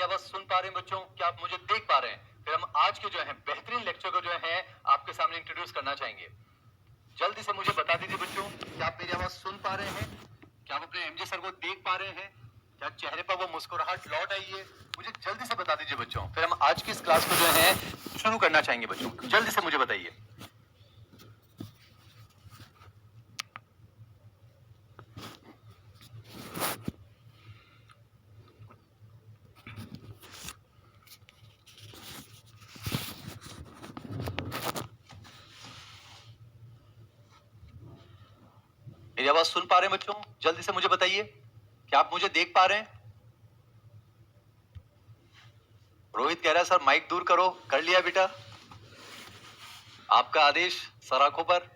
मेरी आवाज सुन पा रहे हैं बच्चों? क्या आप मुझे देख पा रहे हैं? फिर हम आज के जो है बेहतरीन लेक्चर को जो है आपके सामने इंट्रोड्यूस करना चाहेंगे। जल्दी से मुझे बता दीजिए बच्चों, क्या आप मेरी आवाज सुन पा रहे हैं? क्या आप अपने एमजे सर को देख पा रहे हैं? क्या चेहरे पर वो मुस्कुराहट लौट आई है? मुझे जल्दी से बता दीजिए बच्चों, फिर हम आज की इस क्लास को जो है शुरू करना चाहेंगे बच्चों। जल्दी से मुझे बताइए। मेरी आवाज सुन पा रहे हैं बच्चों? जल्दी से मुझे बताइए। क्या आप मुझे देख पा रहे हैं? रोहित कह रहा है सर माइक दूर करो। कर लिया बेटा, आपका आदेश सर आंखों पर।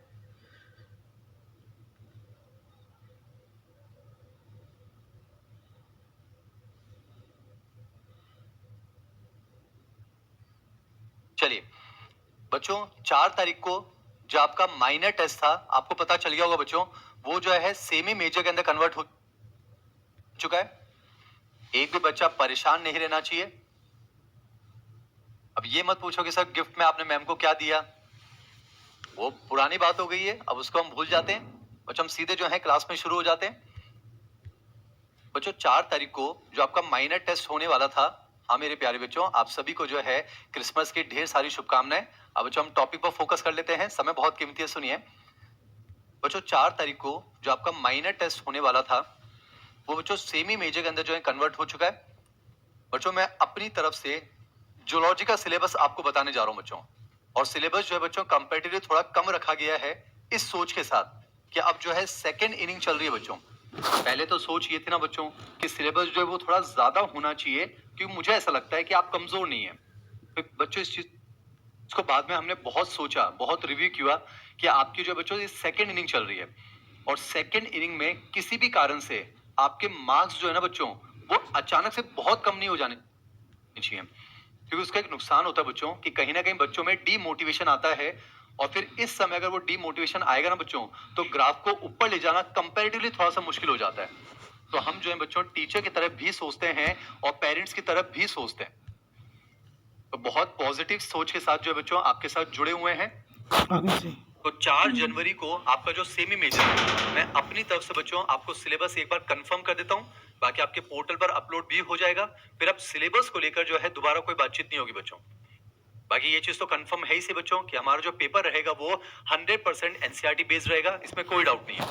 चलिए बच्चों, 4 तारीख को जो आपका माइनर टेस्ट था, आपको पता चल गया होगा बच्चों, वो जो है सेमी मेजर के अंदर कन्वर्ट हो चुका है। एक भी बच्चा परेशान नहीं रहना चाहिए। अब ये मत पूछो कि सर गिफ्ट में आपने मैम को क्या दिया, वो पुरानी बात हो गई है, अब उसको हम भूल जाते हैं। बच्चों हम सीधे जो है क्लास में शुरू हो जाते हैं। बच्चों 4 तारीख को जो आपका माइनर टेस्ट होने वाला था, हाँ मेरे प्यारे बच्चों, आप सभी को जो है क्रिसमस की ढेर सारी शुभकामनाएं। अब बच्चों हम टॉपिक पर फोकस कर लेते हैं, समय बहुत कीमती है, सुनिए। बच्चों 4 तारीख को जो आपका माइनर टेस्ट होने वाला था, वो बच्चों सेमी मेजर के अंदर जो है कन्वर्ट हो चुका है। बच्चों मैं अपनी तरफ से जूलॉजी का सिलेबस आपको बताने जा रहा हूं बच्चों, और सिलेबस जो है बच्चों कंपैरेटिवली थोड़ा कम रखा गया है, इस सोच के साथ कि अब जो है सेकेंड इनिंग चल रही है बच्चों। पहले तो सोच ये थी ना बच्चों कि सिलेबस जो है वो थोड़ा ज्यादा होना चाहिए, क्योंकि मुझे ऐसा लगता है कि आप कमजोर नहीं है। फिर बच्चों इस चीज इसको बाद में हमने बहुत सोचा, बहुत रिव्यू किया कि आपकी जो बच्चों ये सेकेंड इनिंग चल रही है, और सेकेंड इनिंग में किसी भी कारण से आपके मार्क्स जो है ना बच्चों, वो अचानक से बहुत कम नहीं हो जाने चाहिए। क्योंकि उसका एक नुकसान होता है बच्चों कि कहीं ना कहीं बच्चों में डीमोटिवेशन आता है, और फिर इस समय अगर वो डीमोटिवेशन आएगा ना बच्चों, तो ग्राफ को ऊपर ले जाना कंपैरेटिवली थोड़ा सा मुश्किल हो जाता है। तो हम जो है बच्चों टीचर की तरफ भी सोचते हैं और पेरेंट्स की तरफ भी सोचते हैं, तो बहुत पॉजिटिव सोच के साथ जो है बच्चों आपके साथ जुड़े हुए हैं। तो 4 जनवरी को आपका जो सेमी मेजर है, मैं अपनी तरफ से बच्चों आपको सिलेबस एक बार कंफर्म कर देता हूँ, बाकी आपके पोर्टल पर अपलोड भी हो जाएगा। फिर अब सिलेबस को लेकर जो है दोबारा कोई बातचीत नहीं होगी बच्चों। बाकी ये चीज तो कंफर्म है ही से बच्चों कि हमारा जो पेपर रहेगा वो 100% एनसीईआरटी बेस्ड रहेगा, इसमें कोई डाउट नहीं है।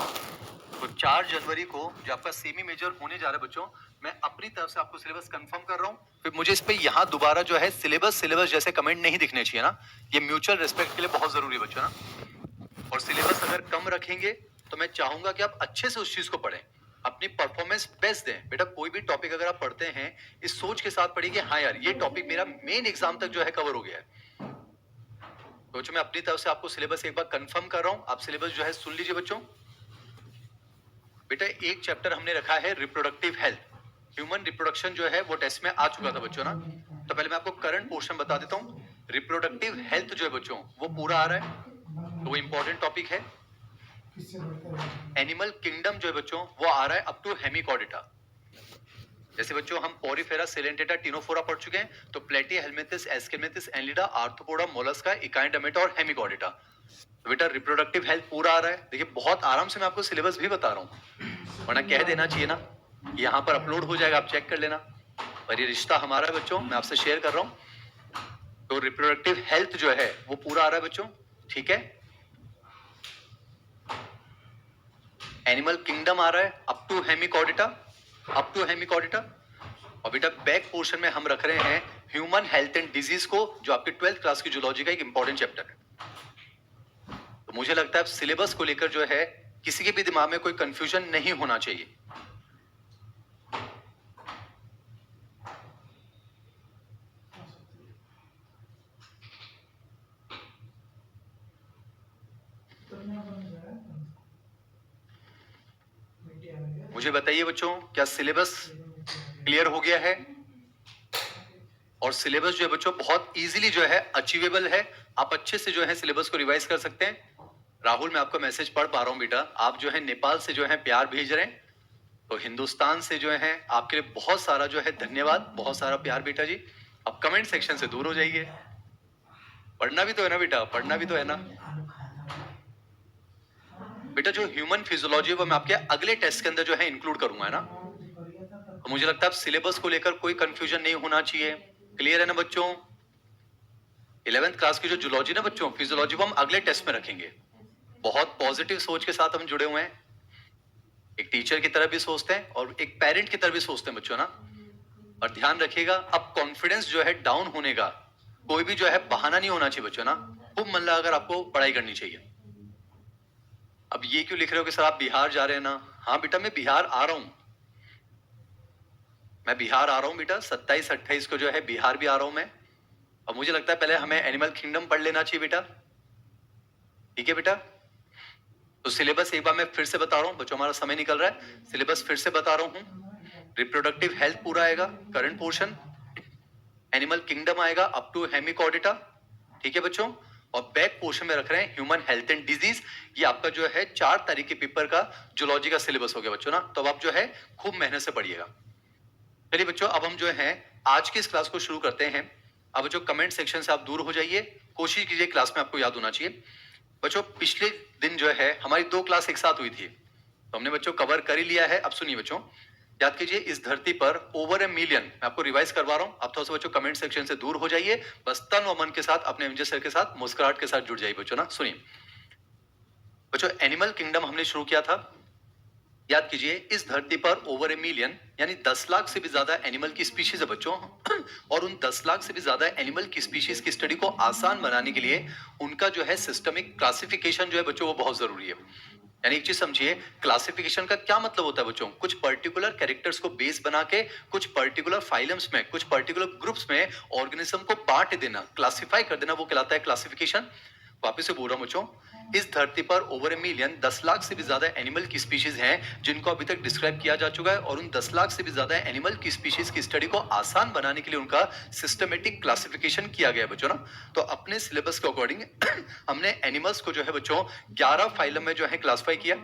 तो 4 जनवरी को जो आपका सेमी मेजर होने जा रहा है बच्चों, मैं अपनी तरफ से आपको सिलेबस कंफर्म कर रहा हूँ। फिर मुझे इस पे यहाँ दोबारा जो है सिलेबस सिलेबस जैसे कमेंट नहीं दिखने चाहिए ना, ये म्यूचुअल रिस्पेक्ट के लिए बहुत जरूरी है बच्चों ना। और सिलेबस अगर कम रखेंगे तो मैं चाहूंगा कि आप अच्छे से उस चीज को पढ़ें, अपनी परफॉर्मेंस बेस्ट दें। बेटा कोई भी टॉपिक अगर आप पढ़ते हैं इस सोच के साथ पढ़िए कि हाँ यार ये टॉपिक मेरा मेन एग्जाम तक जो है कवर हो गया है। तो बच्चों मैं अपनी तरफ से आपको सिलेबस एक बार कंफर्म कर रहा हूं, आप सिलेबस जो है सुन लीजिए बच्चों। बेटा एक चैप्टर हमने रखा है रिप्रोडक्टिव हेल्थ, ह्यूमन रिप्रोडक्शन जो है वो टेस्ट में आ चुका था बच्चों ना। तो पहले मैं आपको करंट पोर्शन बता देता हूँ। रिप्रोडक्टिव हेल्थ जो है बच्चों वो पूरा आ रहा है, तो वो इंपॉर्टेंट टॉपिक है। एनिमल किंगडम जो है बच्चों वो आ रहा है अप टू हेमिकॉर्डिटा। जैसे बच्चों हम पोरिफेरा, सिलेंटेटा, टिनोफोरा पढ़ चुके हैं, तो प्लेटिया, हेलमिंथस, एस्केमिथिस, एनलिडा, आर्थ्रोपोडा, मोलस्का, इकाइंडमेटा और हेमिकॉर्डिटा। तो बेटा रिप्रोडक्टिव हेल्थ पूरा आ रहा है। देखिए बहुत आराम से मैं आपको सिलेबस भी बता रहा हूँ, वरना कह देना चाहिए ना, यहाँ पर अपलोड हो जाएगा, आप चेक कर लेना। पर ये रिश्ता हमारा है बच्चों, मैं आपसे शेयर कर रहा हूँ। तो रिप्रोडक्टिव हेल्थ जो है वो पूरा आ रहा है बच्चों, ठीक है। एनिमल किंगडम आ रहा है अप टू हेमिकॉर्डिटा, अप टू हेमिकॉर्डिटा। और बेटा बैक पोर्शन में हम रख रहे हैं ह्यूमन हेल्थ एंड डिजीज को, जो आपके 12th क्लास की जूलॉजी का एक इंपॉर्टेंट चैप्टर है। तो मुझे लगता है सिलेबस को लेकर जो है किसी के भी दिमाग में कोई कंफ्यूजन नहीं होना चाहिए। मुझे बताइए बच्चों, क्या सिलेबस क्लियर हो गया है? और सिलेबस जो है बच्चों बहुत इजीली जो है अचीवेबल है, आप अच्छे से जो है सिलेबस को रिवाइज कर सकते हैं। राहुल मैं आपका मैसेज पढ़ पा रहा हूं बेटा, आप जो है नेपाल से जो है प्यार भेज रहे हैं, तो हिंदुस्तान से जो है आपके लिए बहुत सारा जो है धन्यवाद, बहुत सारा प्यार बेटा जी। अब कमेंट सेक्शन से दूर हो जाइए। पढ़ना भी तो है ना बेटा, पढ़ना भी तो है ना बेटा। जो ह्यूमन फिजियोलॉजी वो मैं आपके अगले टेस्ट के अंदर जो है इंक्लूड करूंगा, है ना। तो मुझे लगता है अब सिलेबस को लेकर कोई कंफ्यूजन नहीं होना चाहिए। क्लियर है ना बच्चों। 11th क्लास की जो जूलॉजी ना बच्चों, फिजियोलॉजी को हम अगले टेस्ट में रखेंगे। बहुत पॉजिटिव सोच के साथ हम जुड़े हुए हैं। एक टीचर की तरह भी सोचते हैं और एक पेरेंट की तरह भी सोचते हैं बच्चों ना। और ध्यान रखिएगा, अब कॉन्फिडेंस जो है डाउन होने का कोई भी जो है बहाना नहीं होना चाहिए बच्चों ना। खूब मन लगाकर आपको पढ़ाई करनी चाहिए। अब ये क्यों लिख रहे हो कि सर आप बिहार जा रहे हैं ना। हाँ बेटा, मैं बिहार आ रहा हूं। मैं बिहार आ रहा हूं बेटा, 27-28 को जो है बिहार भी आ रहा हूं मैं। अब मुझे लगता है पहले हमें एनिमल किंगडम पढ़ लेना चाहिए बेटा। ठीक है बेटा। तो सिलेबस एक बार मैं फिर से बता रहा हूं बच्चों, हमारा समय निकल रहा है, सिलेबस फिर से बता रहा हूं। रिप्रोडक्टिव हेल्थ पूरा आएगा, करंट पोर्शन। एनिमल किंगडम आएगा अप टू हेमिकॉर्डेटा। ठीक है बच्चों। और बैक पोर्शन में रख रहे हैं ह्यूमन हेल्थ एंड डिजीज। ये आपका जो है 4 तारीख के पेपर का जूलॉजी का सिलेबस हो गया बच्चों ना। तो अब आप जो है खूब मेहनत से पढ़िएगा। चलिए बच्चों, अब हम जो है आज की इस क्लास को शुरू करते हैं। अब जो कमेंट सेक्शन से आप दूर हो जाइए, कोशिश कीजिए क्लास में आपको याद होना चाहिए। बच्चों पिछले दिन जो है हमारी 2 क्लास एक साथ हुई थी, तो हमने बच्चों कवर कर ही लिया है। अब सुनिए बच्चों, याद कीजिए इस धरती पर ओवर ए मिलियन, मैं आपको रिवाइज करवा रहा हूं। आप थोड़ा सा बच्चों कमेंट सेक्शन से दूर हो जाइए, बस तन और मन के साथ अपने एमजे सर के साथ मुस्कुराहट के साथ जुड़ जाइए बच्चों ना। सुनिए बच्चों, एनिमल किंगडम हमने शुरू किया था। याद कीजिए इस धरती पर ओवर ए मिलियन यानी 10 लाख से भी ज्यादा एनिमल की स्पीशीज है बच्चों। और उन 10 लाख से भी ज्यादा एनिमल की स्पीशीज की स्टडी को आसान बनाने के लिए उनका जो है सिस्टमिक क्लासिफिकेशन जो है बच्चों वो बहुत जरूरी है। यानी एक चीज समझिए, क्लासिफिकेशन का क्या मतलब होता है बच्चों। कुछ पर्टिकुलर कैरेक्टर्स को बेस बना के कुछ पर्टिकुलर फाइलम्स में, कुछ पर्टिकुलर ग्रुप्स में ऑर्गेनिज्म को बांट देना, क्लासिफाई कर देना, वो कहलाता है क्लासिफिकेशन। वापिस से बोल रहा हूं बच्चों, इस धरती पर ओवर ए मिलियन 10 लाख से भी ज्यादा एनिमल की स्पीशीज हैं जिनको अभी तक डिस्क्राइब किया जा चुका है। और उन 10 लाख से भी ज्यादा एनिमल की स्पीशीज की स्टडी को आसान बनाने के लिए उनका सिस्टमेटिक क्लासिफिकेशन किया गया है बच्चों ना। तो अपने सिलेबस के अकॉर्डिंग हमने एनिमल्स को जो है बच्चों 11 फाइलम में जो है क्लासिफाई किया।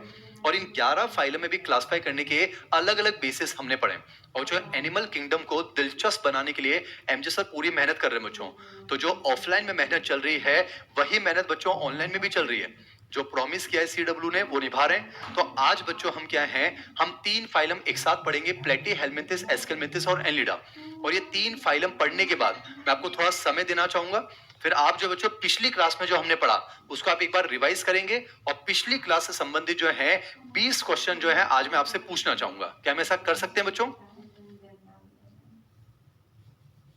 और इन 11 फाइलम में भी क्लासिफाई करने के अलग अलग बेसिस हमने पढ़े। और जो एनिमल किंगडम को दिलचस्प बनाने के लिए एमजे सर पूरी मेहनत कर रहे हैं बच्चों। तो जो ऑफलाइन में मेहनत चल रही है वही मेहनत बच्चों ऑनलाइन में भी चल रही है। जो प्रॉमिस किया है सीडब्ल्यू ने वो निभा रहे हैं। तो आज बच्चों हम क्या हैं, हम 3 फाइलम एक साथ पढ़ेंगे, प्लेटीहेल्मिंथिस, एस्केलमिंथिस और एनलिडा। और ये 3 फाइलम पढ़ने के बाद मैं आपको थोड़ा समय देना चाहूंगा। फिर आप जो बच्चों पिछली क्लास में जो हमने पढ़ा उसको आप एक बार रिवाइज करेंगे। और पिछली क्लास से संबंधित जो है 20 क्वेश्चन जो है आज मैं आपसे पूछना चाहूंगा। क्या हम ऐसा कर सकते हैं बच्चों?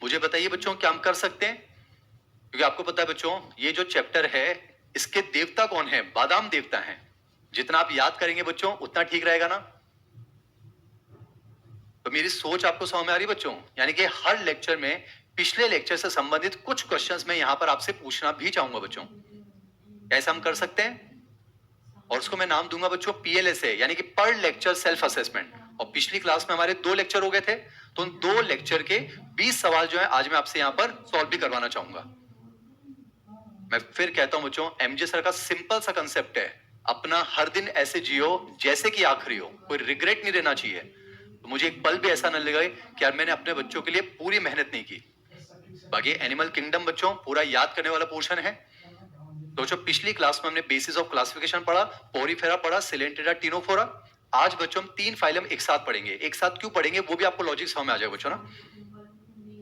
मुझे बताइए बच्चों, क्या हम कर सकते हैं? क्योंकि आपको पता है बच्चों, ये जो चैप्टर है इसके देवता कौन है? बादाम देवता हैं। जितना आप याद करेंगे बच्चों उतना ठीक रहेगा ना। तो मेरी सोच आपको समझ में आ रही बच्चों? यानी कि हर लेक्चर में पिछले लेक्चर से संबंधित कुछ क्वेश्चंस मैं यहां पर आपसे पूछना भी चाहूंगा बच्चों। ऐसा हम कर सकते हैं। और उसको मैं नाम दूंगा बच्चों PLSA, यानी कि पर लेक्चर सेल्फ असेसमेंट। और पिछली क्लास में हमारे 2 लेक्चर हो गए थे, तो उन 2 लेक्चर के 20 सवाल जो है आज मैं आपसे यहां पर सॉल्व भी करवाना चाहूंगा। मैं फिर कहता हूं बच्चों, एमजे सर का सिंपल सा कंसेप्ट है, अपना हर दिन ऐसे जियो जैसे कि आखिरी हो, कोई रिग्रेट नहीं रहना चाहिए। तो मुझे एक पल भी ऐसा न लगे कि यार मैंने अपने बच्चों के लिए पूरी मेहनत नहीं की। बाकी एनिमल किंगडम बच्चों पूरा याद करने वाला पोर्शन है। तो जो पिछली क्लास में हमने बेसिस ऑफ क्लासिफिकेशन पढ़ा, पोरीफेरा पढ़ा, सिलेंटेरा, टिनोफोरा। आज बच्चों हम 3 फाइलम एक साथ पढ़ेंगे। एक साथ क्यों पढ़ेंगे वो भी आपको लॉजिक समझ में आ जाएगा बच्चों ना।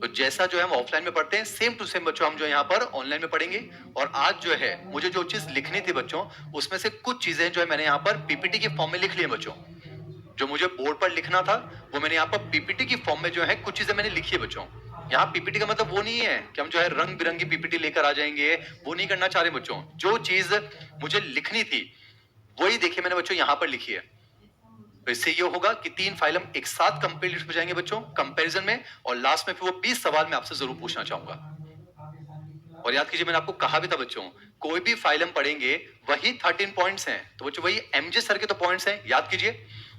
तो जैसा जो है हम ऑफलाइन में पढ़ते हैं सेम टू सेम बच्चों हम जो यहाँ पर ऑनलाइन में पढ़ेंगे। और आज जो है मुझे जो चीज लिखनी थी बच्चों, उसमें से कुछ चीजें जो है मैंने यहाँ पर पीपीटी के फॉर्म में लिख ली है बच्चों। जो मुझे बोर्ड पर लिखना था वो मैंने यहाँ पर पीपीटी की फॉर्म में जो है कुछ चीजें मैंने लिखी है बच्चों। यहाँ पीपीटी का मतलब वो नहीं है कि हम जो है रंग बिरंगी पीपीटी लेकर आ जाएंगे, वो नहीं करना चाह रहे बच्चों। जो चीज मुझे लिखनी थी वही देखिए मैंने बच्चों यहाँ पर लिखी है। तो इससे ये होगा कि 3 फाइलम एक साथ कंप्लीट हो जाएंगे बच्चों कंपैरिजन में। और लास्ट में फिर वो 20 सवाल मैं आपसे जरूर पूछना चाहूंगा। और याद कीजिए मैंने आपको कहा भी था बच्चों, कोई भी फाइलम पढ़ेंगे वही 13 पॉइंट्स हैं। तो बच्चों वही एमजे सर के तो पॉइंट्स हैं, याद कीजिए।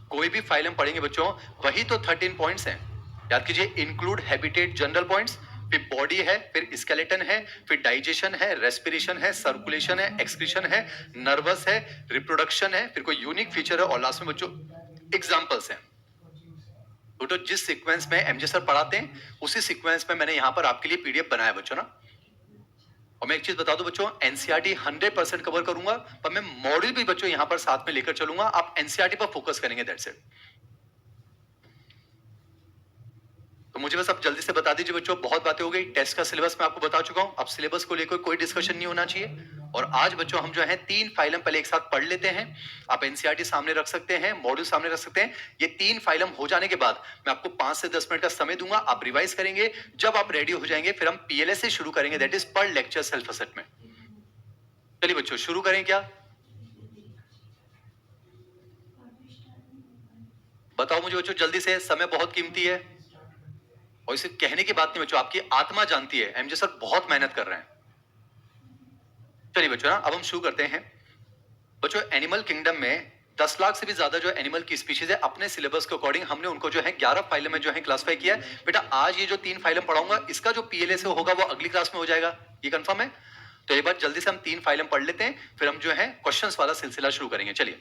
कोई भी फाइलम पढ़ेंगे बच्चों वही तो 13 पॉइंट्स हैं। याद कीजिए, इंक्लूड हैबिटेट जनरल पॉइंट्स, फिर बॉडी है, फिर स्केलेटन है, फिर डाइजेशन है, रेस्पिरेशन है, सर्कुलेशन है, एक्सक्रीशन है, नर्वस है, रिप्रोडक्शन है, फिर कोई यूनिक फीचर है और लास्ट में बच्चों एग्जांपल्स हैं। तो जिस सीक्वेंस में एमजे सर पढ़ाते हैं उसी सीक्वेंस में मैंने यहाँ पर आपके लिए पीडीएफ बनाया बच्चों ना। और मैं एक चीज बता दूं बच्चों, एनसीईआरटी 100% कवर करूंगा, पर मैं मॉड्यूल भी बच्चों यहाँ पर साथ में लेकर चलूंगा। आप एनसीईआरटी पर फोकस करेंगे, दैट्स इट। तो मुझे बस अब जल्दी से बता दीजिए बच्चों, बहुत बातें हो गई। टेस्ट का सिलेबस मैं आपको बता चुका हूं, अब सिलेबस को लेकर कोई डिस्कशन नहीं होना चाहिए। और आज बच्चों हम जो है 3 फाइलम पहले एक साथ पढ़ लेते हैं। आप एनसीईआरटी सामने रख सकते हैं, मॉड्यूल सामने रख सकते हैं। ये 3 फाइलम हो जाने के बाद मैं आपको 5 से 10 मिनट का समय दूंगा, आप रिवाइज करेंगे। जब आप रेडी हो जाएंगे फिर हम पीएलएस से शुरू करेंगे, दैट इज पर लेक्चर सेल्फ असेसमेंट। चलिए बच्चों शुरू करें क्या? बताओ मुझे बच्चों जल्दी से, समय बहुत कीमती है। और इसे कहने की बात नहीं बच्चों, आपकी आत्मा जानती है एमजे सर बहुत मेहनत कर रहे हैं। चलिए बच्चों ना अब हम शुरू करते हैं। बच्चों एनिमल किंगडम में 10 लाख से भी ज्यादा जो एनिमल की स्पीशीज है, अपने सिलेबस के अकॉर्डिंग हमने उनको जो है 11 फाइल में जो है क्लासिफाई किया है। बेटा आज ये जो 3 फाइल पढ़ाऊंगा इसका जो पीएलए से होगा वो अगली क्लास में हो जाएगा, ये कंफर्म है? तो एक बार जल्दी से हम 3 फाइल पढ़ लेते हैं, फिर हम जो है क्वेश्चंस वाला सिलसिला शुरू करेंगे। चलिए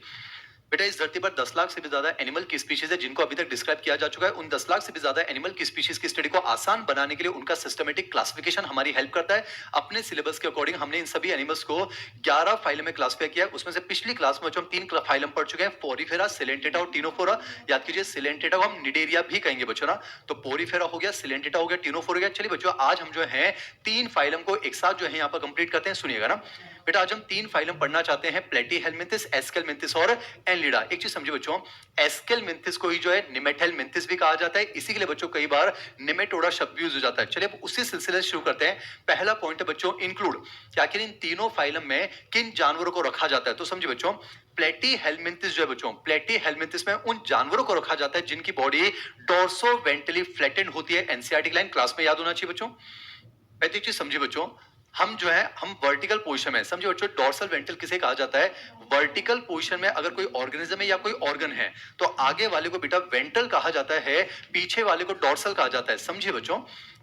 बेटा, इस धरती पर 10 लाख से भी ज्यादा एनिमल की स्पीशीज है जिनको अभी तक डिस्क्राइब किया जा चुका है। उन 10 लाख से भी ज्यादा एनिमल की स्पीशीज की स्टडी को आसान बनाने के लिए उनका सिस्टमेटिक क्लासिफिकेशन हमारी हेल्प करता है। अपने सिलेबस के अकॉर्डिंग हमने इन सभी एनिमल्स को 11 फाइल में क्लासिफाई किया है। उसमें से पिछली क्लास में जो हम 3 फाइल पढ़ चुके हैं, पोरीफेरा, सिलेंटेटा और टिनोफोरा। याद कीजिए सिलेंटेटा को हम निडेरिया भी कहेंगे बच्चों ना। तो पोरीफेरा हो गया, सिलेंटेटा हो गया, टिनोफोरा हो गया। चलिए बच्चों आज हम जो है 3 फाइलम को एक साथ जो है यहाँ पर कंप्लीट करते हैं, सुनिएगा ना। बेटा आज हम 3 फाइलम पढ़ना चाहते हैं, प्लेटीहेलमिंथिस, एस्केलमिंथिस और एनलिडा। एक चीज समझिए बच्चों, एस्केलमिंथिस को ही जो है निमेटहेलमिंथिस भी कहा जाता है, इसी के लिए बच्चों कई बार निमेटोडा शब्द भी यूज हो जाता है। चलिए अब उसी सिलसिले से शुरू करते हैं। पहला पॉइंट है बच्चों इंक्लूड, कि आखिर इन तीनों फाइलम में किन जानवरों को रखा जाता है। तो समझिए बच्चों, प्लेटीहेलमिंथिस जो है बच्चों, प्लेटीहेलमिंथिस में उन जानवरों को रखा जाता है जिनकी बॉडी डोर्सोवेंट्रली फ्लैटेंड होती है। एनसीईआरटी लाइन क्लास में याद होना चाहिए बच्चों। पहली चीज समझिए बच्चों, हम जो है हम वर्टिकल पोजीशन में, समझिए बच्चों डोर्सल वेंट्रल किसे कहा जाता है? वर्टिकल पोजीशन में अगर कोई ऑर्गेनिज्म है या कोई ऑर्गन है तो आगे वाले को बेटा वेंट्रल कहा जाता है, पीछे वाले को डोर्सल कहा जाता है। समझिए बच्चों,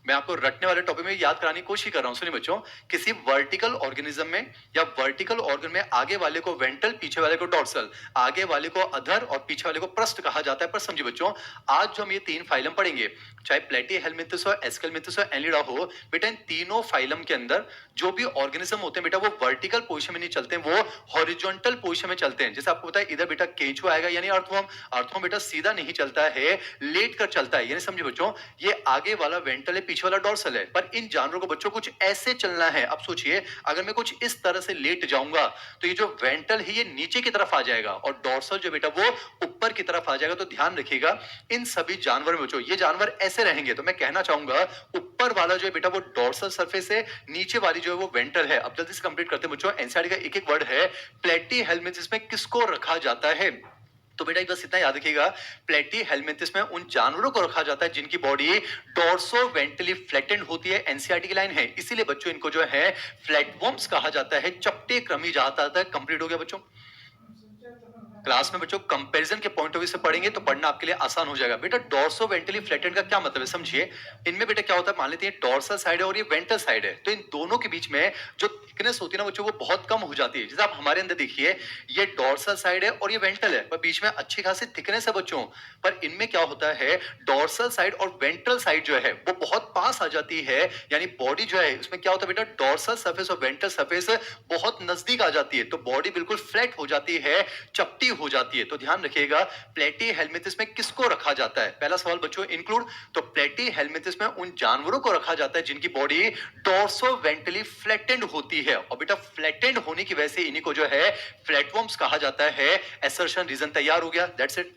मैं आपको रटने वाले टॉपिक में याद कराने की कोशिश कर रहा हूं। सुनिए बच्चों, किसी वर्टिकल ऑर्गेनिज्म में या वर्टिकल ऑर्गन में आगे वाले को वेंट्रल, पीछे वाले को डोर्सल, आगे वाले को अधर और पीछे वाले को पृष्ठ कहा जाता है। पर समझिए बच्चों, आज जो हम ये 3 फाइलम पढ़ेंगे, चाहे प्लेटीहेलमिंथिस हो, एस्केलमिंथिस हो, एनलिडा हो, बेटा इन तीनों फाइलम के अंदर जो भी ऑर्गेनिज्म होते हैं बेटा वो वर्टिकल पोजीशन में नहीं चलते हैं, वो हॉरिजॉन्टल पोजीशन में चलते हैं। जैसे आपको पता है इधर बेटा केंचुआ आएगा यानी अर्थवर्म, अर्थवर्म बेटा सीधा नहीं चलता है, लेट कर चलता है। यानी समझिए बच्चों, ये आगे वाला वेंट्रल है, पीछे वाला डोर्सल है। पर इन जानवरों को बच्चों कुछ ऐसे चलना है। अब सोचिए, अगर मैं कुछ इस तरह से लेट जाऊंगा तो ये जो वेंट्रल है ये नीचे की तरफ आ जाएगा और डोर्सल जो बेटा वो ऊपर की तरफ आ जाएगा। तो ध्यान रखिएगा इन सभी जानवर में बच्चों, ये जानवर ऐसे रहेंगे। तो मैं कहना चाहूंगा ऊपर वाला जो है बेटा वो डोर्सल सरफेस है, नीचे वाली जो है वो वेंट्रल है। अब जल्दी से कंप्लीट करते हैं बच्चों। एनसीईआरटी का एक एक वर्ड है। प्लेटीहेलमिंथिस में किसको रखा जाता है? तो बेटा बस इतना याद रखिएगा, प्लेटीहेलमिंथिस में उन जानवरों को रखा जाता है जिनकी बॉडी डोर्सोवेंट्रली फ्लैटेंड होती है। एनसीईआरटी की लाइन है, इसीलिए बच्चों इनको जो है फ्लैटवर्म्स कहा जाता है। चपटे क्रमी जाता है। कंप्लीट हो गया बच्चों। क्लास में बच्चों कंपैरिजन के पॉइंट ऑफ व्यू से पढ़ेंगे तो पढ़ना आपके लिए आसान हो जाएगा। बेटा डोर्सोवेंट्रली फ्लैटेंड का क्या मतलब है समझिए। इनमें बेटा क्या होता है, मान लेते हैं डोर्सल साइड है और ये वेंट्रल साइड है, तो इन दोनों के बीच में जो थिकनेस होती है ना बच्चों वो बहुत कम हो जाती है। जैसे आप हमारे अंदर देखिए, ये डोर्सल साइड है और ये वेंट्रल है, पर बीच में अच्छी खासी थिकनेस है बच्चों। पर इनमें क्या होता है, डोर्सल साइड और वेंट्रल साइड जो है वो बहुत पास आ जाती है। यानी बॉडी जो है उसमें क्या होता है बेटा, डोर्सल सरफेस और वेंट्रल सरफेस बहुत नजदीक आ जाती है, तो बॉडी बिल्कुल फ्लैट हो जाती है, चपटी हो जाती है। तो ध्यान रखिएगा, प्लेटीहेलमिंथिस में किसको रखा जाता है? पहला सवाल बच्चों इंक्लूड, तो प्लेटीहेलमिंथिस में उन जानवरों को रखा जाता है जिनकी बॉडी डोर्सोवेंट्रली फ्लैटेंड होती है। और बेटा फ्लैटेंड होने की वजह से इन्हीं को जो है फ्लैटवर्म्स कहा जाता है। एसर्शन रीजन तैयार हो गया, दैट्स इट।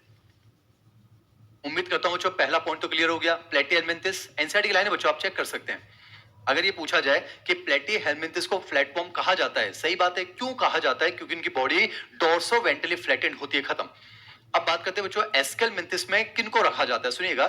उम्मीद करता हूं बच्चों पहला पॉइंट तो क्लियर हो गया। प्लेटीहेलमिंथिस एनसीईआरटी की लाइन है बच्चों, आप चेक कर सकते हैं। अगर ये पूछा जाए कि प्लेटीहेलमिंथिस को फ्लैटवर्म कहा जाता है, सही बात है। क्यों कहा जाता है? क्योंकि इनकी बॉडी डोर्सोवेंट्रली फ्लैटेंड होती है। खत्म। अब बात करते हैं बच्चों एस्केलमिंथिस में किनको रखा जाता है। सुनिएगा,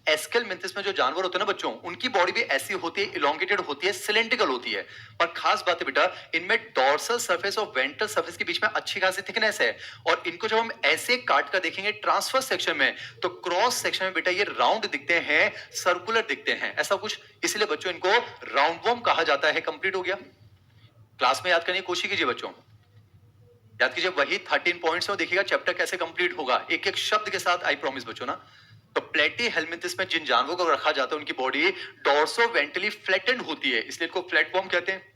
एस्केलमिंथिस में जो जानवर होते हैं ना बच्चों, उनकी बॉडी भी ऐसी होती है, इलोंगेटेड होती है, सिलेंड्रिकल होती है। पर खास बात है बेटा, इनमें डोर्सल सरफेस और वेंट्रल सरफेस के बीच में अच्छी खासी थिकनेस है। और इनको जब हम ऐसे काट कर देखेंगे ट्रांसफर सेक्शन में, तो क्रॉस सेक्शन में बेटा ये राउंड दिखते हैं, सर्कुलर दिखते हैं, ऐसा कुछ। इसलिए बच्चों इनको राउंडवर्म कहा जाता है। कंप्लीट हो गया। क्लास में याद करने की कोशिश कीजिए बच्चों, याद कीजिए वही 13 पॉइंट्स में। देखिएगा चैप्टर कैसे कंप्लीट होगा, एक एक शब्द के साथ, आई प्रॉमिस बच्चों ना। तो प्लेटी हेलमिंथिस में जिन जानवरों को रखा जाता है उनकी बॉडी डोर्सो वेंट्रली फ्लैटेंड होती है, इसलिए इनको फ्लैटफॉर्म कहते हैं।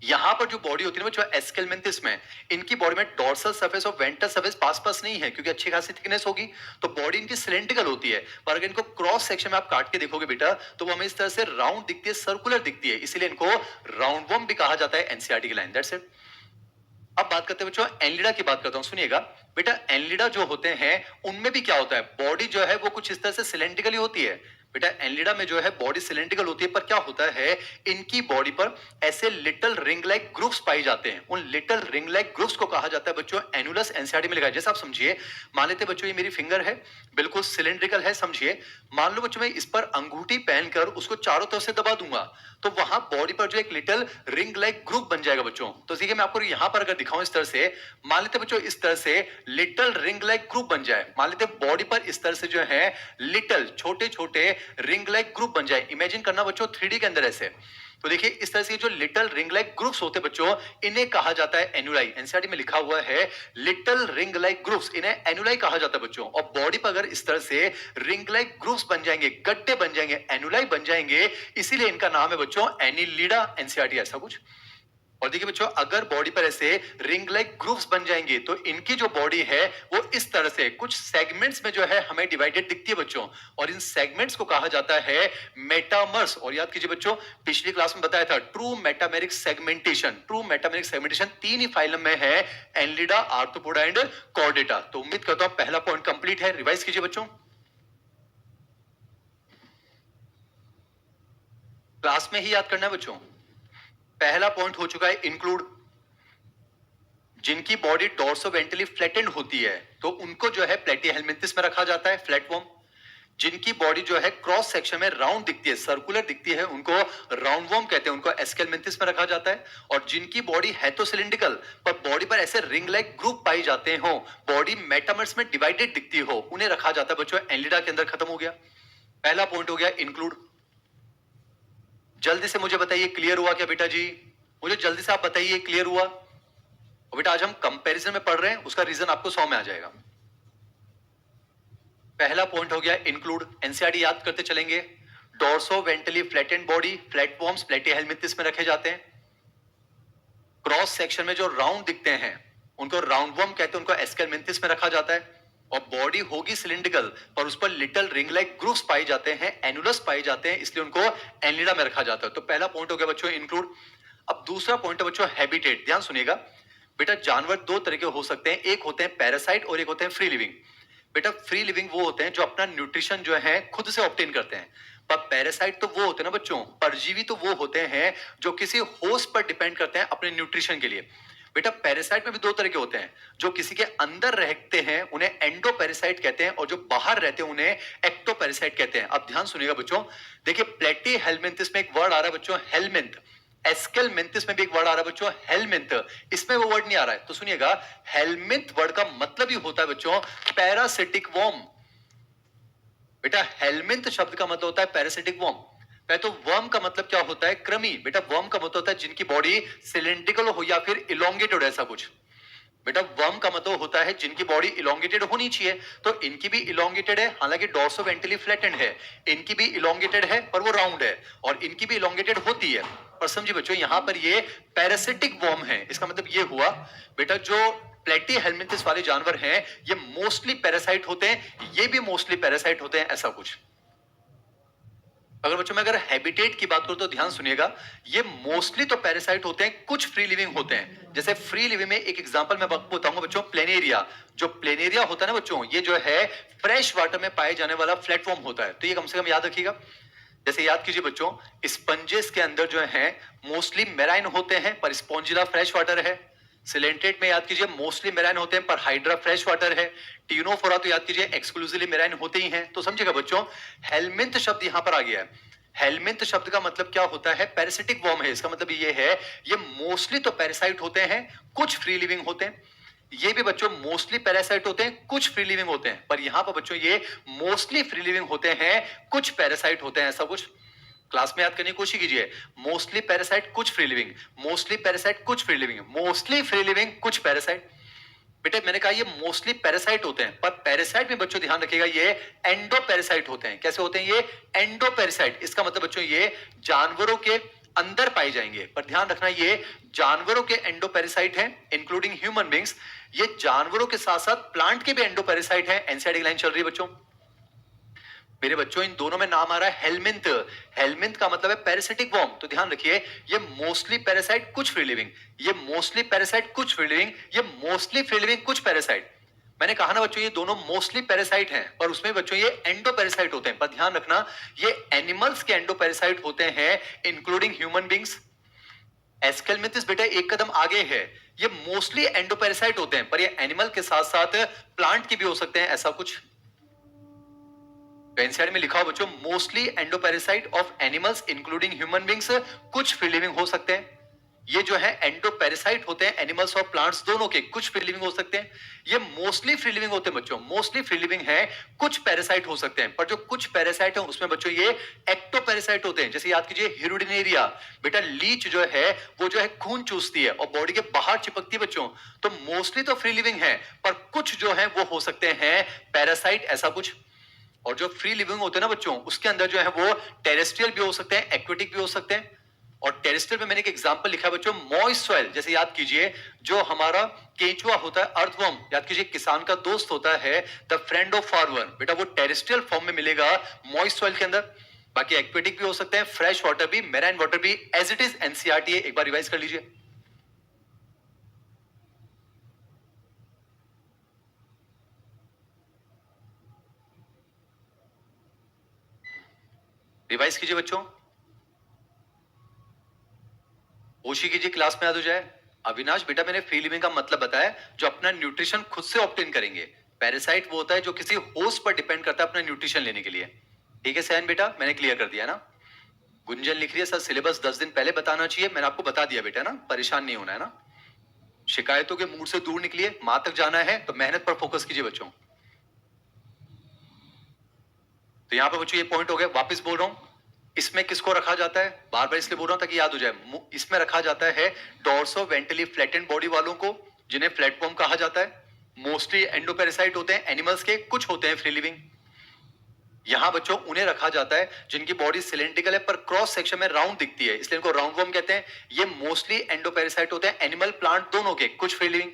यहां पर जो बॉडी होती है ना जो एस्केलमेंथिस में, इनकी बॉडी में डोर्सल सरफेस और वेंट्रल सरफेस पास पास नहीं है क्योंकि अच्छी खासी थिकनेस होगी, तो बॉडी इनकी सिलेंड्रिकल होती है। पर अगर इनको क्रॉस सेक्शन में आप काट के देखोगे बेटा तो वो हमें इस तरह से राउंड दिखती है, सर्कुलर दिखती है, इसीलिए इनको राउंड वर्म भी कहा जाता है एनसीईआरटी की लाइन। That's it. अब बात करते हैं बच्चों एनलिडा की, बात करता हूं, सुनिएगा बेटा। एनलिडा जो होते हैं उनमें भी क्या होता है, बॉडी जो है वो कुछ इस तरह से सिलेंड्रिकली होती है। बेटा एनलिडा में जो है बॉडी सिलेंड्रिकल होती है, पर क्या होता है इनकी बॉडी पर ऐसे लिटिल रिंग लाइक ग्रुप्स पाए जाते हैं। उन लिटिल रिंग लाइक ग्रुप्स को कहा जाता है बच्चों एनुलस। एनसीईआरटी में लिखा है, जैसे आप समझिए, मान लेते बच्चों ये मेरी फिंगर है, बिल्कुल सिलेंड्रिकल है, समझिए। मान लो बच्चों मैं इस पर अंगूठी पहनकर उसको चारों तरफ से दबा दूंगा तो वहां बॉडी पर जो एक लिटिल रिंग लाइक ग्रुप बन जाएगा बच्चों। तो देखिए मैं आपको यहां पर अगर दिखाऊं इस तरह से, मान लेते बच्चों इस तरह से लिटिल रिंग लाइक ग्रुप बन जाए, मान लेते बॉडी पर इस तरह से जो है लिटिल छोटे छोटे रिंग लाइक ग्रुप बन जाए। इमेजिन करना बच्चों 3D के अंदर ऐसे। तो देखिए इस तरह से जो लिटिल रिंग लाइक ग्रुप्स होते बच्चों, इन्हें कहा जाता है एनुलाई। एनसीईआरटी में लिखा हुआ है लिटिल रिंग लाइक ग्रुप्स, इन्हें एनुलाई कहा जाता है बच्चों। और बॉडी पर अगर इस तरह से रिंग लाइक ग्रुप्स बन जाएंगे, गड्ढे बन जाएंगे, एनुलाई बन जाएंगे, इसीलिए इनका नाम है बच्चों एनिलिडा। एनसीईआरटी ऐसा कुछ। और देखिए बच्चों अगर बॉडी पर ऐसे रिंग लाइक ग्रुप्स बन जाएंगे तो इनकी जो बॉडी है वो इस तरह से कुछ सेगमेंट्स में जो है हमें डिवाइडेड दिखती है बच्चों, और इन सेगमेंट्स को कहा जाता है मेटामर्स। और याद कीजिए बच्चों पिछली क्लास में बताया था true metameric segmentation. True metameric segmentation 3 ही फाइलम में है, एनलिडा, आर्थ्रोपोडा एंड कॉर्डेटा। तो उम्मीद करता हूं पहला पॉइंट कंप्लीट है। रिवाइज कीजिए बच्चों। क्लास में ही याद करना है बच्चों। पहला पॉइंट हो चुका है इंक्लूड। जिनकी बॉडी डोर्सोवेंट्रली फ्लैटेंड होती है तो उनको जो है प्लेटीहेलमिंथिस में रखा जाता है, फ्लैटफॉर्म। जिनकी बॉडी जो है क्रॉस सेक्शन में राउंड दिखती है, सर्कुलर दिखती है, उनको राउंड वॉर्म कहते हैं, उनको एस्केलमेंथिस में रखा जाता है। और जिनकी बॉडी है तो सिलिंड्रिकल पर बॉडी पर ऐसे रिंग लाइक ग्रुप पाई जाते हो, बॉडी मेटामर्स में डिवाइडेड दिखती हो, उन्हें रखा जाता है बच्चों एनलिडा के अंदर। खत्म हो गया, पहला पॉइंट हो गया इंक्लूड। जल्दी से मुझे बताइए क्लियर हुआ क्या बेटा जी? मुझे जल्दी से आप बताइए क्लियर हुआ? और बेटा आज हम कंपैरिजन में पढ़ रहे हैं, उसका रीजन आपको 100 में आ जाएगा। पहला पॉइंट हो गया इंक्लूड। एनसीईआरटी याद करते चलेंगे। Dorsoventrally flattened body, platforms platyhelminthes में रखे जाते हैं। क्रॉस सेक्शन में जो राउंड दिखते हैं उनको राउंड वर्म कहते हैं, उनको एस्केलमेंथिस में रखा जाता है। और बॉडी होगी सिलिंड्रिकल पर उस पर लिटिल रिंग लाइक ग्रुप्स पाए जाते हैं, एनुलस पाए जाते हैं, इसलिए उनको एनलिडा में रखा जाता है। तो पहला पॉइंट हो गया बच्चों इंक्लूड। अब दूसरा पॉइंट है बच्चों हैबिटेट। ध्यान सुनिएगा बेटा, जानवर दो तरह के हो सकते हैं, एक होते हैं पैरासाइट और एक होते हैं फ्री लिविंग। बेटा फ्री लिविंग वो होते हैं जो अपना न्यूट्रिशन जो है खुद से ऑब्टेन करते हैं, पर पैरासाइट तो वो होते हैं ना बच्चों, परजीवी तो वो होते हैं जो किसी होस्ट पर डिपेंड करते हैं अपने न्यूट्रिशन के लिए। बेटा पैरासाइट में भी दो तरह के होते हैं, जो किसी के अंदर रहते हैं उन्हें एंडो पैरासाइट कहते हैं, और जो बाहर रहते हैं उन्हें एक्टो पैरासाइट कहते हैं। अब ध्यान सुनिएगा बच्चों, देखिए प्लेटी हेलमिंथिस में एक वर्ड आ रहा है बच्चों हेलमिंथ, एस्केलमेंथिस में भी एक वर्ड आ रहा है बच्चों हेलमिंथ, इसमें वो वर्ड नहीं आ रहा है। तो सुनिएगा हेलमिंथ वर्ड का मतलब ही होता है बच्चों पैरासिटिक वॉर्म। बेटा हेलमिंथ शब्द का मतलब होता है पैरासिटिक वॉर्म। पहले तो वर्म का मतलब क्या होता है, कृमि। बेटा वर्म का मतलब होता है जिनकी बॉडी सिलेंड्रिकल हो या फिर इलोंगेटेड ऐसा कुछ। बेटा वर्म का मतलब होता है जिनकी बॉडी इलोंगेटेड होनी चाहिए, तो इनकी भी इलोंगेटेड है, हालांकि डोर्सोवेंट्रली फ्लैटेंड है। इनकी भी इलोंगेटेड है पर वो राउंड है, और इनकी भी इलोंगेटेड होती है। और समझिए बच्चों यहां पर ये पैरासिटिक वर्म है, इसका मतलब ये हुआ बेटा जो प्लेटी हेलमिंथिस वाले जानवर हैं ये मोस्टली पैरासाइट होते हैं, ये भी मोस्टली पैरासाइट होते हैं, ऐसा कुछ। अगर बच्चों मैं अगर हैबिटेट की बात करूं तो ध्यान सुनिएगा, ये मोस्टली तो पैरासाइट होते हैं, कुछ फ्री लिविंग होते हैं। जैसे फ्री लिविंग में एक एग्जांपल मैं आपको बताऊंगा बच्चों, प्लेनेरिया। जो प्लेनेरिया होता है ना बच्चों, ये जो है फ्रेश वाटर में पाए जाने वाला प्लेटफॉर्म होता है, तो ये कम से कम याद रखिएगा। जैसे याद कीजिए बच्चों, स्पंजेस के अंदर जो है मोस्टली मेराइन होते हैं पर स्पॉन्जिला फ्रेश वाटर है। सिलेंट्रेट में याद कीजिए मोस्टली मेराइन होते हैं पर हाइड्रा फ्रेश वाटर है। टिनोफोरा तो याद कीजिए एक्सक्लूसिवली मेराइन होते ही हैं। तो समझिएगा बच्चों हेलमिंथ शब्द यहां पर आ गया है। हेलमिंथ शब्द का मतलब क्या होता है, पैरासिटिक वॉर्म है, इसका मतलब ये है ये मोस्टली तो पैरासाइट होते हैं, कुछ फ्री लिविंग होते हैं। ये भी बच्चों मोस्टली पैरासाइट होते हैं, कुछ फ्री लिविंग होते हैं, पर यहां पर बच्चों ये मोस्टली फ्री लिविंग होते हैं, कुछ पैरासाइट होते हैं, ऐसा कुछ। क्लास में याद करने की कोशिश कीजिए, मोस्टली पैरासाइट कुछ फ्री लिविंग, मोस्टली पैरासाइट कुछ free living, mostly free living कुछ पैरासाइट। बेटे मैंने कहा ये मोस्टली पैरासाइट होते हैं, पर पैरासाइट में बच्चों ध्यान रखिएगा ये एंडो पैरासाइट होते हैं। कैसे होते हैं ये? Endo parasite. इसका मतलब बच्चों ये जानवरों के अंदर पाए जाएंगे, पर ध्यान रखना ये जानवरों के एंडो पैरासाइट हैं, इंक्लूडिंग ह्यूमन बींग्स। ये जानवरों के साथ साथ प्लांट के भी एंडो पैरासाइट हैं। एनसीईआरटी लाइन चल रही है बच्चों। मेरे बच्चों इन दोनों में नाम आ रहा है हेलमिंथ। हेलमिंथ का मतलब है पैरासिटिक वर्म। तो ध्यान रखिए ये मोस्टली पैरासाइट कुछ फ्री लिविंग, ये मोस्टली पैरासाइट कुछ फ्री लिविंग, ये मोस्टली फ्री लिविंग कुछ पैरासाइट। मैंने कहा ना बच्चों ये दोनों मोस्टली पैरासाइट हैं, पर उसमें बच्चों ये एंडो पैरासाइट होते हैं। पर ध्यान रखना ये एनिमल्स के एंडो पैरासाइट होते हैं, इंक्लूडिंग ह्यूमन बींग्स। एस्केलमिंथिस बेटा एक कदम आगे है, ये मोस्टली एंडो पैरासाइट होते हैं, पर ये एनिमल के साथ साथ प्लांट के भी हो सकते हैं, ऐसा कुछ। एनसीईआरटी में लिखा हो बच्चों mostly endoparasite of animals including human beings, कुछ फ्री लिविंग हो सकते हैं। ये जो है एंडोपैरासाइट होते हैं एनिमल्स और प्लांट्स दोनों के, कुछ फ्री लिविंग हो सकते हैं। ये मोस्टली फ्री लिविंग होते हैं बच्चों, मोस्टली फ्री लिविंग है, कुछ पैरासाइट हो सकते हैं, पर जो कुछ पैरासाइट है उसमें बच्चों ये एक्टोपैरासाइट होते हैं। जैसे याद कीजिए हिरुडिनेरिया, बेटा लीच जो है वो जो है खून चूसती है और बॉडी के बाहर चिपकती है बच्चों। तो मोस्टली तो फ्री लिविंग है, पर कुछ जो है वो हो सकते हैं पैरासाइट, ऐसा कुछ। और जो फ्री लिविंग होते हैं ना बच्चों उसके अंदर जो है वो टेरेस्ट्रियल भी हो सकते हैं, एक्वेटिक भी हो सकते हैं। और टेरेस्ट्रियल में मैंने एक एग्जांपल लिखा है बच्चों मॉइस्ट सॉइल। जैसे याद कीजिए जो हमारा केंचुआ होता है अर्थवर्म, याद कीजिए किसान का दोस्त होता है, द फ्रेंड ऑफ फार्मर, बेटा वो टेरेस्ट्रियल फॉर्म में मिलेगा मॉइस्ट सॉइल के अंदर। बाकी एक्वेटिक भी हो सकते हैं, फ्रेश वाटर भी, मेराइन वाटर भी, एज इट इज एनसीईआरटी। एक बार रिवाइज कर लीजिए। रिवाइज कीजिए बच्चों, कोशिश कीजिए क्लास में याद हो जाए। अविनाश बेटा मैंने फ्री लिविंग का मतलब बताया, जो अपना न्यूट्रिशन खुद से ऑब्टेन करेंगे। पैरासाइट वो होता है जो किसी होस्ट पर डिपेंड करता है अपना न्यूट्रिशन लेने के लिए। ठीक है सैन बेटा, मैंने क्लियर कर दिया ना। गुंजन लिख रही है सर सिलेबस 10 दिन पहले बताना चाहिए, मैंने आपको बता दिया बेटा ना, परेशान नहीं होना है ना। शिकायतों के मूड से दूर निकलिए, मां तक जाना है तो मेहनत पर फोकस कीजिए बच्चों। तो यहां पर बच्चों ये पॉइंट हो गया, वापस बोल रहा हूं। इसमें किसको रखा जाता है, बार बार इसलिए बोल रहा हूं ताकि याद हो जाए। इसमें रखा जाता है डोर्सो वेंट्रली फ्लैटेंड बॉडी वालों को, जिन्हें प्लेटफॉर्म कहा जाता है। मोस्टली एंडोपैरासाइट होते हैं एनिमल्स के, कुछ होते हैं फ्री लिविंग। यहां बच्चों उन्हें रखा जाता है जिनकी बॉडी सिलेंड्रिकल है पर क्रॉस सेक्शन में राउंड दिखती है, इसलिए इनको राउंड वर्म कहते हैं। ये मोस्टली एंडोपैरासाइट होते हैं एनिमल प्लांट दोनों के, कुछ फ्री लिविंग।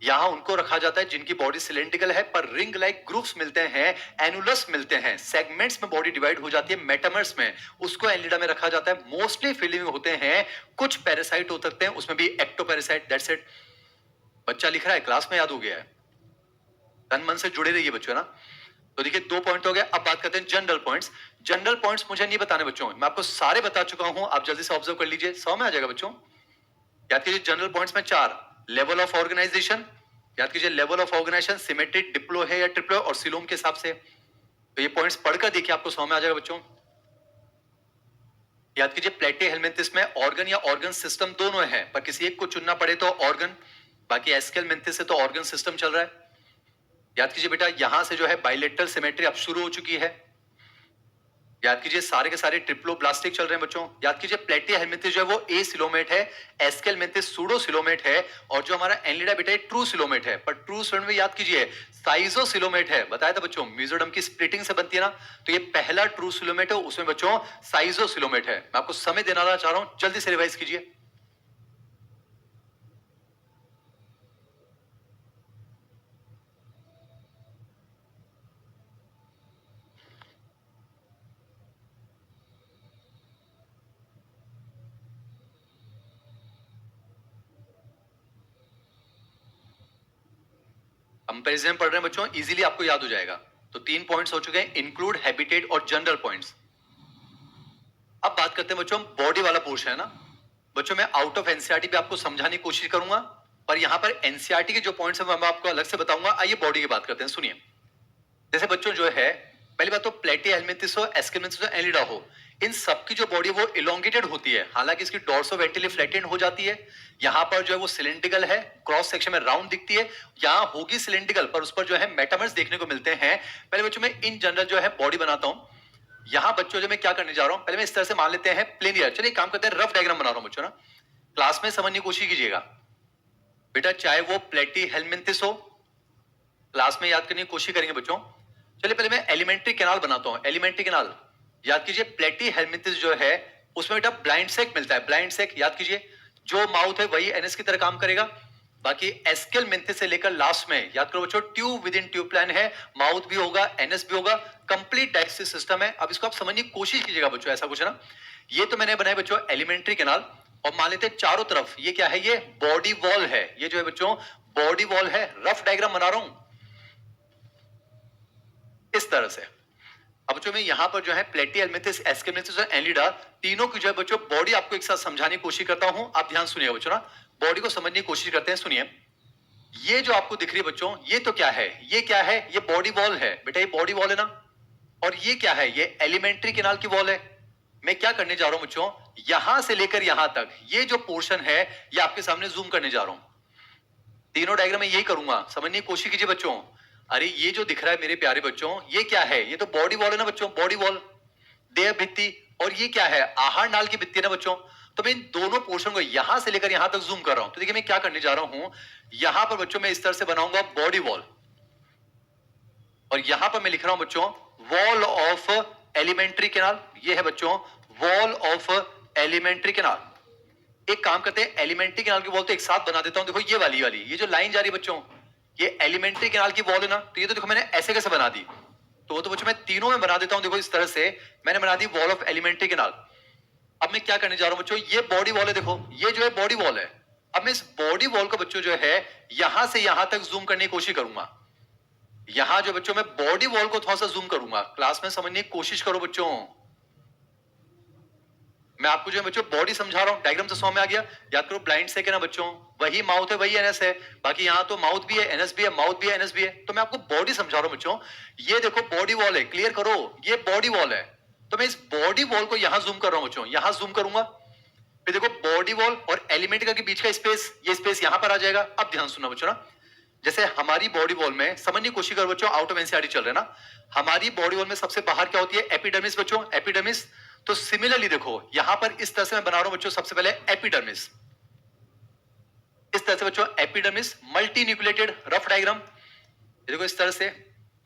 यहां उनको रखा जाता है जिनकी बॉडी सिलेंड्रिकल है पर रिंग लाइक ग्रुप्स मिलते हैं, एनुलस मिलते हैं, सेगमेंट्स में बॉडी डिवाइड हो जाती है मेटामर्स में, उसको एनलिडा में रखा जाता है। मोस्टली फ्री लिविंग होते हैं, कुछ पैरासाइट हो सकते हैं, उसमें भी एक्टोपैरासाइट। That's it. बच्चा लिख रहा है, क्लास में याद हो गया है, तन मन से जुड़े रहिए बच्चों ना। तो देखिए 2 पॉइंट हो गए, अब बात करते हैं जनरल पॉइंट्स। जनरल पॉइंट्स मुझे नहीं बताने बच्चों, मैं आपको सारे बता चुका हूं, आप जल्दी से ऑब्जर्व कर लीजिए, 100 में आ जाएगा बच्चों। याद कीजिए जनरल पॉइंट्स में 4, लेवल ऑफ ऑर्गेनाइजेशन, याद कीजिए level of organization symmetric diplo है या ट्रिप्लो और सिलोम के हिसाब से। तो ये पॉइंट्स पढ़कर देखिए आपको 100 में आ जाएगा बच्चों। याद कीजिए प्लेटे हेलमिंथिस में ऑर्गन या ऑर्गन सिस्टम दोनों है, पर किसी एक को चुनना पड़े तो ऑर्गन, बाकी एस्केलमिंथिस से तो ऑर्गन सिस्टम चल रहा है। याद कीजिए बेटा यहां से जो है बाइलेटरल सिमेट्री अब शुरू हो चुकी है। याद कीजिए सारे के सारे ट्रिप्लोब्लास्टिक चल रहे हैं बच्चों। याद कीजिए प्लेटी हेलमिंथिस जो है वो ए सिलोमेट है, एस्केलमिंथिस सूडो सिलोमेट है, और जो हमारा एनलिडा बेटा ट्रू सिलोमेट है। पर ट्रू सिलोमेट में याद कीजिए साइजो सिलोमेट है, बताया था बच्चों मेसोडर्म की स्प्लिटिंग से बनती है ना, तो ये पहला ट्रू सिलोमेट है, उसमें बच्चों साइजो सिलोमेट है। मैं आपको समय देना चाह रहा हूं, जल्दी से रिवाइज कीजिए। कंपैरिजन पढ़ रहे हैं बच्चों, इजीली आपको याद हो जाएगा। तो 3 पॉइंट्स हो चुके हैं, इंक्लूड, हैबिटेट और जनरल पॉइंट्स। अब बात करते हैं बच्चों बॉडी वाला पोर्शन है ना। बच्चों मैं आउट ऑफ एनसीईआरटी भी आपको समझाने की कोशिश करूंगा, पर यहां पर एनसीईआरटी के जो पॉइंट्स है मैं आपको अलग से बताऊंगा। आइए बॉडी की बात करते हैं, सुनिए। जैसे बच्चों जो है पहली बात तो प्लेटी हेलमिंथिस हो, एस्केलमिंथिस हो, एनलिडा हो, इन सबकी जो बॉडी वो इलोंगेटेड होती है, हालांकि इसकी डोर्सो वेंट्रली फ्लैटेंड हो जाती है। यहां पर जो है वो सिलेंड्रिकल है, क्रॉस सेक्शन में राउंड दिखती है। यहां होगी सिलेंड्रिकल पर उस पर जो है मेटामर्स देखने को मिलते हैं। पहले बच्चों में इन जनरल जो है बॉडी बनाता हूं। यहां बच्चों जो मैं क्या करने जा रहा हूं, पहले मैं इस तरह से मान लेते हैं प्लेन ईयर। चलिए काम करते हैं, रफ डायग्राम बना रहा हूं बच्चों ना, क्लास में समझने की कोशिश कीजिएगा। बेटा चाहे वो प्लेटी हेलमिंथिस हो, क्लास में याद करने की कोशिश करेंगे बच्चों। चलिए पहले मैं एलिमेंट्री कैनाल बनाता हूं। एलिमेंट्री कैनाल याद कीजिए, प्लेटी हेलमिंथिस जो है उसमें बेटा ब्लाइंड सेक मिलता है। ब्लाइंड सेक याद कीजिए, जो माउथ है वही एनएस की तरह काम करेगा। बाकी एस्केल मिंथिस से लेकर लास्ट में याद करो बच्चों, tube within tube plan है, माउथ भी होगा, एनएस भी होगा, कंप्लीट डाइजेस्टिव सिस्टम है। अब इसको आप समझने की कोशिश कीजिएगा बच्चों, ऐसा कुछ है ना। ये तो मैंने बनाया बच्चों एलिमेंट्री कैनाल, और मान लेते हैं चारों तरफ ये क्या है, ये बॉडी वॉल है। ये जो है बच्चों बॉडी वॉल है। रफ डायग्राम बना रहा हूं इस तरह से। अब बच्चों में यहां पर जो है प्लेटी हेलमिंथिस, एस्केल मिंथिस और एनिलिडा, तीनों की जो है बच्चों बॉडी आपको एक साथ समझाने की कोशिश करता हूं। आप ध्यान सुनिएगा बच्चों ना, बॉडी को समझने की कोशिश करते हैं। सुनिए, ये जो आपको दिख रही है बच्चों, ये तो क्या है, ये क्या है, ये बॉडी वॉल है बेटा, ये बॉडी वॉल है ना। और ये क्या है, ये एलिमेंट्री कैनाल की वॉल है। मैं क्या करने जा रहा हूं बच्चों, यहां से लेकर यहां तक ये जो पोर्शन है ये आपके सामने जूम करने जा रहा हूं। तीनों डायग्राम में यही करूंगा, समझने की कोशिश कीजिए बच्चों। अरे ये जो दिख रहा है मेरे प्यारे बच्चों, ये क्या है, ये तो बॉडी वॉल है ना बच्चों, बॉडी वॉल, देह भित्ति। और ये क्या है, आहार नाल की भित्ति है ना बच्चों। तो मैं इन दोनों पोर्शन को यहां से लेकर यहां तक जूम कर रहा हूं। तो देखिए मैं क्या करने जा रहा हूं, यहां पर बच्चों मैं इस तरह से बनाऊंगा बॉडी वॉल, और यहां पर मैं लिख रहा हूं बच्चों वॉल ऑफ एलिमेंट्री कैनाल। ये है बच्चों वॉल ऑफ एलिमेंट्री कैनाल। एक काम करते हैं, एलिमेंट्री कैनाल की वॉल तो एक साथ बना देता हूं। देखो ये वाली वाली ये जो लाइन जा रही है बच्चों, ये एलिमेंट्री कैनाल की वॉल है ना। तो ये तो देखो मैंने ऐसे कैसे बना दी, तो वो तो बच्चों मैं तीनों में बना देता हूं। देखो इस तरह से मैंने बना the wall of alimentary canal. अब मैं क्या करने जा रहा हूं बच्चों, ये बॉडी वॉल है, देखो ये जो है बॉडी वॉल है। अब मैं इस बॉडी वॉल को बच्चों जो है यहां से यहां तक जूम करने की कोशिश करूंगा। यहां जो बच्चों मैं बॉडी वॉल को थोड़ा सा जूम करूंगा, क्लास में समझने की कोशिश करो बच्चों। मैं आपको जो है बच्चों बॉडी समझा रहा हूं, डायग्राम से समझ में आ गया। याद करो ब्लाइंड सेक है ना बच्चों, वही माउथ है वही एनएस है। बाकी यहां तो माउथ भी है, एनएस भी है, माउथ भी है, एनएस भी है। तो मैं आपको बॉडी समझा रहा हूं बच्चों। ये देखो बॉडी वॉल है, क्लियर करो, ये बॉडी वॉल है। तो मैं इस बॉडी वॉल को यहां जूम कर रहा हूं बच्चों, यहां जूम करूंगा। फिर देखो बॉडी वॉल और एलिमेंट के बीच का स्पेस, ये स्पेस यहां पर आ जाएगा। अब ध्यान सुनना बच्चों ना, जैसे हमारी बॉडी वॉल में समझने की कोशिश करो बच्चों, आउट ऑफ एनसीईआरटी चल रहे हैं ना। हमारी बॉडी वॉल में सबसे बाहर क्या होती है, एपिडर्मिस बच्चों, एपिडर्मिस। तो सिमिलरली देखो यहां पर इस तरह से मैं बना रहा हूं बच्चों, सबसे पहले एपिडर्मिस, इस तरह से बच्चों epidermis, multi nucleated, rough diagram देखो इस तरह से।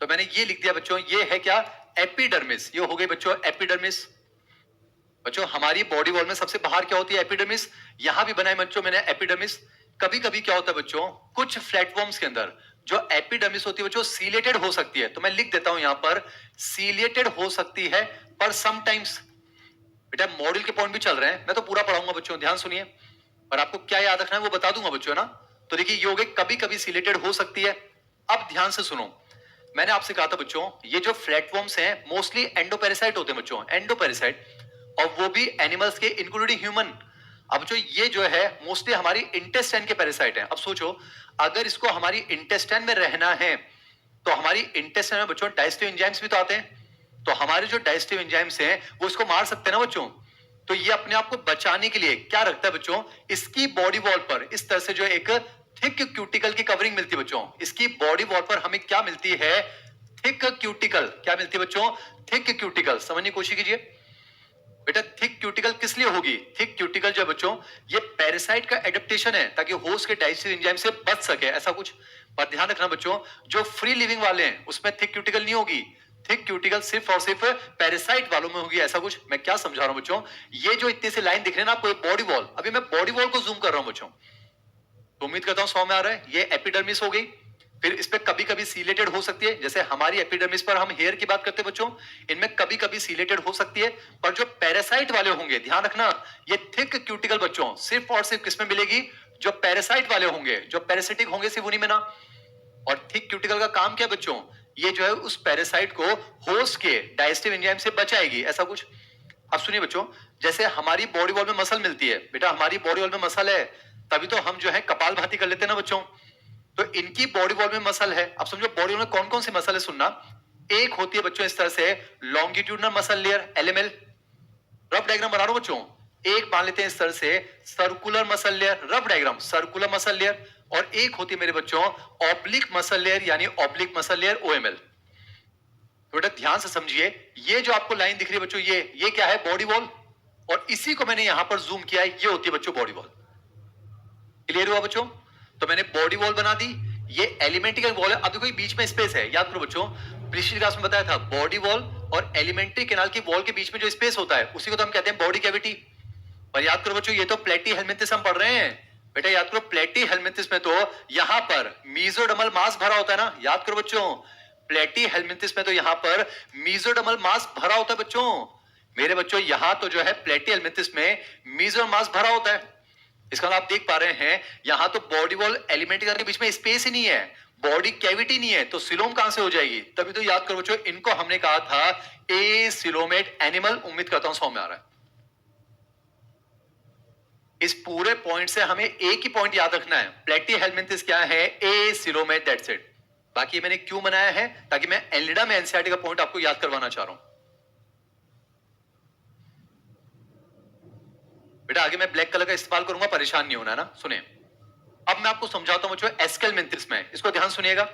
तो मैंने ये लिख दिया बच्चों, ये है क्या, एपिडर्मिस। ये हो गई बच्चों एपिडर्मिस। बच्चों हमारी बॉडी वॉल में सबसे बाहर क्या होती है, एपिडर्मिस। यहां भी बनाए बच्चों मैंने एपिडर्मिस। कभी कभी क्या होता है बच्चों, कुछ प्लेटफॉर्म्स के अंदर जो एपिडर्मिस होती है बच्चों सीलेटेड हो सकती है। तो मैं लिख देता हूं यहां पर सीलेटेड हो सकती है, पर समटाइम्स। बेटा मॉडल के पॉइंट भी चल रहे हैं, मैं तो पूरा पढ़ाऊंगा बच्चों, ध्यान सुनिए। और आपको क्या याद रखना है वो बता दूंगा बच्चों, है ना। तो देखिए ये हो गई, कभी कभी सीलेटेड हो सकती है। अब ध्यान से सुनो, मैंने आपसे कहा था बच्चों ये जो प्लेटफॉर्म्स हैं मोस्टली एंडोपेरासाइट होते हैं बच्चों, एंडोपेरासाइट, और वो भी एनिमल्स के इंक्लूडिंग ह्यूमन। अब जो ये जो है मोस्टली हमारी इंटेस्टाइन के पैरासाइट हैं। अब सोचो अगर इसको हमारी इंटेस्टाइन में रहना है, तो हमारी इंटेस्टाइन में बच्चों डाइजेस्टिव एंजाइम्स भी तो आते हैं। तो हमारे जो डाइजेस्टिव एंजाइम्स हैं वो इसको मार सकते हैं ना बच्चों। तो ये अपने आप को बचाने के लिए क्या रखता है बच्चों, इसकी बॉडी वॉल पर इस तरह से जो एक थिक क्यूटिकल की कवरिंग मिलती है बच्चों। इसकी बॉडी वॉल पर हमें क्या मिलती है, थिक क्यूटिकल। क्या मिलती है बच्चों, थिक क्यूटिकल। समझने की कोशिश कीजिए बेटा, थिक क्यूटिकल किस लिए होगी, थिक क्यूटिकल जो बच्चों ये पैरासाइट का एडेप्टेशन है, ताकि होस्ट के डाइजेस्टिव एंजाइम से बच सके, ऐसा कुछ। पर ध्यान रखना बच्चों, जो फ्री लिविंग वाले हैं उसमें थिक क्यूटिकल नहीं होगी। थिक क्यूटिकल सिर्फ और सिर्फ पैरासाइट वालों में होगी, ऐसा कुछ। मैं क्या समझा रहा हूं बच्चों, ये जो इतने से लाइन दिख रहे हैं ना आपको, बॉडी वॉल, अभी मैं बॉडी वॉल को जूम कर रहा हूं बच्चों, तो उम्मीद करता हूं समझ में आ रहा है। ये एपिडर्मिस हो गई। फिर इस पे कभी कभी सीलेटेड हो सकती है, जैसे हमारी एपिडर्मिस पर हम हेयर की बात करते हैं बच्चों, इनमें कभी कभी सीलेटेड हो सकती है। पर जो पैरासाइट वाले होंगे, ध्यान रखना, ये थिक क्यूटिकल बच्चों सिर्फ और सिर्फ किसमें मिलेगी, जो पैरासाइट वाले होंगे, जो पैरासिटिक होंगे सिर्फ उन्हीं में ना। और थिक क्यूटिकल का काम क्या है बच्चों, ये जो है उस पैरासाइट को होस्ट के डाइजेस्टिव एंजाइम से बचाएगी, ऐसा कुछ। अब सुनिए बच्चों, जैसे हमारी बॉडी वॉल में मसल मिलती है, बेटा हमारी बॉडी वॉल में मसल है, तभी तो हम जो है कपालभाति कर लेते हैं ना बच्चों। तो इनकी बॉडी वॉल में मसल है। अब समझो बॉडी वॉल में कौन कौन सी मसल है, सुनना। एक होती है बच्चों इस तरह से longitudinal muscle layer, LML, rough diagram बना रहा हूं बच्चों। एक मान लेते हैं इस तरह से circular muscle layer, rough diagram, circular muscle layer. और एक होती है मेरे बच्चों ऑब्लिक मसल लेयर, यानी ऑब्लिक मसल लेयर, ओएमएल। बेटा ध्यान से समझिए, ये जो आपको लाइन दिख रही है बच्चों, ये क्या है, बॉडी वॉल। और इसी को मैंने यहां पर जूम किया है, ये होती है बच्चों बॉडी वॉल। क्लियर हुआ बच्चों। तो मैंने बॉडी वॉल बना दी, ये एलिमेंट्री वॉल है। अब देखो ये बीच में स्पेस है, याद करो बच्चों, पिछली क्लास में बताया था बॉडी वॉल और एलिमेंट्री कैनाल की वॉल के बीच में जो स्पेस होता है उसी को तो हम कहते हैं बॉडी कैविटी। पर याद करो बच्चों, ये तो प्लेटी हेलमिंथिस हम पढ़ रहे हैं बेटा, याद करो प्लेटी हेलमिंथिस में तो यहां पर मीजोडर्मल मास भरा होता है ना, याद करो बच्चों, प्लेटी हेलमिंथिस में तो यहां पर मीजोडर्मल मास भरा होता है बच्चों। मेरे बच्चों यहां तो जो है प्लेटी हेलमिंथिस में मीजोडर्मल मास भरा होता है। इसका आप देख पा रहे हैं यहां तो बॉडी वॉल एलिमेंट्री के बीच में स्पेस ही नहीं है, बॉडी कैविटी नहीं है, तो सिलोम कहां से हो जाएगी? तभी तो याद करो बच्चों, इनको हमने कहा था ए सिलोमेट एनिमल। उम्मीद करता हूं समझ में आ रहा है। इस पूरे पॉइंट से हमें एक ही पॉइंट याद रखना है, प्लेटी हेलमिंथिस क्या है? ए सिलोमेट, दैट्स इट। बाकी मैंने क्यों बनाया है? ताकि मैं एलिडा में एनसीईआरटी का पॉइंट आपको याद करवाना चाह रहा हूं। बेटा आगे मैं ब्लैक कलर का इस्तेमाल करूंगा, परेशान नहीं होना ना। सुने, अब मैं आपको समझाता हूं बच्चों एस्केलमेंथिस में, इसको ध्यान सुनिएगा।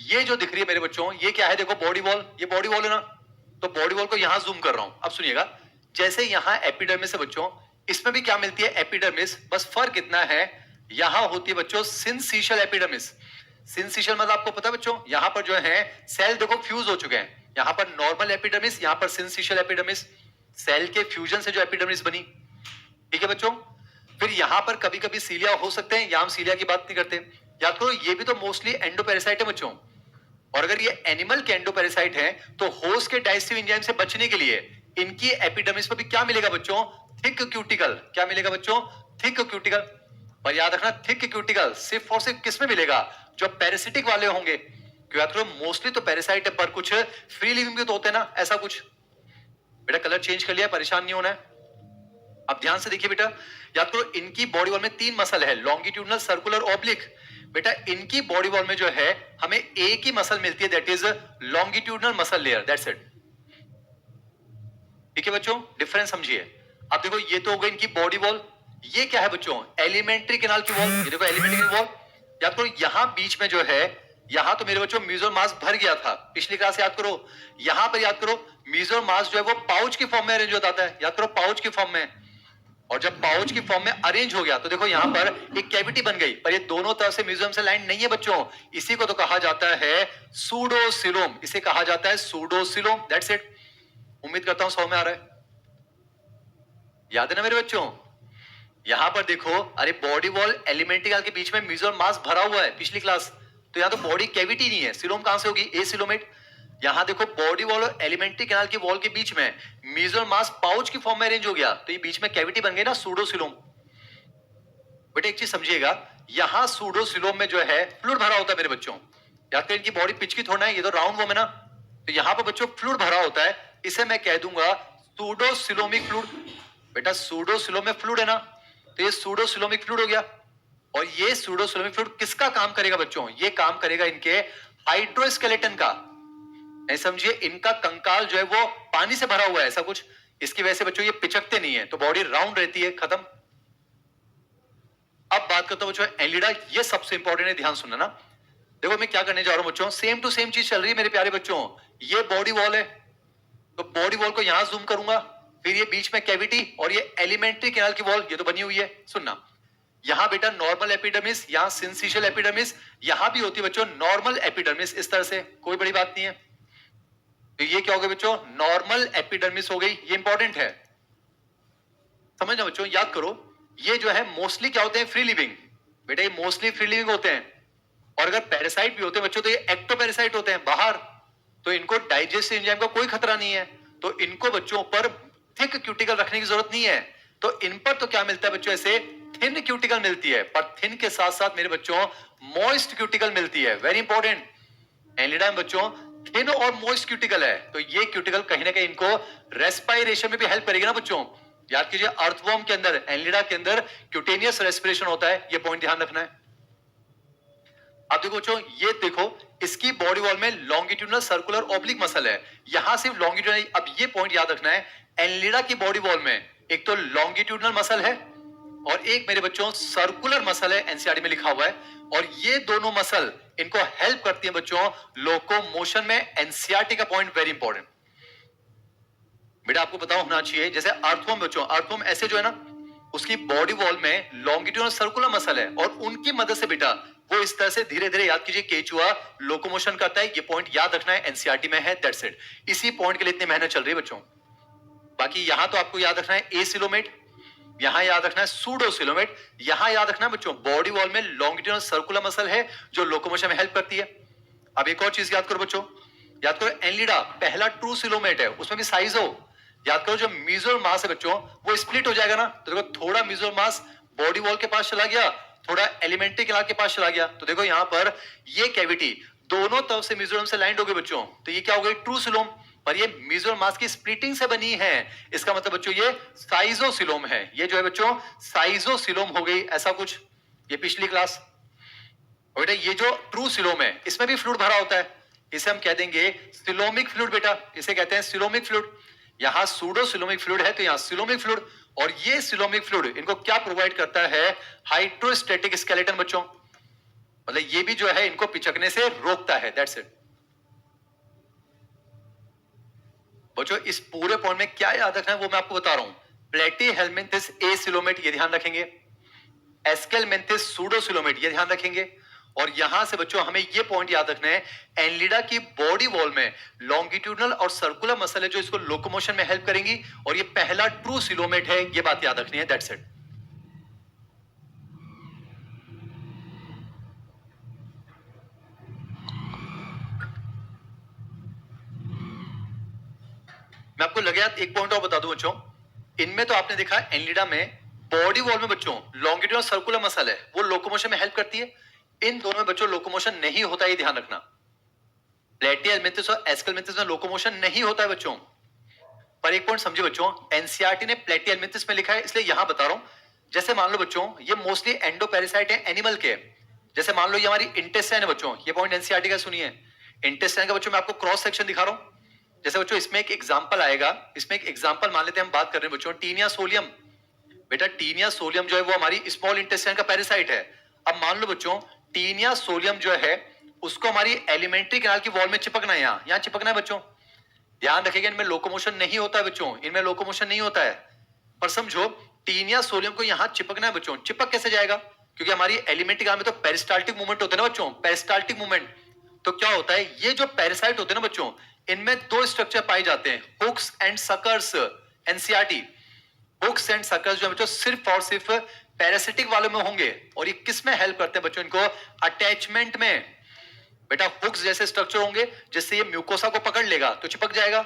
ये जो दिख रही है मेरे बच्चों, ये क्या है? देखो बॉडी वॉल, ये बॉडी वॉल है ना, तो बॉडी वॉल को यहां जूम कर रहा हूं। अब सुनिएगा, जैसे यहां एपिडर्मिस है बच्चों, इसमें भी क्या मिलती है? एपिडर्मिस। बस फर्क इतना है, यहां होती है बच्चों सिंसिशियल एपिडर्मिस। सिंसिशियल मतलब आपको पता है बच्चों, यहां पर जो है सेल देखो फ्यूज हो चुके हैं, यहां पर नॉर्मल एपिडर्मिस, यहां पर सिंसिशियल एपिडर्मिस, सेल के फ्यूजन से जो एपिडर्मिस बनी। ठीक है बच्चों, फिर यहां पर कभी कभी सीलिया हो सकते हैं, यहां हम सीलिया की बात नहीं करते। याद करो ये भी तो मोस्टली एंडोपेरासाइट है बच्चों, और अगर ये एनिमल के एंडोपेरासाइट है तो होस्ट के डाइजेस्टिव एंजाइम से बचने के लिए इनकी एपिडर्मिस पर भी क्या मिलेगा बच्चों? Thick cuticle. क्या मिलेगा बच्चों? Thick cuticle. पर याद रखना, थिक क्यूटिकल सिर्फ और सिर्फ किसमें मिलेगा? जो पैरासिटिक वाले होंगे। क्यों? याद करो मोस्टली तो पैरासाइट है, पर कुछ फ्री लिविंग भी तो होते हैं ना, ऐसा कुछ। बेटा कलर चेंज कर लिया, परेशान नहीं होना है। अब ध्यान से देखिए बेटा, याद करो इनकी बॉडी वॉल में 3 मसल है, लॉन्गिट्यूडनल, सर्कुलर, ऑब्लिक। बेटा इनकी बॉडी वॉल में जो है हमें एक ही मसल मिलती है, that is longitudinal muscle layer, that's it. ठीक है बच्चों, डिफरेंस समझिए। अब देखो ये तो हो गई इनकी बॉडी वॉल, ये क्या है बच्चों? एलिमेंट्री कैनाल की वॉल। ये देखो एलिमेंट्री वॉल, याद करो यहां बीच में जो है, यहां तो मेरे बच्चों मीजोल मास भर गया था, पिछली क्लास याद करो। यहां पर याद करो मीजोल मास जो है वो पाउच की फॉर्म में अरेंज होता है, याद करो पाउच की फॉर्म में। और जब पाउच की फॉर्म में अरेंज हो गया तो देखो यहां पर एक कैविटी बन गई, पर ये दोनों तरफ से म्यूजियम से लाइन नहीं है बच्चों। इसी को तो कहा जाता है सूडोसिलोम, इसे कहा जाता है सूडोसिलोम, दैट्स इट। उम्मीद करता हूं समझ में आ रहा है, याद है ना मेरे बच्चों? यहां पर देखो, अरे बॉडी वॉल एलिमेंट्री के बीच में म्यूजियम मास भरा हुआ है, पिछली क्लास। तो यहां तो बॉडी कैविटी नहीं है, सिलोम कहां से होगी? ए सिलोमेट। यहां देखो बॉडी वॉल और एलिमेंट्री कैनाल की वॉल के बीच में मीजोल मास पाउच की फॉर्म में अरेंज हो गया, तो ये बीच में कैविटी बन गई ना, सूडोसिलोम। बेटा एक चीज समझिएगा, यहां सूडोसिलोम में जो है फ्लूइड भरा होता है मेरे बच्चों। याद करें इनकी बॉडी पिच की थोड़ा है, ये तो राउंड वॉर्म है ना, तो यहां पर बच्चों फ्लूइड भरा होता है, इसे मैं कह दूंगा सूडोसिलोमिक फ्लूइड। बेटा सूडोसिलोम में फ्लूइड है ना, तो ये सूडोसिलोमिक फ्लूइड हो गया। और ये सूडोसिलोमिक फ्लूइड किसका काम करेगा बच्चों? ये काम करेगा इनके हाइड्रोस्केलेटन का। समझिए इनका कंकाल जो है वो पानी से भरा हुआ है, ऐसा कुछ। इसकी वजह से बच्चों ये पिचकते नहीं है, तो बॉडी राउंड रहती है, खत्म। अब बात करता हूं बच्चों एलिडा, ये सबसे इंपॉर्टेंट है, ध्यान सुनना ना। देखो मैं क्या करने जा रहा हूं बच्चों, सेम टू सेम चीज चल रही है मेरे प्यारे बच्चों। ये बॉडी वॉल है, तो बॉडी वॉल को यहां जूम करूंगा, फिर ये बीच में कैविटी, और ये एलिमेंट्री कैनाल की वॉल, ये तो बनी हुई है। सुनना, यहां बेटा नॉर्मल एपिडर्मिस, यहां सिंसिशियल एपिडर्मिस, यहां भी होती है बच्चों नॉर्मल एपिडर्मिस, इस तरह से, कोई बड़ी बात नहीं है। तो ये क्या हो गया बच्चों? नॉर्मल एपिडर्मिस हो गई, ये इंपॉर्टेंट है समझना बच्चों। याद करो ये जो है मोस्टली क्या होते हैं? Free living. बेटा ये मोस्टली फ्री लिविंग होते हैं, और अगर पैरासाइट भी होते हैं बच्चों तो ये एक्टोपैरासाइट होते हैं, बाहर। तो इनको डाइजेस्टिव एंजाइम का कोई खतरा नहीं है, तो इनको बच्चों पर थिक क्यूटिकल रखने की जरूरत नहीं है। तो इन पर तो क्या मिलता है बच्चों? ऐसे थिन क्यूटिकल मिलती है, पर थिन के साथ साथ मेरे बच्चों मॉइस्ट क्यूटिकल मिलती है, वेरी इंपॉर्टेंट। एलिडा में बच्चों थिन और मॉइस्ट क्यूटिकल है, तो ये क्यूटिकल कहीं ना कहीं इनको रेस्पिरेशन में भी हेल्प करेगी ना बच्चों। याद कीजिए अर्थवॉर्म के अंदर, एलिडा के अंदर क्यूटेनियस रेस्पिरेशन होता है, ये पॉइंट ध्यान रखना है। अब देखो बच्चों, ये देखो इसकी बॉडी वॉल में लॉन्गिट्यूडनल, सर्कुलर, ऑब्लिक मसल है, यहां सिर्फ लॉन्गिट्यूडनल। अब ये पॉइंट याद रखना है, एलिडा की बॉडी वॉल में एक तो लॉन्गिट्यूडनल मसल है और एक मेरे बच्चों सर्कुलर मसल है, एनसीईआरटी में लिखा हुआ है। और ये दोनों मसल इनको हेल्प करती है बच्चों लोकोमोशन में। एनसीईआरटी का पॉइंट वेरी इंपॉर्टेंट बेटा, आपको पता होना चाहिए। जैसे अर्थवॉर्म बच्चों, अर्थवॉर्म ऐसे जो है ना, उसकी बॉडी वॉल में लॉन्गिट्यूडनल सर्कुलर मसल है और उनकी मदद से बेटा वो इस तरह से धीरे धीरे, याद कीजिए, केचुआ लोकोमोशन करता है। ये पॉइंट याद रखना है, एनसीईआरटी में है, दैट्स इट। इसी पॉइंट के लिए इतनी मेहनत चल रही है बच्चों। बाकी यहां तो आपको याद रखना है एसिलोमेट, यहां याद रखना है सूडोसिलोमेट, यहां याद रखना है बच्चों बॉडी वॉल में लॉन्गिट्यूडनल सर्कुलर मसल है जो लोकोमोशन में हेल्प करती है। अब एक और चीज याद करो बच्चों, याद करो एनलिडा पहला ट्रू सिलोमेट है, उसमें भी साइज हो। याद करो जो म्यूजुअल मास है बच्चों वो स्प्लिट हो जाएगा ना, तो देखो थोड़ा म्यूजुअल मास बॉडी वॉल के पास चला गया, थोड़ा एलिमेंट्री कैनाल के पास चला गया, तो देखो यहां पर ये कैविटी दोनों तरफ से म्यूजुअल से लाइंड हो गई बच्चों, तो ये क्या हो गई, ट्रू सिलोम। पर ये म्यूजुअल मास की स्प्लिटिंग से बनी है, इसका मतलब बच्चों ये साइजोसिलोम है। ये जो है बच्चों साइजोसिलोम हो गई, ऐसा कुछ। ये पिछली क्लास। और बेटा ये जो ट्रू सिलोम है इसमें भी फ्लूइड भरा होता है, इसे हम कह देंगे सिलोमिक फ्लूइड बेटा, इसे कहते हैं सिलोमिक फ्लूइड। यहां सूडो सिलोमिक फ्लूइड है तो यहां सिलोमिक फ्लूइड, और ये सिलोमिक फ्लूइड इनको क्या प्रोवाइड करता है, हाइड्रोस्टैटिक स्केलेटन बच्चों, मतलब ये भी जो है इनको पिचकने से रोकता है, दैट्स इट। बच्चों इस पूरे पॉइंट में क्या याद रखना है वो मैं आपको बता रहा हूं। प्लेटीहेल्मिन्थिस एसिलोमेट ये ध्यान रखेंगे, एस्केलमेंथिस सूडोसिलोमेट ये ध्यान रखेंगे, और यहां से बच्चों हमें ये पॉइंट याद रखना है, एनलिडा की बॉडी वॉल में लॉन्गिट्यूडनल और सर्कुलर मसल है जो इसको लोकोमोशन में हेल्प करेंगी, और ये पहला ट्रू सिलोमेट है, ये बात याद रखनी है, दैट्स इट। मैं आपको लगे याद एक पॉइंट और बता दूं बच्चों, इनमें तो आपने देखा एनलिडा में बॉडी वॉल में बच्चों लॉन्गिट्यूडनल सर्कुलर मसल है वो लोकोमोशन में हेल्प करती है, इन दोनों में बच्चों लोकोमोशन नहीं होता, ये ध्यान रखना। प्लेटीहेल्मिन्थिस और एस्केलमेंथिस में लोकोमोशन नहीं होता है बच्चों। पर एक पॉइंट समझे बच्चों, एनसीईआरटी ने प्लेटीहेल्मिन्थिस में लिखा है इसलिए यहां बता रहा हूं। जैसे मान लो बच्चों ये मोस्टली एंडोपेरासाइट है एनिमल के, जैसे मान लो ये हमारी इंटेस्टाइन है बच्चों, ये पॉइंट एनसीईआरटी का सुनिए। इंटेस्टाइन का बच्चों मैं आपको क्रॉस सेक्शन दिखा रहा हूं, जैसे बच्चों इसमें एक एग्जांपल आएगा, इसमें एक एग्जांपल मान लेते हैं, हम बात कर रहे हैं बच्चों टीनिया सोलियम। बेटा टीनिया सोलियम जो है वो हमारी स्मॉल इंटेस्टाइन का पैरासाइट है। अब मान लो बच्चों टीनिया सोलियम जो है उसको हमारी एलिमेंट्री कैनाल की वॉल में चिपकना है, यहां चिपकना है बच्चों। ध्यान रखिएगा इनमें लोकोमोशन नहीं होता है बच्चों, इनमें लोकोमोशन नहीं होता है। पर समझो टीनिया सोलियम को यहां चिपकना है बच्चों, चिपक कैसे जाएगा, क्योंकि हमारी एलिमेंट्री कैनाल में तो पेरिस्टाल्टिक मूवमेंट होता है ना बच्चों, पेरिस्टाल्टिक मूवमेंट। तो क्या होता है, ये जो पैरासाइट होते हैं ना बच्चों, इनमें दो स्ट्रक्चर पाए जाते हैं, hooks and suckers. NCERT hooks and suckers जो है बच्चों सिर्फ और सिर्फ पैरासिटिक वालों में होंगे, और ये किस में हेल्प करते हैं बच्चों, इनको अटैचमेंट में। बेटा हुक्स जैसे स्ट्रक्चर होंगे जिससे ये म्यूकोसा को पकड़ लेगा तो चिपक जाएगा,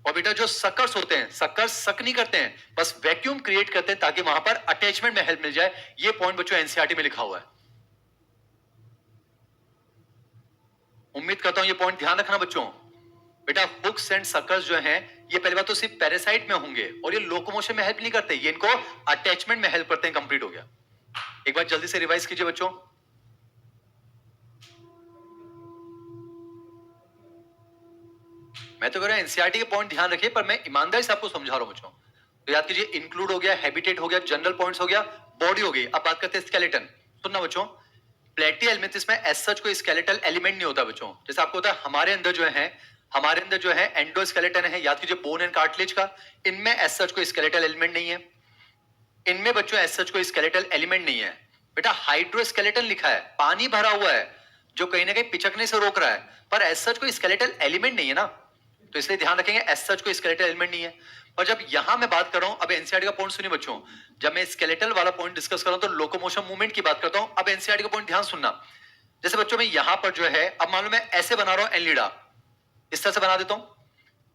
और बेटा जो सकर्स होते हैं, सकर्स सक नहीं करते हैं, बस वैक्यूम क्रिएट करते हैं ताकि वहां पर अटैचमेंट में हेल्प मिल जाए। ये पॉइंट बच्चों एनसीईआरटी में लिखा हुआ है, उम्मीद करता हूं ये पॉइंट ध्यान रखना बच्चों। बेटा हुक्स एंड सकर्स जो हैं ये पहली बात तो सिर्फ पैरासाइट में होंगे, और ये लोकोमोशन में हेल्प नहीं करते, ये इनको अटैचमेंट में हेल्प करते हैं। कंप्लीट हो गया, एक बार जल्दी से रिवाइज कीजिए बच्चों। मैं तो कह रहा हूं एनसीईआरटी के पॉइंट ध्यान रखिए, पर मैं ईमानदारी से आपको समझा रहा हूं बच्चों। तो याद कीजिए इंक्लूड हो गया, हैबिटेट हो गया, जनरल पॉइंट्स हो गया, बॉडी हो गई। अब बात करते हैं स्केलेटन। सुनना बच्चों, प्लेटीहेल्मिन्थिस में एज सच कोई स्केलेटल एलिमेंट नहीं होता बच्चों। जैसे आपको होता है हमारे अंदर जो है एंडोस्केलेटन है, याद कीजिए बोन एंड कार्टिलेज का, इनमें एज सच कोई स्केलेटल एलिमेंट नहीं है। इनमें बच्चों एज सच कोई स्केलेटल एलिमेंट नहीं है। बेटा हाइड्रोस्केलेटन लिखा है, पानी भरा हुआ है जो कहीं ना कहीं पिचकने से रोक रहा है, पर एज सच कोई स्केलेटल एलिमेंट नहीं है ना, तो इसलिए ध्यान रखेंगे एज सच कोई स्केलेटल एलिमेंट नहीं है। और जब यहां मैं बात कर रहा हूं, अब एनसीईआरटी का पॉइंट सुनिए बच्चों, जब मैं स्केलेटल वाला पॉइंट डिस्कस कर रहा हूं तो लोकोमोशन मूवमेंट की बात करता हूं। अब एनसीईआरटी का पॉइंट ध्यान सुनना, जैसे बच्चों में यहां पर जो है, अब मान लो मैं ऐसे बना रहा हूं एनलिडा, इस तरह से बना देता हूं।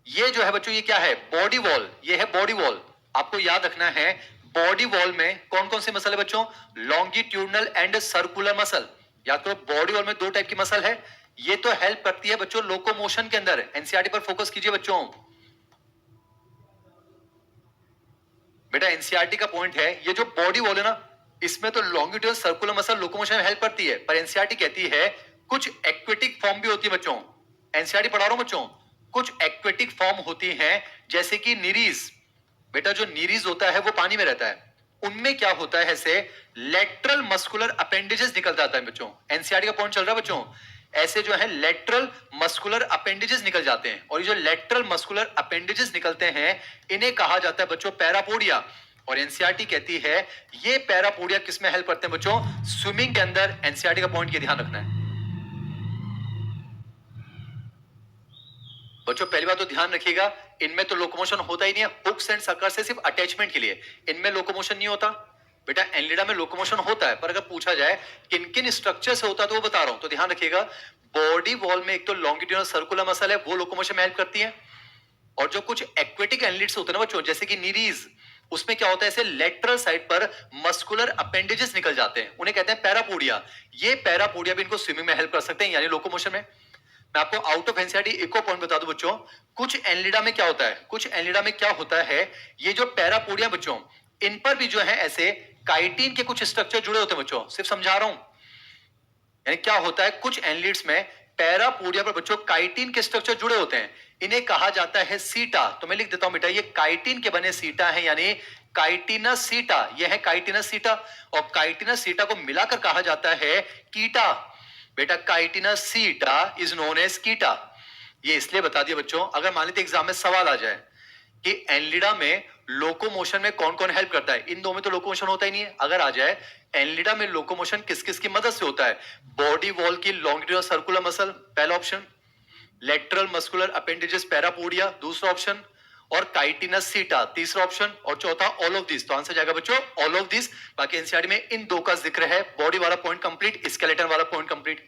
ये जो है बच्चों ये क्या है, बॉडी वॉल, ये है बॉडी वॉल। आपको याद रखना है बॉडी वॉल में कौन कौन से मसल है बच्चों, लॉन्गिट्यूडनल एंड सर्कुलर मसल। याद करो बॉडी वॉल में दो टाइप की मसल है, ये तो हेल्प करती है बच्चों लोकोमोशन के अंदर। एनसीईआरटी पर फोकस कीजिए बच्चों। बेटा एनसीईआरटी का पॉइंट है ये जो बॉडी वॉल है ना, इसमें तो लॉन्गिट्यूडनल सर्कुलर मसल लोकोमोशन में हेल्प करती है, पर एनसीईआरटी कहती है कुछ एक्वेटिक फॉर्म भी होती है बच्चों। एनसीईआरटी पढ़ा रहा हूं बच्चों, कुछ एक्वेटिक फॉर्म होती हैं जैसे कि नीरीज। बेटा जो नीरीज होता है वो पानी में रहता है, उनमें क्या होता है, ऐसे लेटरल मस्कुलर अपेंडेजेस निकल जाता है बच्चों। एनसीईआरटी का पॉइंट चल रहा है बच्चों, ऐसे जो है लेटरल मस्कुलर अपेंडेजेस निकल जाते हैं, और ये जो लेटरल मस्कुलर अपेंडेजेस निकलते हैं इन्हें कहा जाता है बच्चों पैरापोडिया। और एनसीईआरटी कहती है ये पैरापोडिया किसमें हेल्प करते हैं बच्चों? स्विमिंग के अंदर। एनसीईआरटी का पॉइंट ये ध्यान रखना है बच्चों। पहली बात तो ध्यान रखिएगा, इनमें तो लोकोमोशन होता ही नहीं है। हुक्स एंड सर्कस से सिर्फ अटैचमेंट के लिए, इनमें लोकोमोशन नहीं होता बेटा। एनलिडा में लोकोमोशन होता है, पर अगर पूछा जाए किन किन स्ट्रक्चर से होता है तो वो बता रहा हूं, तो ध्यान रखिएगा। बॉडी वॉल में एक तो लॉन्गिट्यूडनल सर्कुलर मसल है, वो लोकोमोशन में हेल्प करती है। और जो कुछ एक्वेटिक एनलिड्स होते हैं ना बच्चों, जैसे कि नीरीज, उसमें क्या होता है, ऐसे लेटरल साइड पर मस्कुलर अपेंडेजेस निकल जाते हैं, उन्हें कहते हैं पैरापोडिया। ये पैरापोडिया भी इनको स्विमिंग में हेल्प कर सकते हैं, यानी लोकोमोशन में। मैं आपको आउट ऑफ एनसीईआरटी एक और पॉइंट बता दूं बच्चों, कुछ एनलिडा में क्या होता है, कुछ एनलिडा में क्या होता है, ये जो पैरापोडिया बच्चों, इन पर भी जो है ऐसे काइटिन के कुछ स्ट्रक्चर जुड़े होते हैं बच्चों। सिर्फ समझा रहा हूं, यानी क्या होता है, कुछ एनलिड्स में पैरापोडिया पर बच्चों काइटिन के स्ट्रक्चर जुड़े होते हैं, इन्हें कहा जाता है सीटा। तो मैं लिख देता हूं बेटा, ये काइटिन के बने सीटा है, यानी काइटिनस सीटा। ये है काइटिनस सीटा, और काइटिनस सीटा को मिलाकर कहा जाता है कीटा। बेटा काइटिनस सीटा इज नोन एज कीटा। ये इसलिए बता दिया बच्चों, अगर मान लीजिए एग्जाम में सवाल आ जाए कि एनलिडा में लोकोमोशन में कौन कौन हेल्प करता है, इन दो में तो लोकोमोशन होता ही नहीं है। अगर आ जाए एनलिडा में लोकोमोशन किस किस की मदद से होता है, बॉडी वॉल की लॉन्गिट्यूडनल सर्कुलर मसल पहला option, lateral muscular appendages parapodia दूसरा ऑप्शन, और काइटिनस सीटा तीसरा ऑप्शन, और चौथा ऑल ऑफ दिस। तो आंसर जाएगा बच्चों ऑल ऑफ दिस। बाकी एनसीईआरटी में इन दो का जिक्र है, बॉडी वाला पॉइंट कंप्लीट, स्केलेटन वाला पॉइंट कंप्लीट।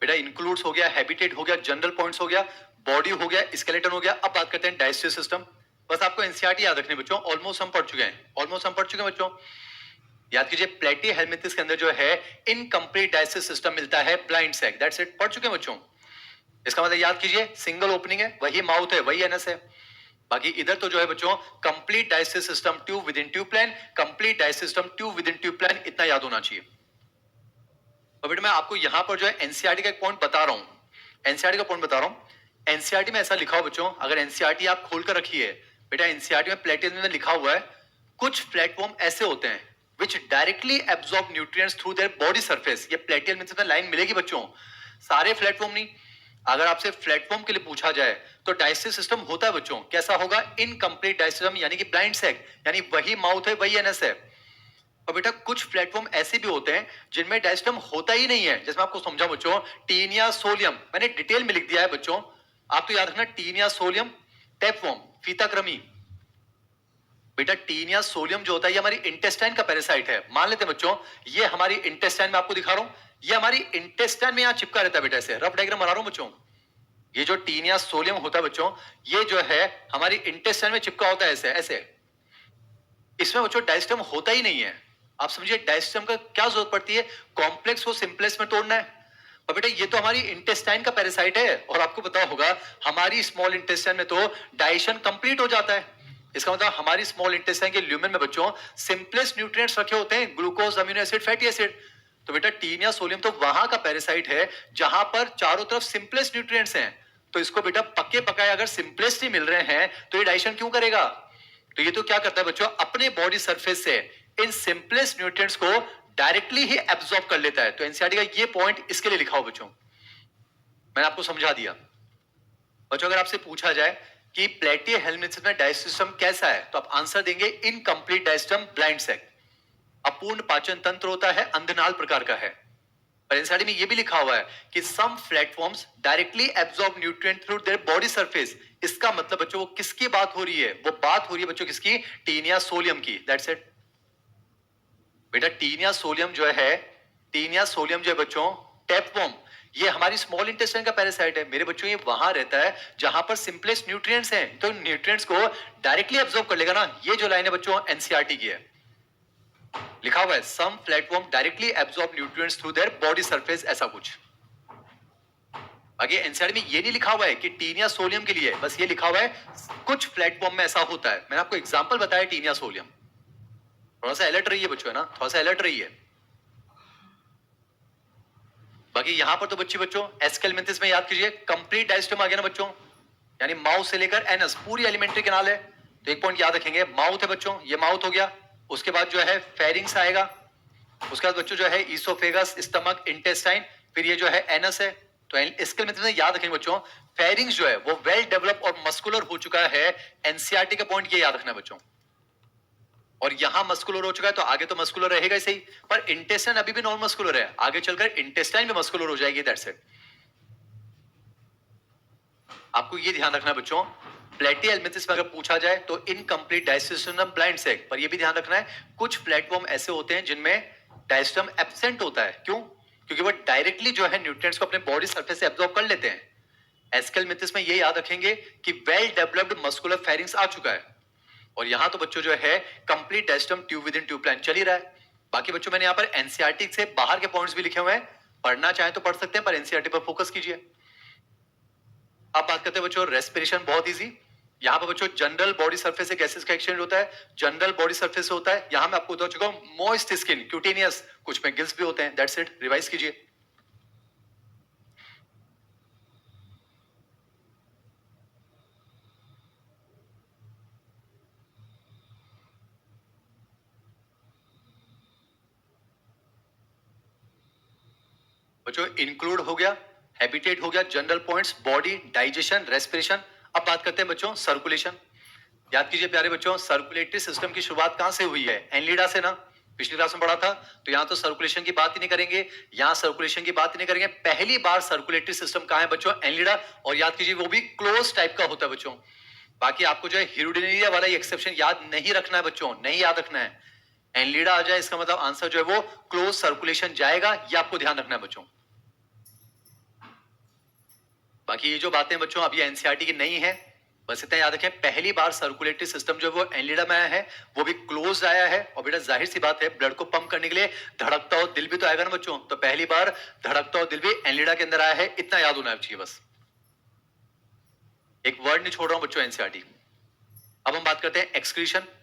बेटा इंक्लूड्स हो गया, हैबिटेट हो गया, जनरल पॉइंट्स हो गया, बॉडी हो गया, स्केलेटन हो गया। अब बात करते हैं डाइजेस्टिव सिस्टम। बस आपको एनसीईआरटी याद रखनी बच्चों, ऑलमोस्ट हम पढ़ चुके हैं, ऑलमोस्ट हम पढ़ चुके हैं बच्चों। याद कीजिए प्लेटीहेल्मिंथेस के अंदर जो है इनकम्प्लीट डाइजेस्टिव सिस्टम मिलता है, ब्लाइंड सैक, दैट्स इट, पढ़ चुके हैं बच्चों। इसका मतलब याद कीजिए, सिंगल ओपनिंग है, वही माउथ है, वही एनएस है। बाकी इधर तो जो है बच्चों complete digestive system, tube within tube plan, complete digestive system, tube within tube plan, इतना याद होना चाहिए। और बेटा मैं आपको यहां पर जो है एनसीईआरटी का एक पॉइंट बता रहा हूं, एनसीईआरटी का पॉइंट बता रहा हूं। एनसीईआरटी में ऐसा लिखा हो बच्चों, अगर एनसीईआरटी आप खोलकर रखिए बेटा, एनसीईआरटी में प्लेटिनम में लिखा हुआ है कुछ प्लेटफॉर्म ऐसे होते हैं which directly absorb nutrients through their body surface। ये प्लेटियल में लाइन मिलेगी बच्चों, सारे प्लेटफॉर्म नहीं। अगर आपसे प्लेटफॉर्म के लिए पूछा जाए तो डाइजेस्टिव सिस्टम होता है बच्चों, कैसा होगा, इनकम्प्लीट डाइजेस्टिव सिस्टम, यानी कि ब्लाइंड सैक, यानी वही माउथ है, वही एनएस है। और बेटा कुछ प्लेटफॉर्म ऐसे भी होते हैं जिनमें डाइजेस्टिव होता ही नहीं है, जैसे मैं आपको समझा बच्चों, टीनिया सोलियम, मैंने डिटेल में लिख दिया है बच्चों, आप तो याद रखना, टीनिया सोलियम, टेपवर्म, फीताक्रमी। बेटा टीनिया सोलियम जो होता है ये हमारी इंटेस्टाइन का पैरासाइट है, मान लेते हैं बच्चों ये हमारी इंटेस्टाइन में, आपको दिखा रहा हूं, ये हमारी इंटेस्टाइन में यहां चिपका रहता है बेटा, ऐसे रफ डायग्राम बना रहा हूं बच्चों। ये जो टीनिया सोलियम होता है बच्चों, ये जो है हमारी इंटेस्टाइन में चिपका होता है ऐसे ऐसे। इसमें बच्चों डाइजेस्टम होता ही नहीं है। आप समझिए डाइजेस्टम का क्या जरूरत पड़ती है, कॉम्प्लेक्स को सिंपलेक्स में तोड़ना है। और बेटा ये तो हमारी इंटेस्टाइन का पैरासाइट है, और आपको पता होगा हमारी स्मॉल इंटेस्टाइन में तो डाइजेशन कंप्लीट हो जाता है। इसका मतलब हमारी स्मॉल इंटेस्टाइन के ल्यूमेन में बच्चों सिंपलेस्ट न्यूट्रिएंट्स रखे होते हैं, glucose, amino acid, fatty acid. तो बेटा टीनिया सोलियम तो वहां का पैरासाइट है जहां पर चारों तरफ सिंपलेस्ट न्यूट्रिएंट्स हैं। तो इसको बेटा पक्के पकाए अगर सिंपलेस्ट ही मिल रहे हैं तो ये डाइजेशन क्यों करेगा। तो ये तो क्या करता है बच्चों, अपने बॉडी सरफेस से इन सिंपलेस्ट न्यूट्रिएंट्स को डायरेक्टली ही एब्जॉर्ब कर लेता है। तो एनसीईआरटी का ये पॉइंट इसके लिए लिखा हो बच्चों, मैंने आपको समझा दिया। बच्चों अगर आपसे पूछा जाए कि प्लेटीहेल्मिंथेस में डाइजेस्टिव सिस्टम कैसा है, तो आप आंसर देंगे इनकम्प्लीट डाइजेस्टम, ब्लाइंड सैक। अपूर्ण पाचन तंत्र होता है, अंधनाल प्रकार का है। और एनसीईआरटी में ये भी लिखा हुआ है कि some platforms directly absorb nutrient through their body surface. इसका मतलब बच्चों वो किसकी बात हो रही है, वो बात हो रही है बच्चों किसकी, टीनिया सोलियम की, दैट्स इट। बेटा टीनिया सोलियम जो है, टीनिया सोलियम जो है बच्चों टेपवर्म, ये हमारी स्मॉल इंटेस्टाइन का पैरासाइट है मेरे बच्चों। ये वहां रहता है जहां पर सिंपलेस्ट न्यूट्रिएंट्स हैं, तो न्यूट्रिएंट्स को डायरेक्टली एब्जॉर्ब कर लेगा ना। ये जो लाइन है बच्चों एनसीईआरटी की है, लिखा हुआ है some platform directly absorb nutrients through their body surface, ऐसा कुछ। आगे एनसीईआरटी में ये नहीं लिखा हुआ है कि टीनिया सोलियम के लिए, बस ये लिखा हुआ है कुछ प्लेटफॉर्म में ऐसा होता है। मैंने आपको एग्जांपल बताया टीनिया सोलियम, थोड़ा सा अलर्ट रही है बच्चों, है ना, थोड़ा सा अलर्ट रही है। बाकी यहां पर तो बच्चों एस्केलमेंथिस में याद कीजिए कंप्लीट डाइजेस्टम आ गया ना बच्चों, यानी माउथ से लेकर एनस पूरी एलिमेंट्री कैनाल है। तो एक पॉइंट याद रखेंगे, माउथ है बच्चों, ये माउथ हो गया, उसके बाद जो है फेरिंग्स आएगा, उसके बाद बच्चों जो है ईसोफेगस, स्टमक, इंटेस्टाइन, फिर ये जो है एनस है, तो स्केल मेंथिस में याद रखेंगे बच्चों, फेरिंग्स जो है वो वेल डेवलप और मस्कुलर हो चुका है। एनसीईआरटी का पॉइंट ये याद रखना है बच्चों। और यहां मस्कुलर हो चुका है तो आगे तो मस्कुलर रहेगा ही सही, पर इंटेस्टाइन अभी भी नॉन मस्कुलर है, आगे चलकर इंटेस्टाइन भी मस्कुलर हो जाएगी। That's it. आपको ये ध्यान रखना है बच्चों, प्लेटी हेलमिंथिस में अगर पूछा जाए तो इनकम्प्लीट डायस्टेम ब्लाइंड सेक, पर ये भी ध्यान रखना है कुछ प्लेटफॉर्म ऐसे होते हैं जिनमें डायस्टम एब्सेंट होता है। क्यों? क्योंकि वो डायरेक्टली जो है न्यूट्रिएंट्स को अपने बॉडी सरफेस से एब्जॉर्ब कर लेते हैं। एस्केलमिंथिस में ये याद रखेंगे कि वेल डेवलप्ड मस्कुलर फेरिंग्स आ चुका है, और यहां तो बच्चों जो है complete diastem tube within tube plan चल ही रहा है। बाकी बच्चों मैंने यहां पर एनसीईआरटी से बाहर के पॉइंट्स भी लिखे हुए हैं, पढ़ना चाहे तो पढ़ सकते हैं, पर एनसीईआरटी पर फोकस कीजिए। अब बात करते हैं बच्चों रेस्पिरेशन, बहुत इजी। यहां पर बच्चों जनरल बॉडी सरफेस से गैसेस का एक्सचेंज होता है, जनरल बॉडी सरफेस से होता है। यहां मैं आपको बता चुका हूं मॉइस्ट स्किन, क्यूटेनियस, कुछ में गिल्स भी होते हैं। दैट्स इट, रिवाइज कीजिए। बच्चों इंक्लूड हो गया, हैबिटेट हो गया, general points, body, digestion, respiration. अब बात करते हैं बच्चों सर्कुलेशन। याद कीजिए प्यारे बच्चों, सर्कुलेटरी सिस्टम की शुरुआत कहां से हुई है? एनलीडा से ना, पिछली क्लास में पढ़ा था। तो यहां तो सर्कुलेशन की बात ही नहीं करेंगे, यहां सर्कुलेशन की बात ही नहीं करेंगे। पहली बार सर्कुलेटरी सिस्टम कहां है बच्चों? एनलीडा। और याद कीजिए वो भी क्लोज टाइप का होता है बच्चों। बाकी आपको जो है हिरुडिनिया वाला एक्सेप्शन याद नहीं रखना है बच्चों, नहीं याद रखना है। एनलीडा आ जाए इसका मतलब आंसर जो है वो क्लोज सर्कुलेशन जाएगा, ये आपको ध्यान रखना है बच्चों। बाकी ये जो बातें बच्चों अभी एनसीईआरटी की नहीं है, बस इतना याद रखें, पहली बार सर्कुलेटरी सिस्टम जो वो एनलीडा में आया है, वो भी क्लोज आया है। और बेटा जाहिर सी बात है, ब्लड को पंप करने के लिए धड़कता हुआ दिल भी तो आएगा ना बच्चों, तो पहली बार धड़कता हुआ दिल भी एनलीडा के अंदर आया है, इतना याद होना चाहिए बस। एक वर्ड नहीं छोड़ रहा हूं बच्चों एनसीईआरटी। अब हम बात करते हैं एक्सक्रीशन।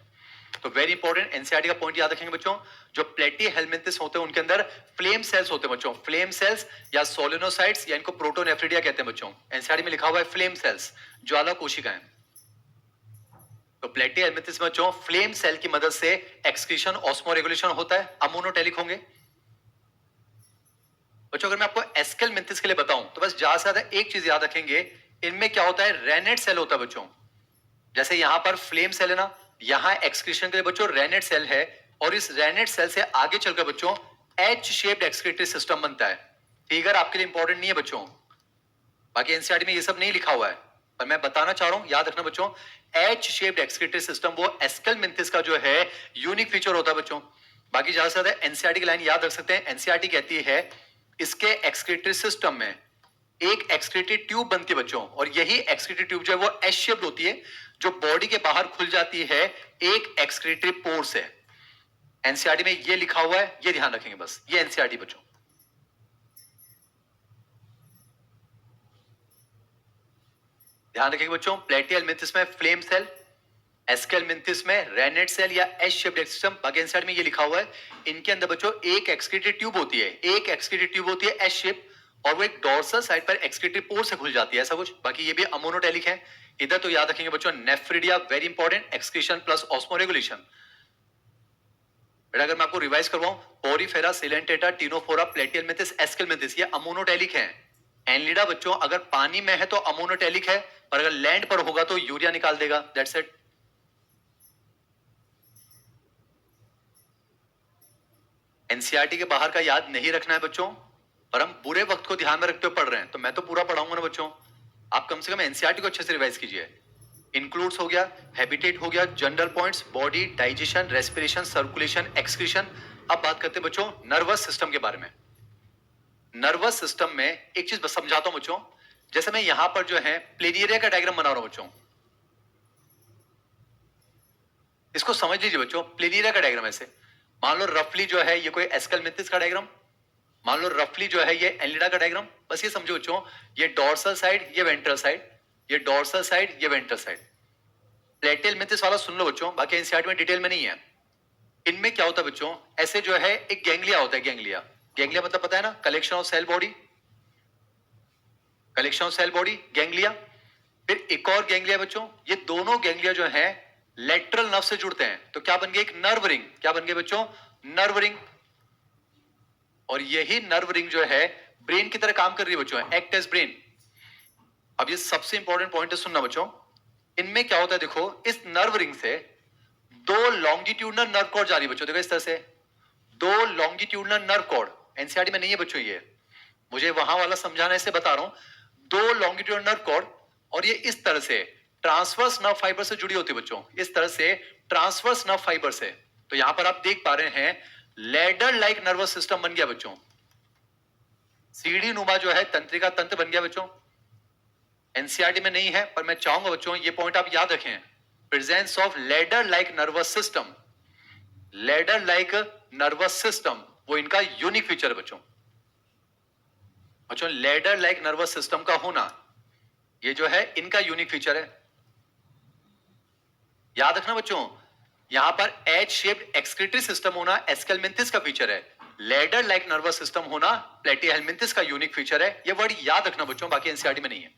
तो वेरी इंपॉर्टेंट एनसीईआरटी का पॉइंट याद रखेंगे बच्चों, जो प्लेटी हेलमिंथिस होते हैं उनके अंदर फ्लेम सेल्स होते हैं बच्चों, फ्लेम सेल्स या सोलिनोसाइट्स या इनको प्रोटोनेफ्रिडिया कहते हैं बच्चों। एनसीईआरटी में लिखा हुआ है फ्लेम सेल्स, ज्वाला कोशिकाएं। तो प्लेटी हेलमिंथिस में बच्चों फ्लेम सेल की मदद से एक्सक्रीशन, ऑस्मो रेगुलेशन होता है, अमोनोटेलिक होंगे। बच्चों अगर मैं आपको एस्केलमिंथिस के लिए बताऊं तो बस ज्यादा से ज्यादा एक चीज याद रखेंगे, इनमें क्या होता है? रेनेट सेल होता है बच्चों। जैसे यहां पर फ्लेम सेल है ना, यहां एक्सक्रीशन के लिए बच्चों रेनेट सेल है, और इस रेनेट सेल से आगे चलकर बच्चों एच शेप्ड एक्सक्रीटरी सिस्टम बनता है। फिगर आपके लिए इंपॉर्टेंट नहीं है बच्चों, बाकी एनसीईआरटी में ये सब नहीं लिखा हुआ है, पर मैं बताना चाह रहा हूं, याद रखना बच्चों, एच शेप्ड एक्सक्रीटरी सिस्टम वो एस्केलमिंथिस का जो है यूनिक फीचर होता है बच्चों। बाकी ज्यादा से ज्यादा एनसीईआरटी की लाइन याद रख सकते हैं। एनसीईआरटी कहती है इसके एक्सक्रीटरी सिस्टम में एक एक्सक्रीटरी ट्यूब बनती है बच्चों, और यही एक्सक्रीटरी ट्यूब जो है वो एस शेप्ड होती है, जो बॉडी के बाहर खुल जाती है एक एक्सक्रीटरी पोर से। एनसीईआरटी में ये लिखा हुआ है, ये ध्यान रखेंगे बस, ये एनसीईआरटी बच्चों। ध्यान रखेंगे बच्चों, प्लेटी हेलमिंथिस में फ्लेम सेल, एस्केलमिंथिस में रेनेट सेल या एस शेप्ड सिस्टम। बाकी एनसीईआरटी में ये लिखा हुआ है, इनके अंदर बच्चों एक एक्सक्रीटरी ट्यूब होती है, एक एक्सक्रीटरी ट्यूब होती है एस शेप, और वो एक डोर्सल साइड पर एक्सक्रीटरी पोर से खुल जाती है, ऐसा कुछ। बाकी ये भी अमोनोटेलिक है। इधर तो याद रखेंगे बच्चों nephridia, very important, excretion plus osmo regulation. अगर मैं आपको रिवाइज करवाऊं, पोरीफेरा, सिलेंटेटा, टिनोफोरा, प्लेटी हेलमिंथिस, एस्केलमिंथिस, ये अमोनोटेलिक है। एनलीडा बच्चों अगर पानी में है तो अमोनोटेलिक है, पर अगर लैंड पर होगा तो यूरिया निकाल देगा। That's it. एनसीईआरटी के बाहर का याद नहीं रखना है बच्चों, पर हम बुरे वक्त को ध्यान में रखते हुए पढ़ रहे हैं, तो मैं तो पूरा पढ़ाऊंगा ना बच्चों। आप कम से कम एनसीईआरटी को अच्छे से रिवाइज कीजिए। इंक्लूड्स हो गया, हैबिटेट हो गया, general points, body, digestion, respiration, circulation, excretion. अब बात करते हैं बच्चों नर्वस सिस्टम के बारे में। नर्वस सिस्टम में एक चीज बस समझाता हूं बच्चों, जैसे मैं यहां पर जो है प्लेनियरिया का डायग्राम बना रहा हूं बच्चों, इसको समझ लीजिए बच्चों। प्लेनियरिया का डायग्राम ऐसे मान लो, रफली जो है ये कोई एस्केलमिंथिस का डायग्राम, मान लो रफली जो है ये एनलीडा का डायग्राम। बस ये समझो बच्चों, ये डोर्सल साइड, ये वेंट्रल साइड, ये डोर्सल साइड, ये वेंट्रल साइड। प्लेटी हेलमिंथिस वाला सुन लो बच्चों, बाकी एनसीईआरटी में डिटेल में नहीं है। इनमें क्या होता है बच्चों, ऐसे जो है एक गैंग्लिया होता है, गैंग्लिया। गैंग्लिया मतलब पता है ना, collection of cell body, collection of cell body, ganglia. फिर एक और गैंग्लिया बच्चों, ये दोनों गैंग्लिया जो है लेटरल नर्व से जुड़ते हैं, तो क्या बन गया? एक नर्व रिंग। क्या बन गया बच्चों? Nerve ring. और यही नर्व रिंग जो है ब्रेन की तरह काम कर रही है बच्चों, एक्ट एज ब्रेन। अब ये सबसे इंपॉर्टेंट पॉइंट है, सुनना बच्चों। इनमें क्या होता है, देखो इस नर्व रिंग से दो लॉन्गिट्यूडनल नर्व कॉर्ड जा रही है बच्चों, देखो इस तरह से दो लॉन्गिट्यूडनल नर्व कॉर्ड। एनसीईआरटी में नहीं है बच्चों, ये मुझे वहां वाला समझाना है, इससे बता रहा हूं। दो लॉन्गिट्यूडनल नर्व कॉर्ड, और ये इस तरह से ट्रांसवर्स नर्व फाइबर से जुड़ी होती है बच्चों, इस तरह से ट्रांसवर्स नर्व फाइबर से। तो यहां पर आप देख पा रहे हैं लैडर लाइक नर्वस सिस्टम बन गया बच्चों, सीढ़ी नुमा जो है तंत्रिका तंत्र बन गया बच्चों। एनसीईआरटी में नहीं है, पर मैं चाहूंगा बच्चों ये पॉइंट आप याद रखें, presence of ladder like nervous system. Ladder like nervous system वो इनका यूनिक फीचर है बच्चों। बच्चों लैडर लाइक नर्वस सिस्टम का होना ये जो है इनका यूनिक फीचर है। याद रखना बच्चों, यहां पर एच शेप्ड एक्सक्रीटरी सिस्टम होना एस्केलमेंथिस का फीचर है, लैडर लाइक नर्वस सिस्टम होना प्लेटीहेलमिंथिस का यूनिक फीचर है। ये वर्ड याद रखना बच्चों, बाकी एनसीईआरटी में नहीं है।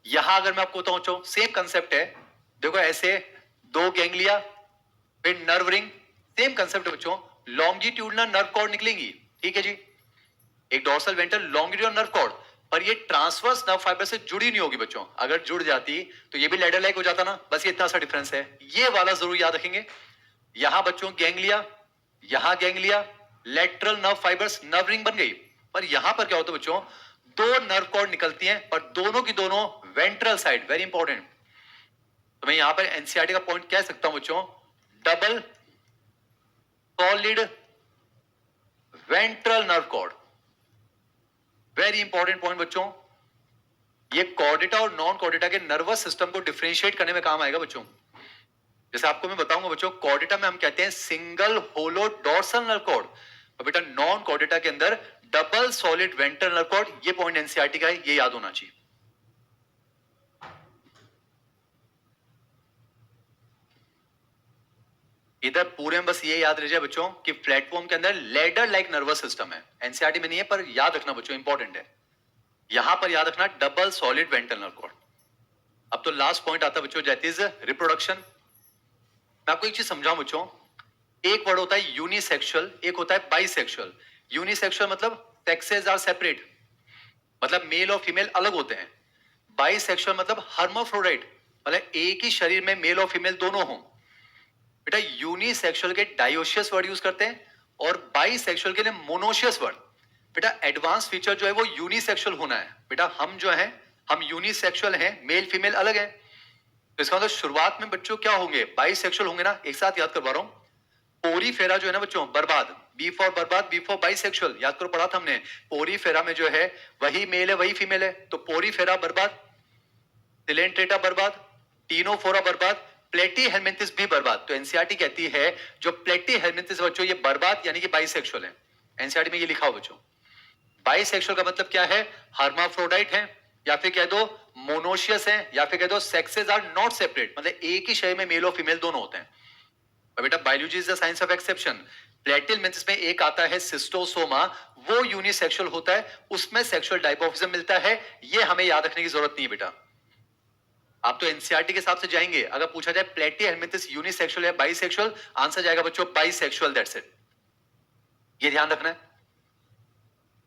यहां अगर मैं आपको बताऊं बच्चों, सेम कंसेप्ट है, देखो ऐसे दो गैंग्लिया फिर नर्व रिंग, सेम कंसेप्ट है बच्चों। लॉन्गिट्यूडनल नर्व कॉर्ड निकलेंगी, ठीक है जी, एक dorsal ventral longitudinal nerve cord, पर ये ट्रांसवर्स नर्व फाइबर से जुड़ी नहीं होगी बच्चों। अगर जुड़ जाती तो ये भी लैडर लाइक हो जाता ना, बस ये इतना सा डिफरेंस है, ये वाला जरूर याद रखेंगे। यहां बच्चों गैंग्लिया, यहां ganglia, lateral nerve fibres, nerve ring बन गई। पर यहां पर क्या होता है बच्चों, दो नर्व कॉर्ड निकलती हैं, पर दोनों की दोनों वेंट्रल साइड, वेरी इंपॉर्टेंट। तो मैं यहां पर एनसीईआरटी का पॉइंट कह सकता हूं बच्चों, double solid ventral nerve cord, very important point बच्चों। ये कॉर्डेटा और नॉन कॉर्डेटा के नर्वस सिस्टम को डिफरेंशिएट करने में काम आएगा बच्चों। जैसे आपको मैं बताऊंगा बच्चों, कॉर्डेटा में हम कहते हैं single hollow dorsal nerve cord, और बेटा नॉन कॉर्डेटा के अंदर double solid ventral nerve cord. ये पॉइंट एनसीईआरटी का है, ये याद होना चाहिए। इधर पूरे में बस ये याद रह जाए बच्चों कि प्लेटफॉर्म के अंदर लैडर लाइक नर्वस सिस्टम है, एनसीईआरटी में नहीं है, पर याद रखना बच्चों, इंपॉर्टेंट है। यहां पर याद रखना double solid ventral nerve cord. अब तो लास्ट पॉइंट आता है बच्चों, दैट इज रिप्रोडक्शन। मैं आपको एक चीज समझाऊं बच्चों, एक वर्ड होता है यूनिसेक्सुअल, एक होता है बाइसेक्सुअल। यूनिसेक्सुअल मतलब सेक्सेस आर सेपरेट, मतलब मेल और फीमेल अलग होते हैं। बाइसेक्सुअल मतलब हर्माफ्रोडाइट, मतलब एक ही शरीर में मेल और फीमेल दोनों हों। बेटा यूनिसेक्सुअल के डायोशियस वर्ड यूज करते हैं, और बाइसेक्सुअल के लिए मोनोशियस वर्ड। बेटा एडवांस फीचर जो है वो यूनिसेक्सुअल होना है। बेटा हम जो है हम यूनिसेक्सुअल हैं, मेल फीमेल अलग है। तो इसका मतलब शुरुआत में बच्चों क्या होंगे, बाइसेक्सुअल होंगे ना। एक साथ याद करवा रहा हूं, पोरीफेरा जो है ना बच्चों, बर्बाद, बी फॉर बर्बाद, बी फॉर बाइसेक्सुअल, याद करो पढ़ा था हमने। पोरीफेरा में जो है वही मेल है वही फीमेल है, तो पोरीफेरा बर्बाद, सिलेंट्रेटा बर्बाद, टीनोफोरा बर्बाद, प्लेटीहेलमिंथिस भी बर्बाद। तो एनसीईआरटी कहती है जो प्लेटीहेलमिंथिस बच्चों ये बर्बाद यानी कि बाइसेक्सुअल है। एनसीईआरटी में ये लिखा हो बच्चों। बाइसेक्सुअल का मतलब क्या है, हर्माफ्रोडाइट है, या फिर कह दो मोनोशियस है, या फिर कह दो सेक्सेस आर नॉट सेपरेट, मतलब एक ही शरीर में मेल और फीमेल दोनों होते हैं। और बेटा biology is the science of exception. Platyhelminthes में एक आता है सिस्टोसोमा, वो यूनिसेक्सुअल होता है, उसमें सेक्सुअल डाइमॉर्फिज्म मिलता है। ये हमें याद रखने की जरूरत नहीं है बेटा। आप तो एनसीईआरटी के हिसाब से जाएंगे, अगर पूछा जाए प्लेटिहेलमिंथिस यूनिसेक्सुअल या बाइसेक्सुअल, आंसर जाएगा बच्चों बाइसेक्सुअल, दैट्स इट। ये ध्यान रखना है।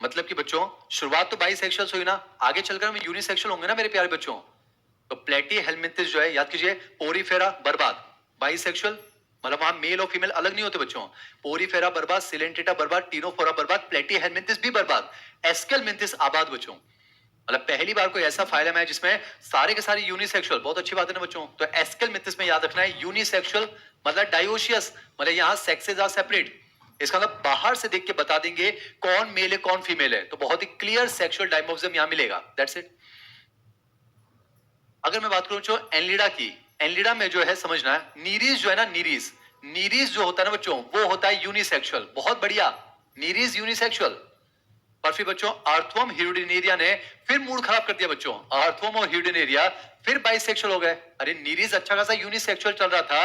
मतलब कि बच्चों शुरुआत तो बाइसेक्सुअल हुई ना, आगे चलकर हम यूनिसेक्सुअल होंगे ना मेरे प्यारे बच्चों। तो प्लेटीहेलमिंथिस जो है याद कीजिए, पोरीफेरा बर्बाद, बाइसेक्सुअल मतलब वहां मेल और फीमेल अलग नहीं होते बच्चों। पोरीफेरा बर्बाद, सिलेंट्रेटा बर्बाद, टीनोफोरा बर्बाद, प्लेटीहेलमिंथिस भी बर्बाद, एस्केलमिंथिस आबाद बच्चों। मतलब पहली बार कोई ऐसा फाइलम है जिसमें सारे के सारे यूनिसेक्सुअल, बहुत अच्छी बात है ना बच्चों। तो एस्केलमिंथिस में याद रखना है यूनिसेक्सुअल मतलब डायोशियस, मतलब यहां सेक्सेस आर सेपरेट। इसका मतलब बाहर से देख के बता देंगे कौन मेल है कौन फीमेल है, तो बहुत ही क्लियर सेक्सुअल डायमॉर्फिज्म यहां मिलेगा, दैट्स इट। अगर मैं बात करूं बच्चों एनलिडा की, एनलिडा में जो है समझना है, नीरीज जो है ना, नीरीज, नीरीज जो होता है ना बच्चों वो होता है यूनिसेक्सुअल, बहुत बढ़िया, नीरीज यूनिसेक्सुअल। पर फिर बच्चों अर्थवर्म ह्यूडिनेरिया ने फिर मूड खराब कर दिया बच्चों, अर्थवर्म और ह्यूडिनेरिया फिर बाइसेक्सुअल हो गए। अरे नीरीज अच्छा खासा यूनिसेक्सुअल चल रहा था,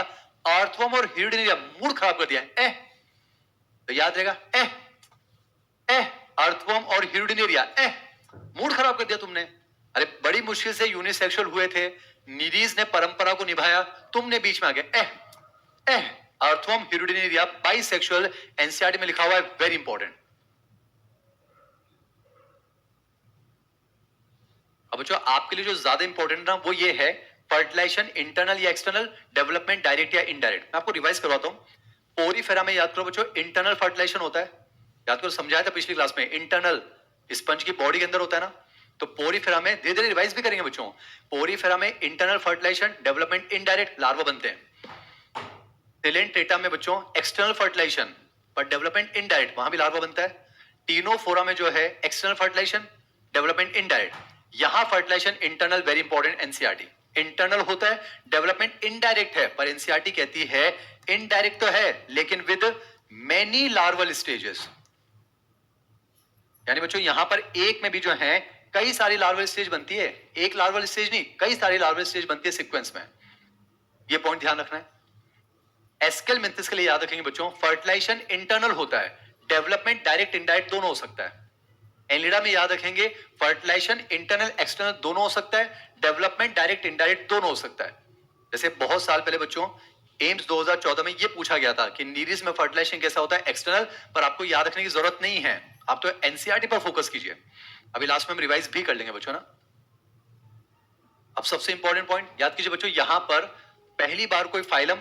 अर्थवर्म और ह्यूडिनेरिया मूड खराब कर दिया। तो याद रहेगा, अर्थवर्म और ह्यूडिनेरिया, मूड खराब कर दिया तुमने। अरे बड़ी मुश्किल से यूनिसेक्सुअल हुए थे, नीरीज ने परंपरा को निभाया, तुमने बीच में आ गए। अर्थवर्म ह्यूडिनेरिया बाइसेक्सुअल, एनसीईआरटी में लिखा हुआ है, वेरी इंपॉर्टेंट। अब बच्चों आपके लिए जो ज्यादा इंपॉर्टेंट ना वो ये है, फर्टिलाइजेशन इंटरनल या एक्सटर्नल, डेवलपमेंट डायरेक्ट या इनडायरेक्ट। मैं आपको रिवाइज करवाता हूँ। पोरीफेरा में याद करो बच्चों, इंटरनल फर्टिलाइजेशन होता है, याद करो, समझाया था पिछली क्लास में, इंटरनल स्पंज की बॉडी के अंदर होता है ना। तो पोरीफेरा में धीरे धीरे रिवाइज भी करेंगे बच्चों। पोरीफेरा में internal fertilisation, development indirect, larva बनते हैं। टेलेंटेटा में बच्चों एक्सटर्नल फर्टिलाइजेशन पर डेवलपमेंट इनडायरेक्ट, वहां भी लार्वा बनता है। टीनोफोरा में जो है एक्सटर्नल फर्टिलाइजेशन, डेवलपमेंट इनडायरेक्ट। यहां fertilisation internal, very important, NCERT internal होता है, डेवलपमेंट इनडायरेक्ट है, पर एनसीईआरटी कहती है इनडायरेक्ट तो है लेकिन विद मेनी लार्वल स्टेजेस। यानी बच्चों यहां पर एक में भी जो है कई सारी लार्वल स्टेज बनती है, एक लार्वल स्टेज नहीं, कई सारी लार्वल स्टेज बनती है सीक्वेंस में। ये पॉइंट ध्यान रखना है। एस्केलमेंथिस के लिए याद रखेंगे बच्चों, फर्टिलाइजेशन इंटरनल होता है, डेवलपमेंट डायरेक्ट इनडायरेक्ट दोनों हो सकता है। एनलिडा में याद रखेंगे, फर्टिलाइजेशन इंटरनल एक्सटर्नल दोनों हो सकता है, डेवलपमेंट डायरेक्ट इनडायरेक्ट दोनों हो सकता है। जैसे बहुत साल पहले बच्चों एम्स 2014 में ये पूछा गया था कि नीरिस में फर्टिलाइजेशन कैसा होता है एक्सटर्नल, पर आपको याद रखने की जरूरत नहीं है, आप तो एनसीईआरटी पर फोकस कीजिए। अभी लास्ट में हम रिवाइज भी कर लेंगे बच्चों ना। अब सबसे इंपॉर्टेंट पॉइंट याद कीजिए बच्चों, यहां पर पहली बार कोई फाइलम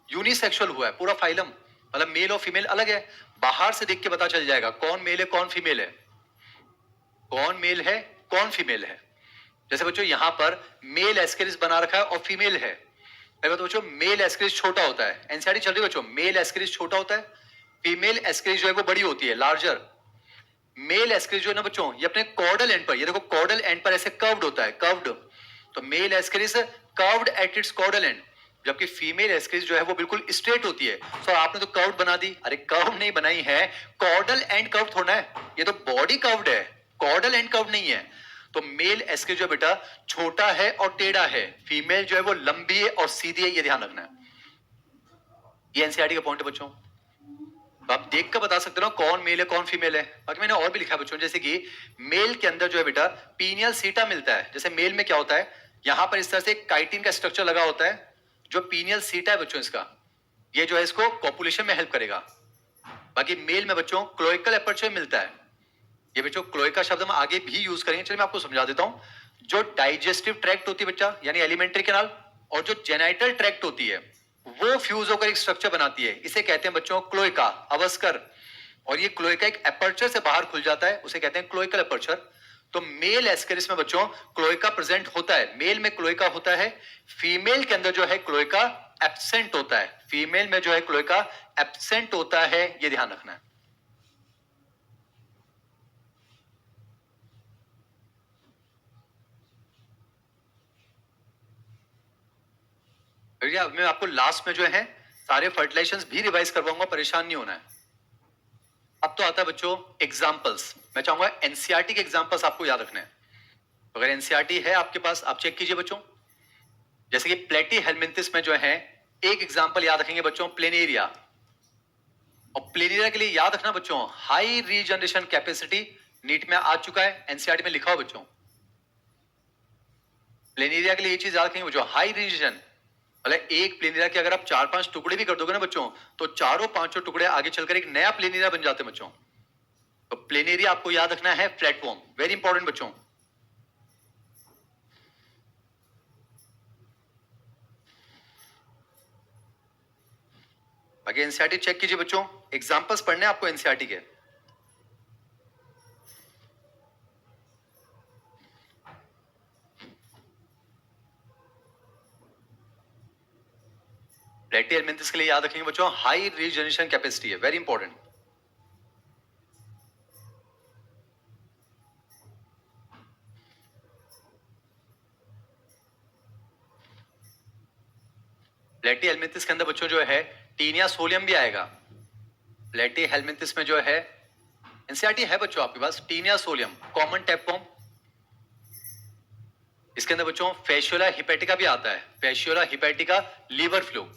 यूनिसेक्सुअल हुआ है, पूरा फाइलम, मतलब मेल और फीमेल अलग है, बाहर से देख के पता चल जाएगा कौन मेल है कौन फीमेल है, कौन मेल है कौन फीमेल है। जैसे बच्चों यहां पर मेल एस्केरिस बना रखा है और फीमेल है। तो बच्चों मेल एस्केरिस छोटा होता है, एनसीईआरटी चल रही है बच्चों, मेल एस्केरिस छोटा होता है, फीमेल एस्केरिस जो है वो बड़ी होती है, लार्जर। मेल एस्केरिस जो है ना बच्चों, ये अपने कॉर्डल एंड पर, ये देखो कॉर्डल एंड पर ऐसे कर्व्ड होता है, कर्व्ड। तो male ascaris curved at its caudal end, जबकि फीमेल एस्केरिस जो है वो बिल्कुल स्ट्रेट होती है। सो आपने तो कर्व्ड बना दी, अरे कर्व नहीं बनाई है, कॉर्डल एंड कर्व थोड़ा है, ये तो बॉडी कर्व्ड है, कॉर्डल एंड कर्व नहीं है। तो मेल एस्केरिस जो बेटा छोटा है और टेढ़ा है, फीमेल जो है वो लंबी है और सीधी है, ये ध्यान रखना है। ये एनसीईआरटी का पॉइंट है बच्चों। तो आप देख कर बता सकते हो कौन मेल है कौन फीमेल है। बाकी मैंने और भी लिखा है बच्चों, जैसे कि मेल के अंदर जो है बेटा पीनियल सीटा मिलता है। जैसे मेल में क्या होता है, यहां पर इस तरह से काइटिन का स्ट्रक्चर लगा होता है, जो पीनियल सीटा है बच्चों इसका, ये जो है इसको कॉपुलेशन में हेल्प करेगा। बाकी मेल में बच्चों क्लोइकल एपर्चर मिलता है। ये बच्चों क्लोइका शब्द हम आगे भी यूज करेंगे, चलिए मैं आपको समझा देता हूं। जो डाइजेस्टिव ट्रैक्ट होती है बच्चा, यानी एलिमेंट्री कैनाल, और जो जेनाइटल ट्रैक्ट होती है वो फ्यूज होकर एक स्ट्रक्चर बनाती है, इसे कहते हैं बच्चों क्लोइका, अवस्कर। और ये क्लोइका एक एपर्चर से बाहर खुल जाता है, उसे कहते हैं क्लोइकल एपर्चर। तो मेल एस्केरिस में बच्चों क्लोइका प्रेजेंट होता है, मेल में क्लोइका होता है, फीमेल के अंदर जो है क्लोइका एब्सेंट होता है, फीमेल में जो है क्लोइका एब्सेंट होता है, ये ध्यान रखना है। भैया मैं आपको लास्ट में जो है सारे फर्टिलाइजेशंस भी रिवाइज करवाऊंगा, परेशान नहीं होना है। अब तो आता है बच्चों एग्जांपल्स, मैं चाहूंगा एनसीईआरटी के एग्जांपल्स आपको याद रखने हैं। अगर एनसीईआरटी है आपके पास, आप चेक कीजिए बच्चों। जैसे कि प्लेटी हेलमिंथिस में जो है एक एग्जांपल याद रखेंगे बच्चों, प्लेनेरिया। और प्लेनेरिया के लिए याद रखना बच्चों, हाई रीजनरेशन कैपेसिटी, नीट में आ चुका है, एनसीईआरटी में लिखा हो बच्चों। प्लेनेरिया के लिए ये चीज याद रखेंगे बच्चों, हाई रीजन, मतलब एक प्लेनेरिया के अगर आप 4-5 टुकड़े भी कर दोगे ना बच्चों, तो चारों पांचों टुकड़े आगे चलकर एक नया प्लेनेरिया बन जाते हैं बच्चों। तो प्लेनेरिया आपको याद रखना है फ्लैटफॉर्म, वेरी इंपॉर्टेंट बच्चों। बाकी एनसीईआरटी चेक कीजिए बच्चों, एग्जांपल्स पढ़ने हैं आपको एनसीईआरटी के। प्लेटी हेलमिंथिस के लिए याद रखेंगे बच्चों, हाई रीजनरेशन कैपेसिटी है, वेरी इंपॉर्टेंट। प्लेटी हेलमिंथिस के अंदर बच्चों जो है टीनिया सोलियम भी आएगा। प्लेटी हेलमिंथिस में जो है एनसीईआरटी है बच्चों आपके पास, टीनिया सोलियम कॉमन टैपफॉर्म। इसके अंदर बच्चों फेशियोला हिपेटिका भी आता है, फेशियोला हिपेटिका, लीवर फ्लू।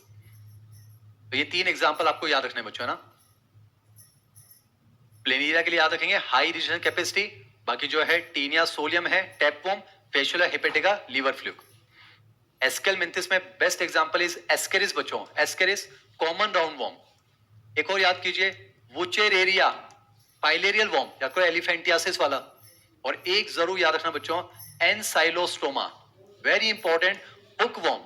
तो ये 3 एग्जांपल आपको याद रखने बच्चों, है ना। प्लेनेरिया के लिए याद रखेंगे हाई रीजनल कैपेसिटी, बाकी जो है टीनिया सोलियम है, tapeworm, fasciola hepatica, liver fluke. Aschelminthes में बेस्ट एग्जांपल इज एस्केरिस बच्चों, एस्केरिस कॉमन राउंड वॉर्म। एक और याद कीजिए वुचेरेरिया, पाइलेरियल वॉर्म या कोई एलिफेंटियासिस वाला। और एक जरूर याद रखना बच्चों, एनसाइलोस्टोमा, वेरी इंपॉर्टेंट, हुकवॉर्म,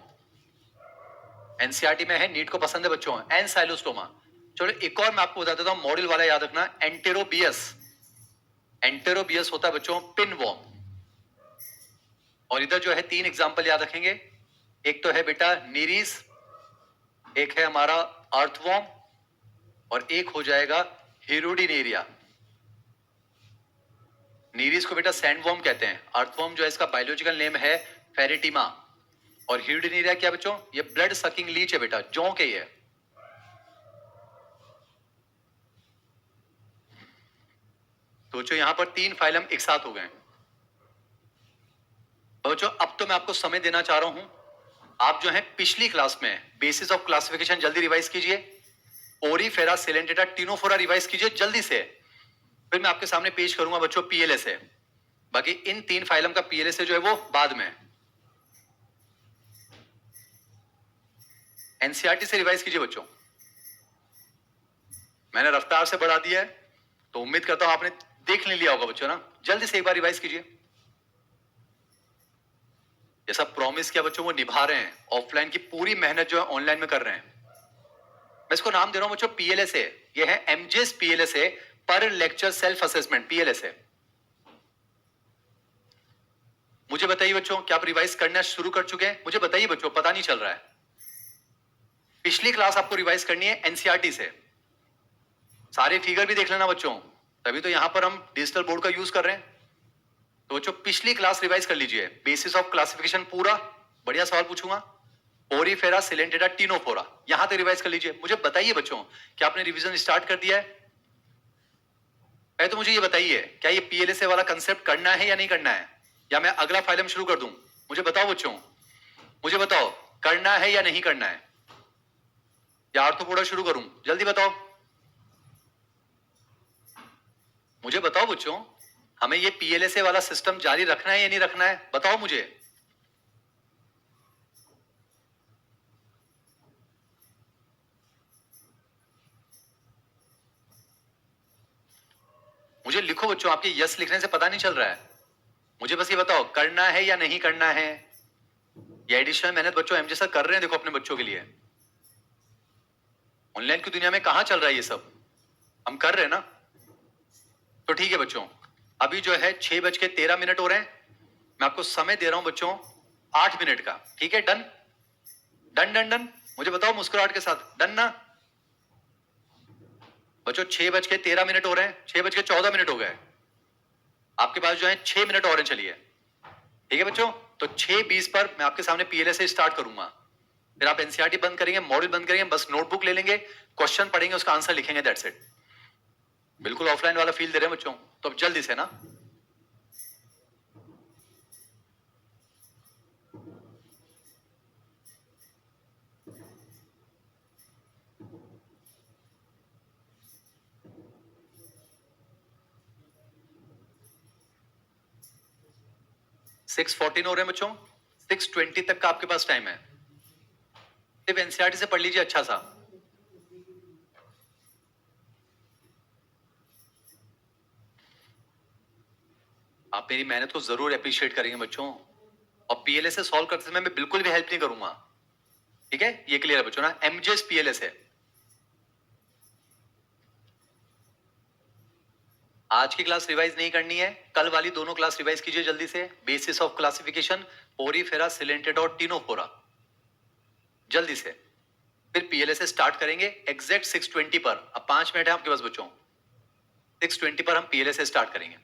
एनसीईआरटी में है, नीट को पसंद है बच्चों, एनसाइलोस्टोमा। चलो एक और मैं आपको बता देता हूं, मॉडल वाला याद रखना, एंटेरोबियस, एंटेरोबियस होता है बच्चों पिनवॉर्म। और इधर जो है 3 एग्जांपल याद रखेंगे, एक तो है बेटा नीरीज, एक है हमारा अर्थवॉर्म, और एक हो जाएगा हिरुडिनेरिया। नीरीज को बेटा सैंडवॉर्म कहते हैं, अर्थवॉर्म जो है इसका बायोलॉजिकल नेम है फेरेटिमा, और हिरुडिनेरिया क्या बच्चों, ये ब्लड सकिंग लीच है बेटा, जोंक है ये। तो बच्चों यहां पर 3 फाइलम एक साथ हो गए। बच्चों अब तो मैं आपको समय देना चाह रहा हूं, आप जो है पिछली क्लास में बेसिस ऑफ क्लासिफिकेशन जल्दी रिवाइज कीजिए, ओरीफेरा, सिलेंटेटा, टिनोफोरा रिवाइज कीजिए जल्दी से, फिर मैं आपके सामने पेश करूंगा बच्चों पीएलएसए। बाकी इन 3 फाइलम का पीएलएसए जो है वो बाद में। एनसीईआरटी से रिवाइज कीजिए बच्चों, मैंने रफ्तार से बढ़ा दिया है, तो उम्मीद करता हूं आपने देख नहीं लिया होगा बच्चों ना, जल्दी से एक बार रिवाइज कीजिए। जैसा प्रॉमिस किया बच्चों वो निभा रहे हैं, ऑफलाइन की पूरी मेहनत जो है ऑनलाइन में कर रहे हैं। मैं इसको नाम दे रहा हूं बच्चों पीएलएसए, ये है एमजेस पीएलएसए, पर लेक्चर सेल्फ असेसमेंट पीएलएसए। मुझे बताइए बच्चों, क्या आप रिवाइज करना शुरू कर चुके हैं? मुझे बताइए बच्चों, पता नहीं चल रहा है। पिछली क्लास आपको रिवाइज करनी है एनसीईआरटी से, सारे फिगर भी देख लेना बच्चों, तभी तो यहां पर हम डिजिटल बोर्ड का यूज कर रहे हैं। तो बच्चों पिछली क्लास रिवाइज कर लीजिए, बेसिस ऑफ क्लासिफिकेशन पूरा, बढ़िया सवाल पूछूंगा, ओरीफेरा, सिलेंटेटा, टिनोफोरा, यहां तक रिवाइज कर लीजिए। मुझे बताइए बच्चों, क्या आपने रिवीजन स्टार्ट कर दिया है? पहले तो मुझे ये बताइए, क्या ये पीएलएसए वाला कंसेप्ट करना है या नहीं करना है, या मैं अगला फाइलम शुरू कर दूं? मुझे बताओ बच्चों, मुझे बताओ, करना है या नहीं करना है, या आर्थोपोडा शुरू करूं? जल्दी बताओ, मुझे बताओ बच्चों, हमें ये पीएलएसए वाला सिस्टम जारी रखना है या नहीं रखना है, बताओ मुझे। मुझे लिखो बच्चों, आपके यस लिखने से पता नहीं चल रहा है, मुझे बस ये बताओ करना है या नहीं करना है। ये एडिशनल मेहनत बच्चों एमजे सर कर रहे हैं, देखो अपने बच्चों के लिए। ऑनलाइन की दुनिया में कहां चल रहा है ये सब, हम कर रहे हैं ना। तो ठीक है बच्चों, अभी जो है 6:13 हो रहे हैं, मैं आपको समय दे रहा हूं बच्चों 8 मिनट का, ठीक है? डन डन डन डन, मुझे बताओ मुस्कुराहट के साथ, डन ना बच्चों? 6:13 हो रहे हैं, 6:14 हो गए, आपके पास जो है 6 मिनट और हैं, चलिए ठीक है बच्चों। तो 6:20 पर मैं आपके सामने पीएलएसए स्टार्ट करूंगा, फिर आप एनसीईआरटी बंद करेंगे, मॉडल बंद करेंगे, बस नोटबुक ले लेंगे, क्वेश्चन पढ़ेंगे, उसका आंसर लिखेंगे, दैट्स इट। बिल्कुल ऑफलाइन वाला फील दे रहे हैं बच्चों, तो अब जल्दी से ना। सिक्स 14 हो रहे हैं बच्चों, 6:20 तक का आपके पास टाइम है, सिर्फ एनसीईआरटी से पढ़ लीजिए अच्छा सा। आप मेरी मेहनत को जरूर अप्रिशिएट करेंगे बच्चों, और पीएलएसए सॉल्व करते समय मैं बिल्कुल भी हेल्प नहीं करूंगा, ठीक है? ये क्लियर है बच्चों ना, एमजेस पीएलएसए। आज की क्लास रिवाइज नहीं करनी है, कल वाली दोनों क्लास रिवाइज कीजिए जल्दी से, बेसिस ऑफ क्लासिफिकेशन, ओरीफेरा, सिलेंटेडा और टिनोफोरा, जल्दी से। फिर पीएलएसए स्टार्ट करेंगे एग्जैक्ट 6:20 पर, अब 5 मिनट है आपके पास बच्चों, 6:20 पर हम पीएलएसए स्टार्ट करेंगे।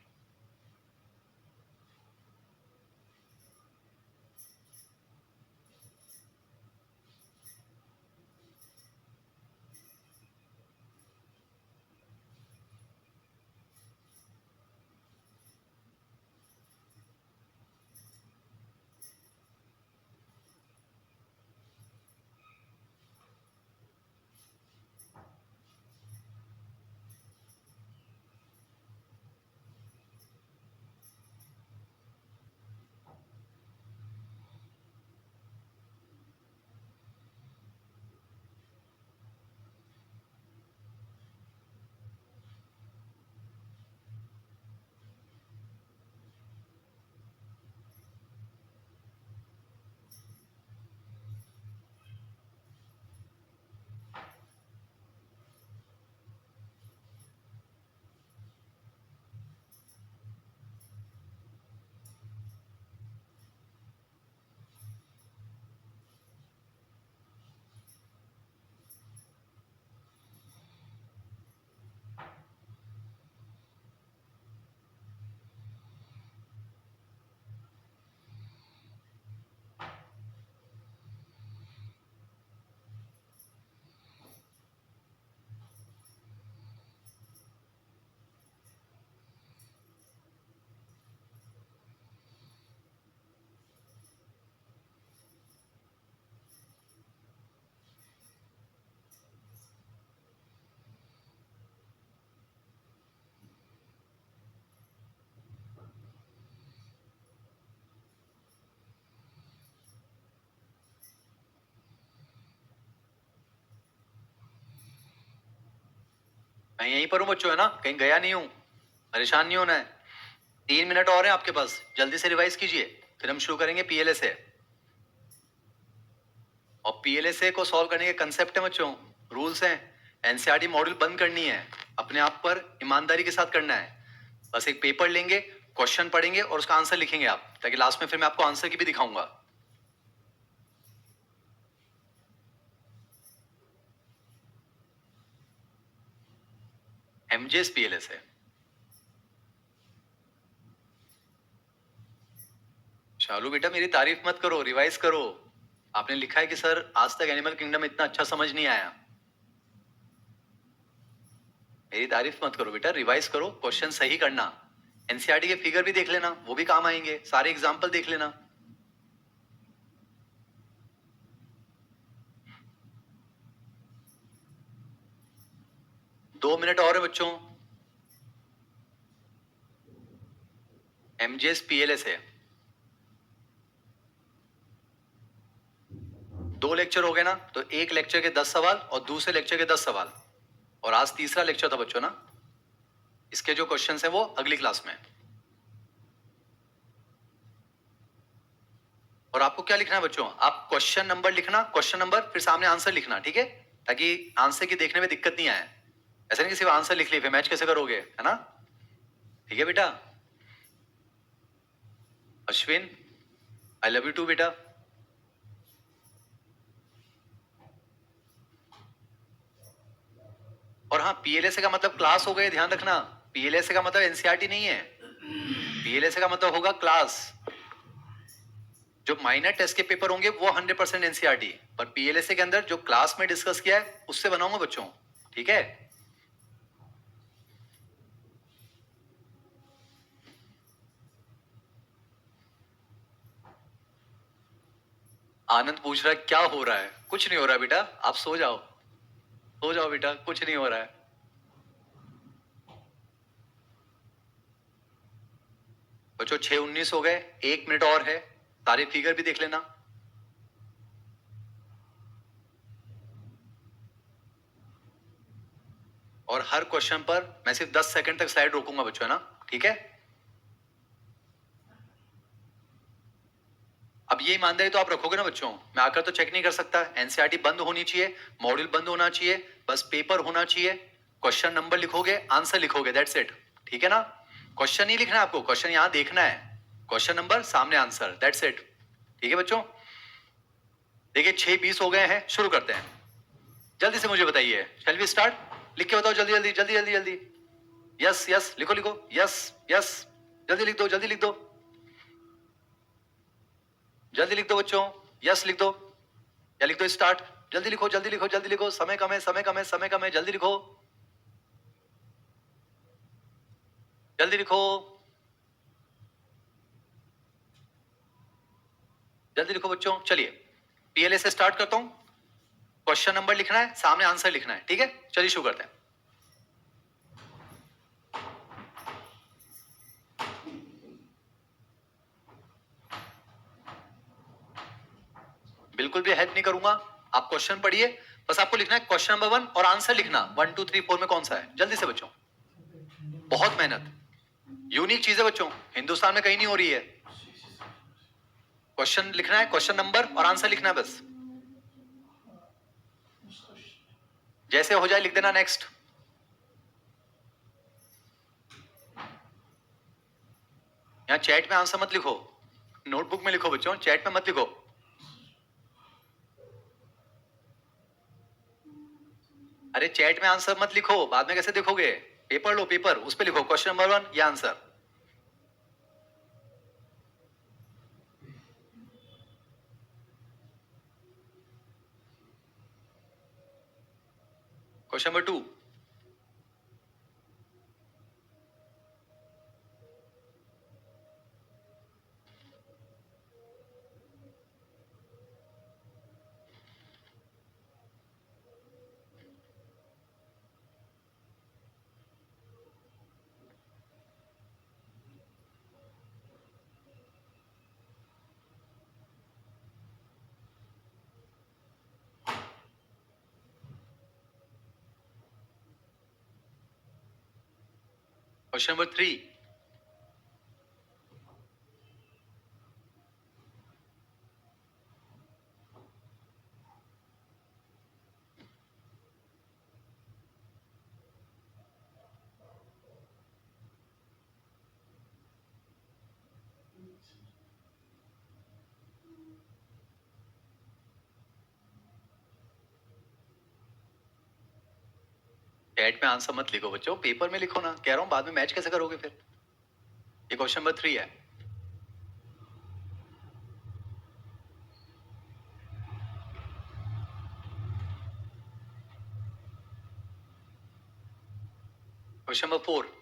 मैं यहीं पर हूँ बच्चों, है ना, कहीं गया नहीं हूँ, परेशान नहीं होना है। 3 मिनट और हैं आपके पास, जल्दी से रिवाइज कीजिए, फिर हम शुरू करेंगे पीएलए से। और पीएलए से को सॉल्व करने के कंसेप्ट है बच्चों, रूल्स हैं। एनसीईआरटी मॉड्यूल बंद करनी है, अपने आप पर ईमानदारी के साथ करना है। बस एक पेपर लेंगे, क्वेश्चन पढ़ेंगे और उसका आंसर लिखेंगे आप, ताकि लास्ट में फिर मैं आपको आंसर की भी दिखाऊंगा। एमजेएस पीएलए से। शालू बेटा मेरी तारीफ मत करो, रिवाइज करो। आपने लिखा है कि सर आज तक एनिमल किंगडम इतना अच्छा समझ नहीं आया। मेरी तारीफ मत करो बेटा, रिवाइज करो, क्वेश्चन सही करना। एनसीईआरटी के फिगर भी देख लेना, वो भी काम आएंगे, सारे एग्जाम्पल देख लेना। दो मिनट और है बच्चों। एमजेएस पीएलए से 2 लेक्चर हो गए ना, तो एक लेक्चर के 10 सवाल और दूसरे लेक्चर के 10 सवाल, और आज तीसरा लेक्चर था बच्चों ना। इसके जो क्वेश्चंस हैं वो अगली क्लास में। और आपको क्या लिखना है बच्चों, आप क्वेश्चन नंबर लिखना, क्वेश्चन नंबर फिर सामने आंसर लिखना, ठीक है, ताकि आंसर की देखने में दिक्कत नहीं आए। ऐसा नहीं कि सिर्फ आंसर लिख लिए फिर मैच कैसे करोगे, है ना। ठीक है बेटा। Ashwin, I love you too बेटा। और हाँ, पीएलएसए का मतलब क्लास हो गए, ध्यान रखना। पीएलएसए का मतलब एनसीईआरटी नहीं है, पीएलएसए का मतलब होगा क्लास। जो माइनर टेस्ट के पेपर होंगे वो 100% एनसीईआरटी, पर पीएलएसए के अंदर जो क्लास में डिस्कस किया है उससे बनाऊंगा बच्चों, ठीक है। आनंद पूछ रहा है क्या हो रहा है, कुछ नहीं हो रहा बेटा, आप सो जाओ, सो जाओ बेटा, कुछ नहीं हो रहा है। बच्चों 6:19 हो गए, 1 मिनट और है, सारे फिगर भी देख लेना। और हर क्वेश्चन पर मैं सिर्फ 10 सेकंड तक स्लाइड रोकूंगा बच्चों, है ना, ठीक है। अब ये ईमानदारी तो आप रखोगे ना बच्चों, मैं आकर तो चेक नहीं कर सकता। एनसीईआरटी बंद होनी चाहिए, मॉड्यूल बंद होना चाहिए, बस पेपर होना चाहिए, क्वेश्चन नंबर लिखोगे, आंसर लिखोगे, दैट्स इट, ठीक है ना। क्वेश्चन नहीं लिखना है आपको, क्वेश्चन यहां देखना है, क्वेश्चन नंबर सामने आंसर, दैट्स इट, ठीक है बच्चों। देखिए 6:20 हो गए हैं, शुरू करते हैं। जल्दी से मुझे बताइए, शैल वी स्टार्ट, लिख के बताओ जल्दी जल्दी जल्दी जल्दी जल्दी। यस यस लिखो लिखो, यस यस, जल्दी लिख दो, जल्दी लिख दो, जल्दी लिख दो बच्चों, यस लिख दो, या लिख दो स्टार्ट। जल्दी लिखो जल्दी लिखो जल्दी लिखो, समय कम है समय कम है समय कम है, जल्दी लिखो, जल्दी लिखो, जल्दी लिखो बच्चों। चलिए पीएलए से स्टार्ट करता हूं, क्वेश्चन नंबर लिखना है, सामने आंसर लिखना है, ठीक है। चलिए शुरू करते हैं। बिल्कुल भी हेल्प नहीं करूंगा, आप क्वेश्चन पढ़िए, बस आपको लिखना है क्वेश्चन नंबर 1 और आंसर लिखना 1 2 3 4 में कौन सा है, जल्दी से बच्चों। बहुत मेहनत, यूनिक चीज है बच्चों, हिंदुस्तान में कहीं नहीं हो रही है। क्वेश्चन लिखना है, क्वेश्चन नंबर और आंसर लिखना है बस, जैसे हो जाए लिख देना नेक्स्ट। यहाँ चैट में आंसर मत लिखो, नोटबुक में लिखो बच्चों, चैट में मत लिखो। अरे चैट में आंसर मत लिखो, बाद में कैसे देखोगे, पेपर लो, पेपर उस पे लिखो क्वेश्चन नंबर 1 या answer. Question number 2, question number 3, chat में आंसर मत लिखो बच्चों, पेपर में लिखो ना, कह रहा हूं बाद में मैच कैसे करोगे फिर। ये क्वेश्चन नंबर 3 है। Question number 4,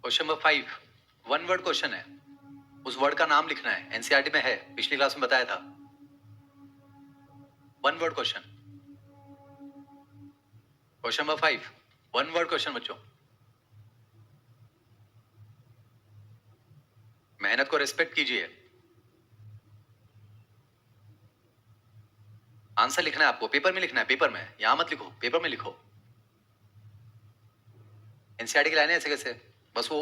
question number 5, one word question है, उस वर्ड का नाम लिखना है, एनसीईआरटी में है, पिछली क्लास में बताया था। One word question. Question number 5, one word question बच्चों। मेहनत को रिस्पेक्ट कीजिए। आंसर लिखना है आपको, पेपर में लिखना है, पेपर में, यहां मत लिखो, पेपर में लिखो। एनसीईआरटी की लाइनें ऐसे कैसे, बस वो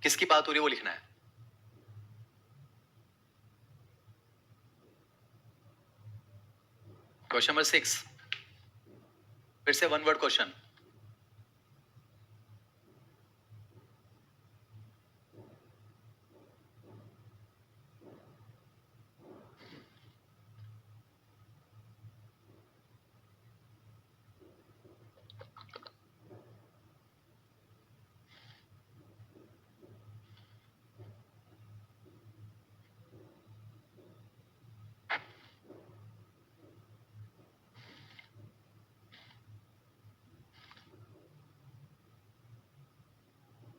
किसकी बात हो रही है वो लिखना है। क्वेश्चन नंबर 6, फिर से one word question.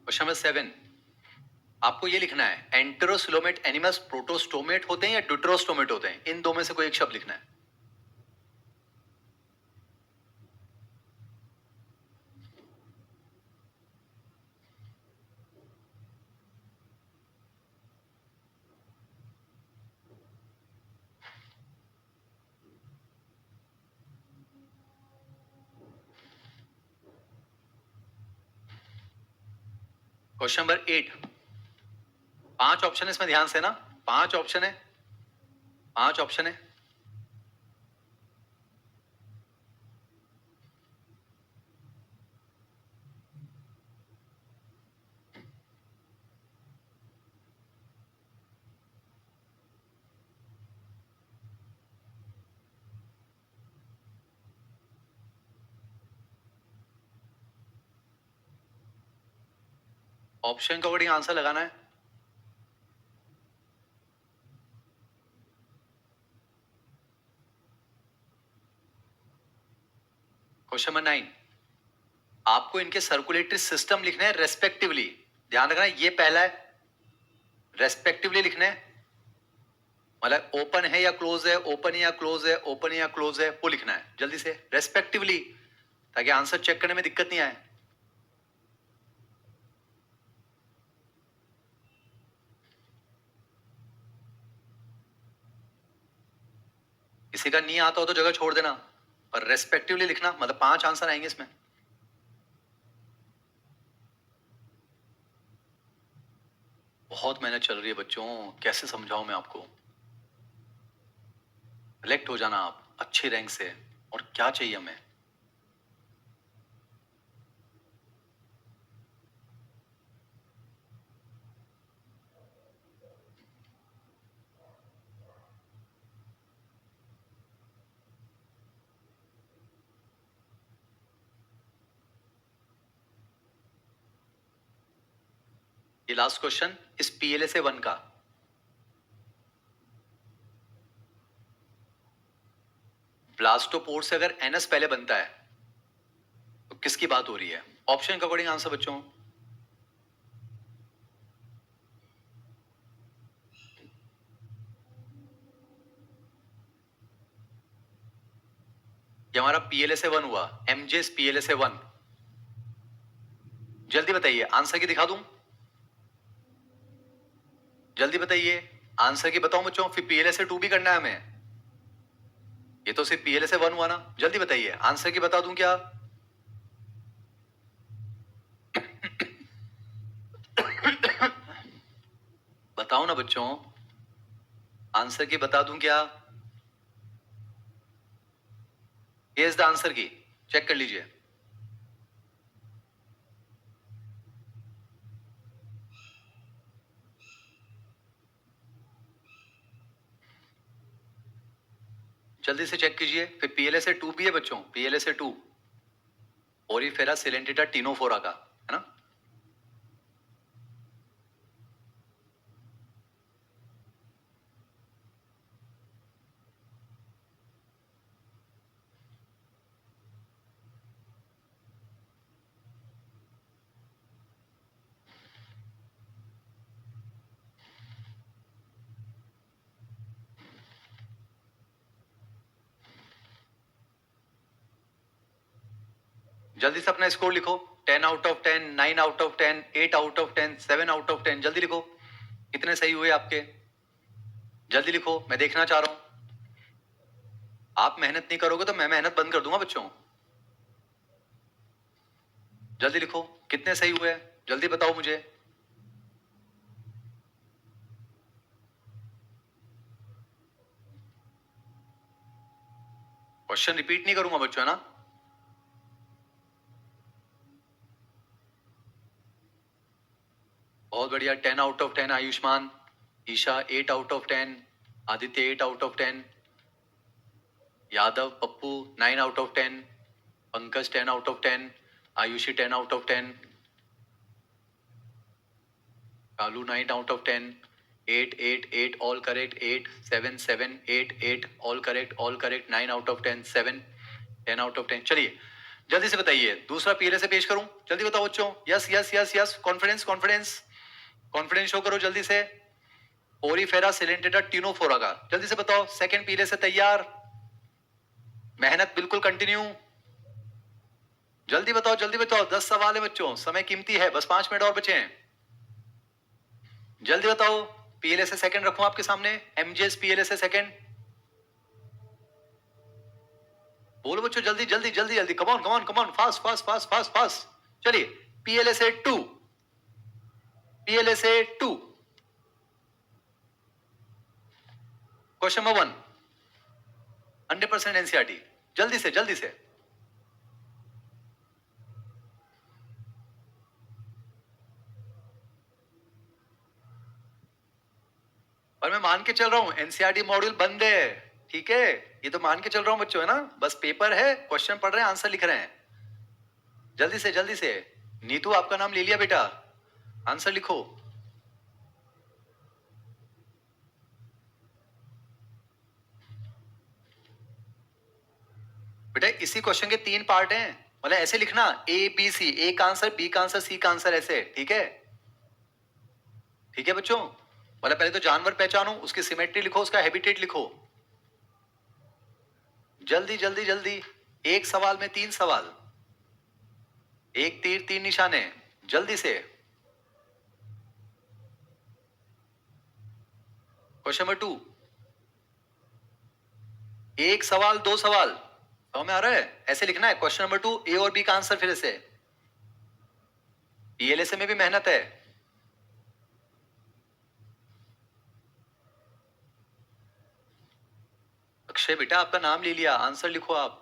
Question number 7, आपको ये लिखना है, एंटेरोसिलोमेट एनिमल्स प्रोटोस्टोमेट होते हैं या ड्यूटेरोस्टोमेट होते हैं, इन दो में से कोई एक शब्द लिखना है। क्वेश्चन नंबर 8, 5 ऑप्शन है इसमें, ध्यान से ना, 5 ऑप्शन है, 5 ऑप्शन है। ऑप्शन के अकॉर्डिंग आंसर लगाना है। क्वेश्चन नंबर 9, आपको इनके सर्कुलेटरी सिस्टम लिखना है रेस्पेक्टिवली। ध्यान रखना ये पहला है, रेस्पेक्टिवली लिखना है, मतलब ओपन है या क्लोज है, ओपन या क्लोज है, ओपन या क्लोज है, वो लिखना है जल्दी से रेस्पेक्टिवली, ताकि आंसर चेक करने में दिक्कत नहीं आए। किसी का नहीं आता हो तो जगह छोड़ देना, पर रेस्पेक्टिवली लिखना, मतलब 5 आंसर आएंगे इसमें। बहुत मेहनत चल रही है बच्चों, कैसे समझाऊं मैं आपको। सिलेक्ट हो जाना आप अच्छी रैंक से, और क्या चाहिए हमें। ये लास्ट क्वेश्चन इस पीएलएसए 1 का, ब्लास्टोपोर से अगर एनएस पहले बनता है तो किसकी बात हो रही है। ऑप्शन के अकॉर्डिंग आंसर बच्चों। ये हमारा PLSA 1 हुआ, MJS PLSA 1। जल्दी बताइए, आंसर की दिखा दूं? जल्दी बताइए, आंसर की बताऊं बच्चों, फिर PLSA 2 भी करना है हमें। ये तो सिर्फ PLSA 1 हुआ ना। जल्दी बताइए, आंसर की बता दूं क्या? बताओ ना बच्चों, आंसर की बता दूं क्या? गेस द आंसर की, चेक कर लीजिए। जल्दी से चेक कीजिए। फिर PLSA 2 भी है बच्चों, PLSA 2 ओरिफेरा सिलेंटेटा टिनोफोरा का, है ना। जल्दी से अपना स्कोर लिखो। 10 out of 10, 9 out of 10, 8 out of 10, 7 out of 10। जल्दी लिखो, कितने सही हुए आपके। जल्दी लिखो, मैं देखना चाह रहा हूं। आप मेहनत नहीं करोगे तो मैं मेहनत बंद कर दूंगा बच्चों। जल्दी लिखो, कितने सही हुए, जल्दी बताओ मुझे। क्वेश्चन रिपीट नहीं करूंगा बच्चों, है ना। बहुत बढ़िया। 10 out of 10 Ayushman. Isha 8 out of 10। Aditya 8 out of 10। Yadav Pappu 9 out of 10। Pankaj 10 out of 10। Ayushi 10 out of 10। Kalu 9 out of 10। 8 8 8 all correct. 8 7 7 8 8 all correct, all correct. 9 out of 10। 7 10 out of 10। चलिए जल्दी से बताइए, दूसरा पीएलए से पेश करूं? जल्दी बताओ बच्चों। Yes yes yes yes, confidence confidence confidence show करो जल्दी से। ओरिफेरा सिलेंटेटा टिनोफोरा का, जल्दी से बताओ। सेकंड पीरियड से तैयार, मेहनत बिल्कुल कंटिन्यू। जल्दी बताओ जल्दी बताओ, 10 सवाल है बच्चों, समय कीमती है, बस 5 मिनट और बचे हैं। जल्दी बताओ। पीएलए से सेकंड रखूं आपके सामने, एमजीएस पीएलए से सेकंड। बोलो बच्चों, जल्दी जल्दी जल्दी जल्दी, come on come on come on, fast fast fast fast fast. चलिए, पीएलए से 2, पीएलए से 2, क्वेश्चन नंबर 1, 100% एनसीईआरटी। जल्दी से जल्दी से। और मैं मान के चल रहा हूं एनसीईआरटी मॉड्यूल बंद है, ठीक है। ये तो मान के चल रहा हूं बच्चों, है ना। बस पेपर है, क्वेश्चन पढ़ रहे हैं, आंसर लिख रहे हैं। जल्दी से जल्दी से। नीतू आपका नाम ले लिया बेटा, आंसर लिखो। बेटा इसी क्वेश्चन के 3 पार्ट हैं, मतलब ऐसे लिखना, ए बी सी, ए का आंसर, बी का आंसर, सी का आंसर, ऐसे, ठीक है। ठीक है बच्चों, मतलब पहले तो जानवर पहचानो, उसकी सिमेट्री लिखो, उसका हैबिटेट लिखो। जल्दी जल्दी जल्दी। एक सवाल में 3 सवाल, एक तीर 3 निशाने, जल्दी से। क्वेश्चन नंबर 2, एक सवाल 2 सवाल, समझ में आ रहा है? ऐसे लिखना है। क्वेश्चन नंबर 2, ए और बी का आंसर फिर से। पीएलएसए में भी मेहनत है। अक्षय बेटा आपका नाम ले लिया, आंसर लिखो आप।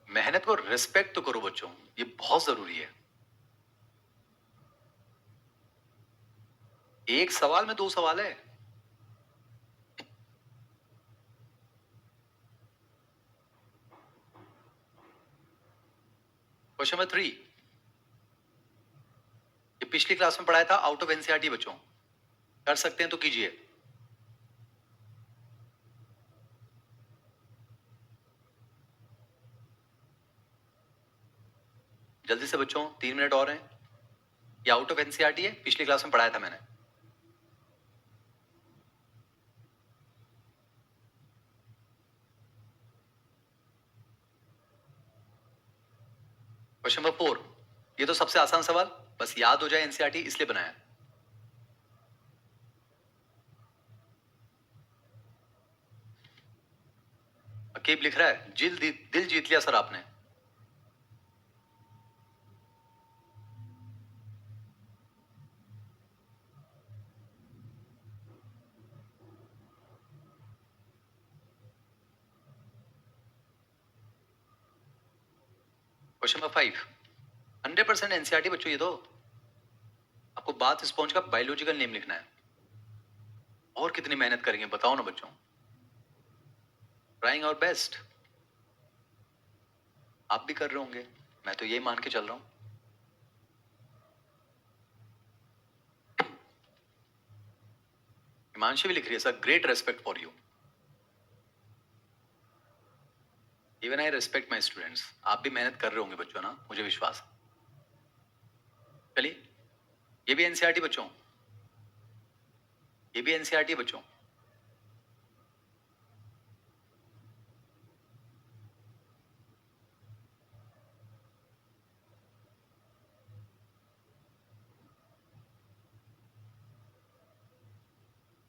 मेहनत को रिस्पेक्ट तो करो बच्चों, ये बहुत जरूरी है। एक सवाल में 2 सवाल है। क्वेश्चन नंबर 3, ये पिछली क्लास में पढ़ाया था, आउट ऑफ एनसीईआरटी बच्चों, कर सकते हैं तो कीजिए। जल्दी से बच्चों, 3 मिनट और हैं। ये आउट ऑफ एनसीईआरटी है, पिछली क्लास में पढ़ाया था मैंने। क्वेश्चन नंबर 4, ये तो सबसे आसान सवाल, बस याद हो जाए, एनसीईआरटी इसलिए बनाया। अकीब लिख रहा है, दिल जीत लिया सर आपने। क्वेश्चन नंबर 5, 100% एनसीईआरटी बच्चों ये तो। आपको बाथ स्पॉन्ज का बायोलॉजिकल नेम लिखना है। और कितनी मेहनत करेंगे बताओ ना बच्चों। Trying our best. आप भी कर रहे होंगे, मैं तो यही मान के चल रहा हूं। हिमांशी भी लिख रही है, sir great respect for you. Even I respect my students. आप भी मेहनत कर रहे होंगे बच्चों ना, मुझे विश्वास है। चलिए, ये भी एनसीईआरटी बच्चों, ये भी एनसीईआरटी बच्चों।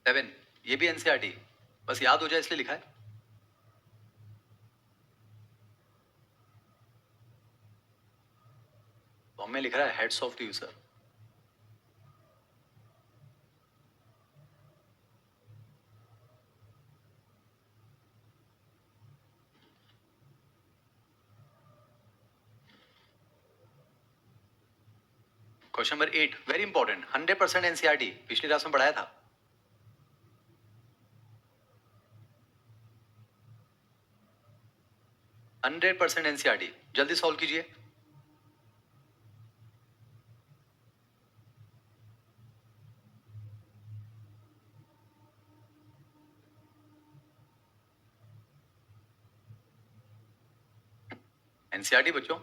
सेवन, ये भी एनसीईआरटी, बस याद हो जाए इसलिए लिखा है। तो हमें लिख रहा है heads off to you sir. Question number 8 very important, 100% NCERT, पिछली क्लास में पढ़ाया था। हंड्रेड परसेंट एनसीईआरटी, जल्दी सॉल्व कीजिए। एनसीईआरटी बच्चों,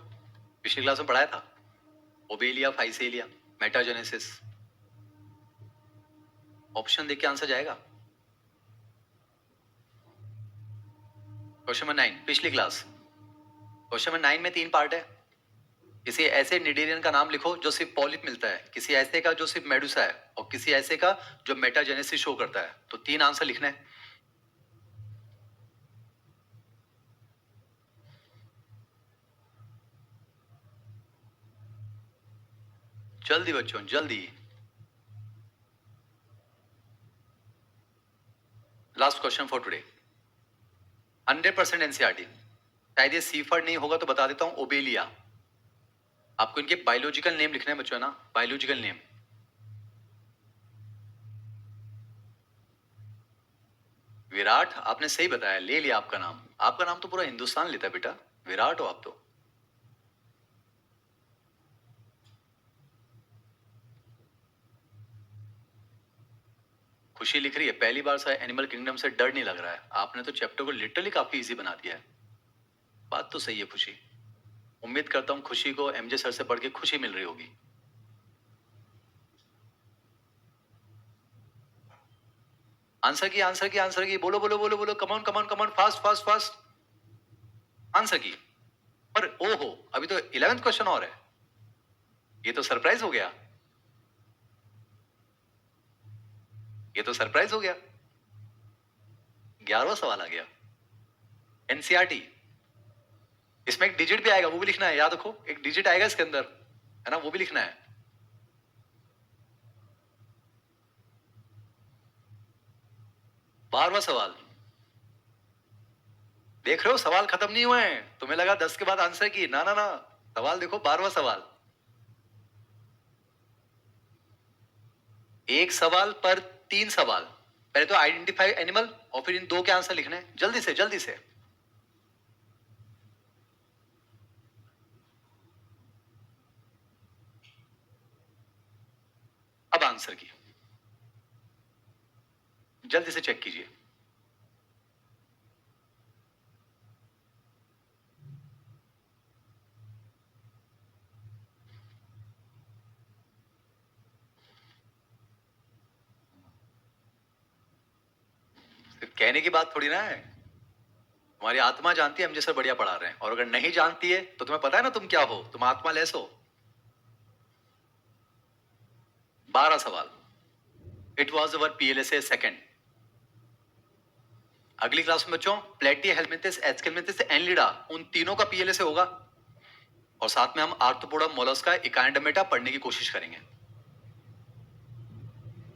पिछली क्लास में पढ़ाया था। Obelia, Physalia, metagenesis. ऑप्शन देख के आंसर जाएगा। क्वेश्चन नंबर 9, पिछली क्लास। क्वेश्चन नंबर 9 में 3 पार्ट है। किसी ऐसे निडेरियन का नाम लिखो जो सिर्फ पॉलिप मिलता है, किसी ऐसे का जो सिर्फ मेडुसा है, और किसी ऐसे का जो मेटाजेनेसिस शो करता है। तो 3 आंसर लिखना है। जल्दी बच्चों जल्दी। Last question for today, 100% NCERT. शायद ये सीफर्ड नहीं होगा तो बता देता हूं, ओबेलिया। आपको इनके बायोलॉजिकल नेम लिखना है बच्चों ना, बायोलॉजिकल नेम। विराट, आपने सही बताया, ले लिया आपका नाम। आपका नाम तो पूरा हिंदुस्तान लेता है बेटा, विराट हो आप तो। खुशी लिख रही है, पहली बार से एनिमल किंगडम से डर नहीं लग रहा है। आपने तो चैप्टर को लिटरली काफी इजी बना दिया है। बात तो सही है खुशी। उम्मीद करता हूं खुशी को एमजे सर से पढ़ के खुशी मिल रही होगी। आंसर की, बोलो बोलो बोलो बोलो, come on come on come on, fast fast fast. Answer की। पर ओहो, अभी तो 11th क्वेश्चन और है। ये तो सरप्राइज हो गया, ये तो सरप्राइज हो गया। 11वां सवाल आ गया। एनसीईआरटी, इसमें एक डिजिट भी आएगा, वो भी लिखना है, याद रखो, एक डिजिट आएगा इसके अंदर, है ना, वो भी लिखना है। 12वां सवाल। देख रहे हो सवाल खत्म नहीं हुए हैं, तुम्हें लगा 10 के बाद आंसर की, ना ना ना, सवाल देखो, 12वां सवाल। एक सवाल पर 3 सवाल। पहले तो आइडेंटिफाई एनिमल, और फिर इन 2 के आंसर लिखने हैं, जल्दी से जल्दी से। अब आंसर की, जल्दी से चेक कीजिए। कहने की बात थोड़ी ना है, तुम्हारी आत्मा जानती है हम जैसे बढ़िया पढ़ा रहे हैं, और अगर नहीं जानती है तो तुम्हें पता है ना तुम क्या हो, तुम आत्मा लेस हो। 12 सवाल। It was our PLSA second. अगली क्लास में बच्चों प्लेटी हेलमिंथिस एस्केलमिंथिस एनलिडा उन तीनों का पीएलएसए होगा, और साथ में हम आर्थ्रोपोडा मोलस्का इकाइंडोमेटा पढ़ने की कोशिश करेंगे।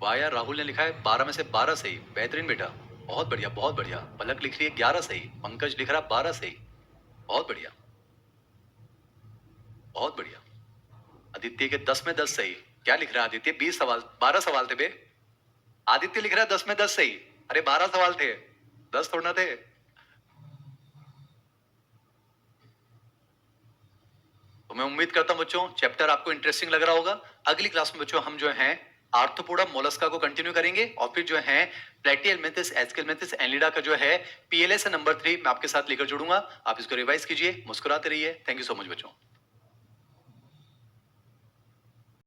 वाह यार, राहुल ने लिखा है 12 में से 12 सही, बेहतरीन बेटा, बहुत बढ़िया बहुत बढ़िया। पलक लिख रही है 11 सही, पंकज लिख रहा 12 सही, बहुत बढ़िया बहुत बढ़िया। आदित्य के 10 में 10 सही। क्या लिख रहा है आदित्य? 20 सवाल, 12 सवाल थे बे। आदित्य लिख रहा है 10 में 10 सही। अरे 12 सवाल थे, 10 थोड़ा ना थे। तो मैं उम्मीद करता हूं बच्चों चैप्टर आपको इंटरेस्टिंग लग रहा होगा। अगली क्लास में बच्चों हम जो है आर्थ्रोपोडा मोलस्का को कंटिन्यू करेंगे, और फिर जो है प्लेटिहेलमिंथिस एस्केलमिंथिस एनलिडा का जो है पीएलएस नंबर 3 मैं आपके साथ लेकर जुड़ूंगा। आप इसको रिवाइज कीजिए, मुस्कुराते रहिए। थैंक यू सो मच बच्चों।